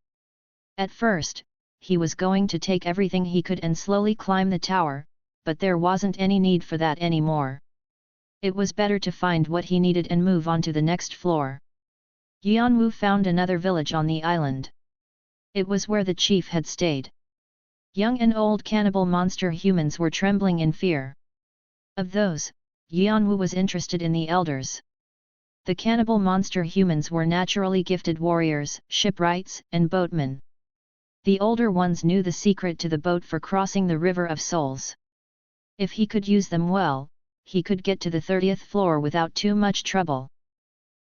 At first, he was going to take everything he could and slowly climb the tower, but there wasn't any need for that anymore. It was better to find what he needed and move on to the next floor. Yeon-woo found another village on the island. It was where the chief had stayed. Young and old cannibal monster humans were trembling in fear. Of those, Yeon-woo was interested in the elders. The cannibal monster humans were naturally gifted warriors, shipwrights, and boatmen. The older ones knew the secret to the boat for crossing the River of Souls. If he could use them well, he could get to the 30th floor without too much trouble.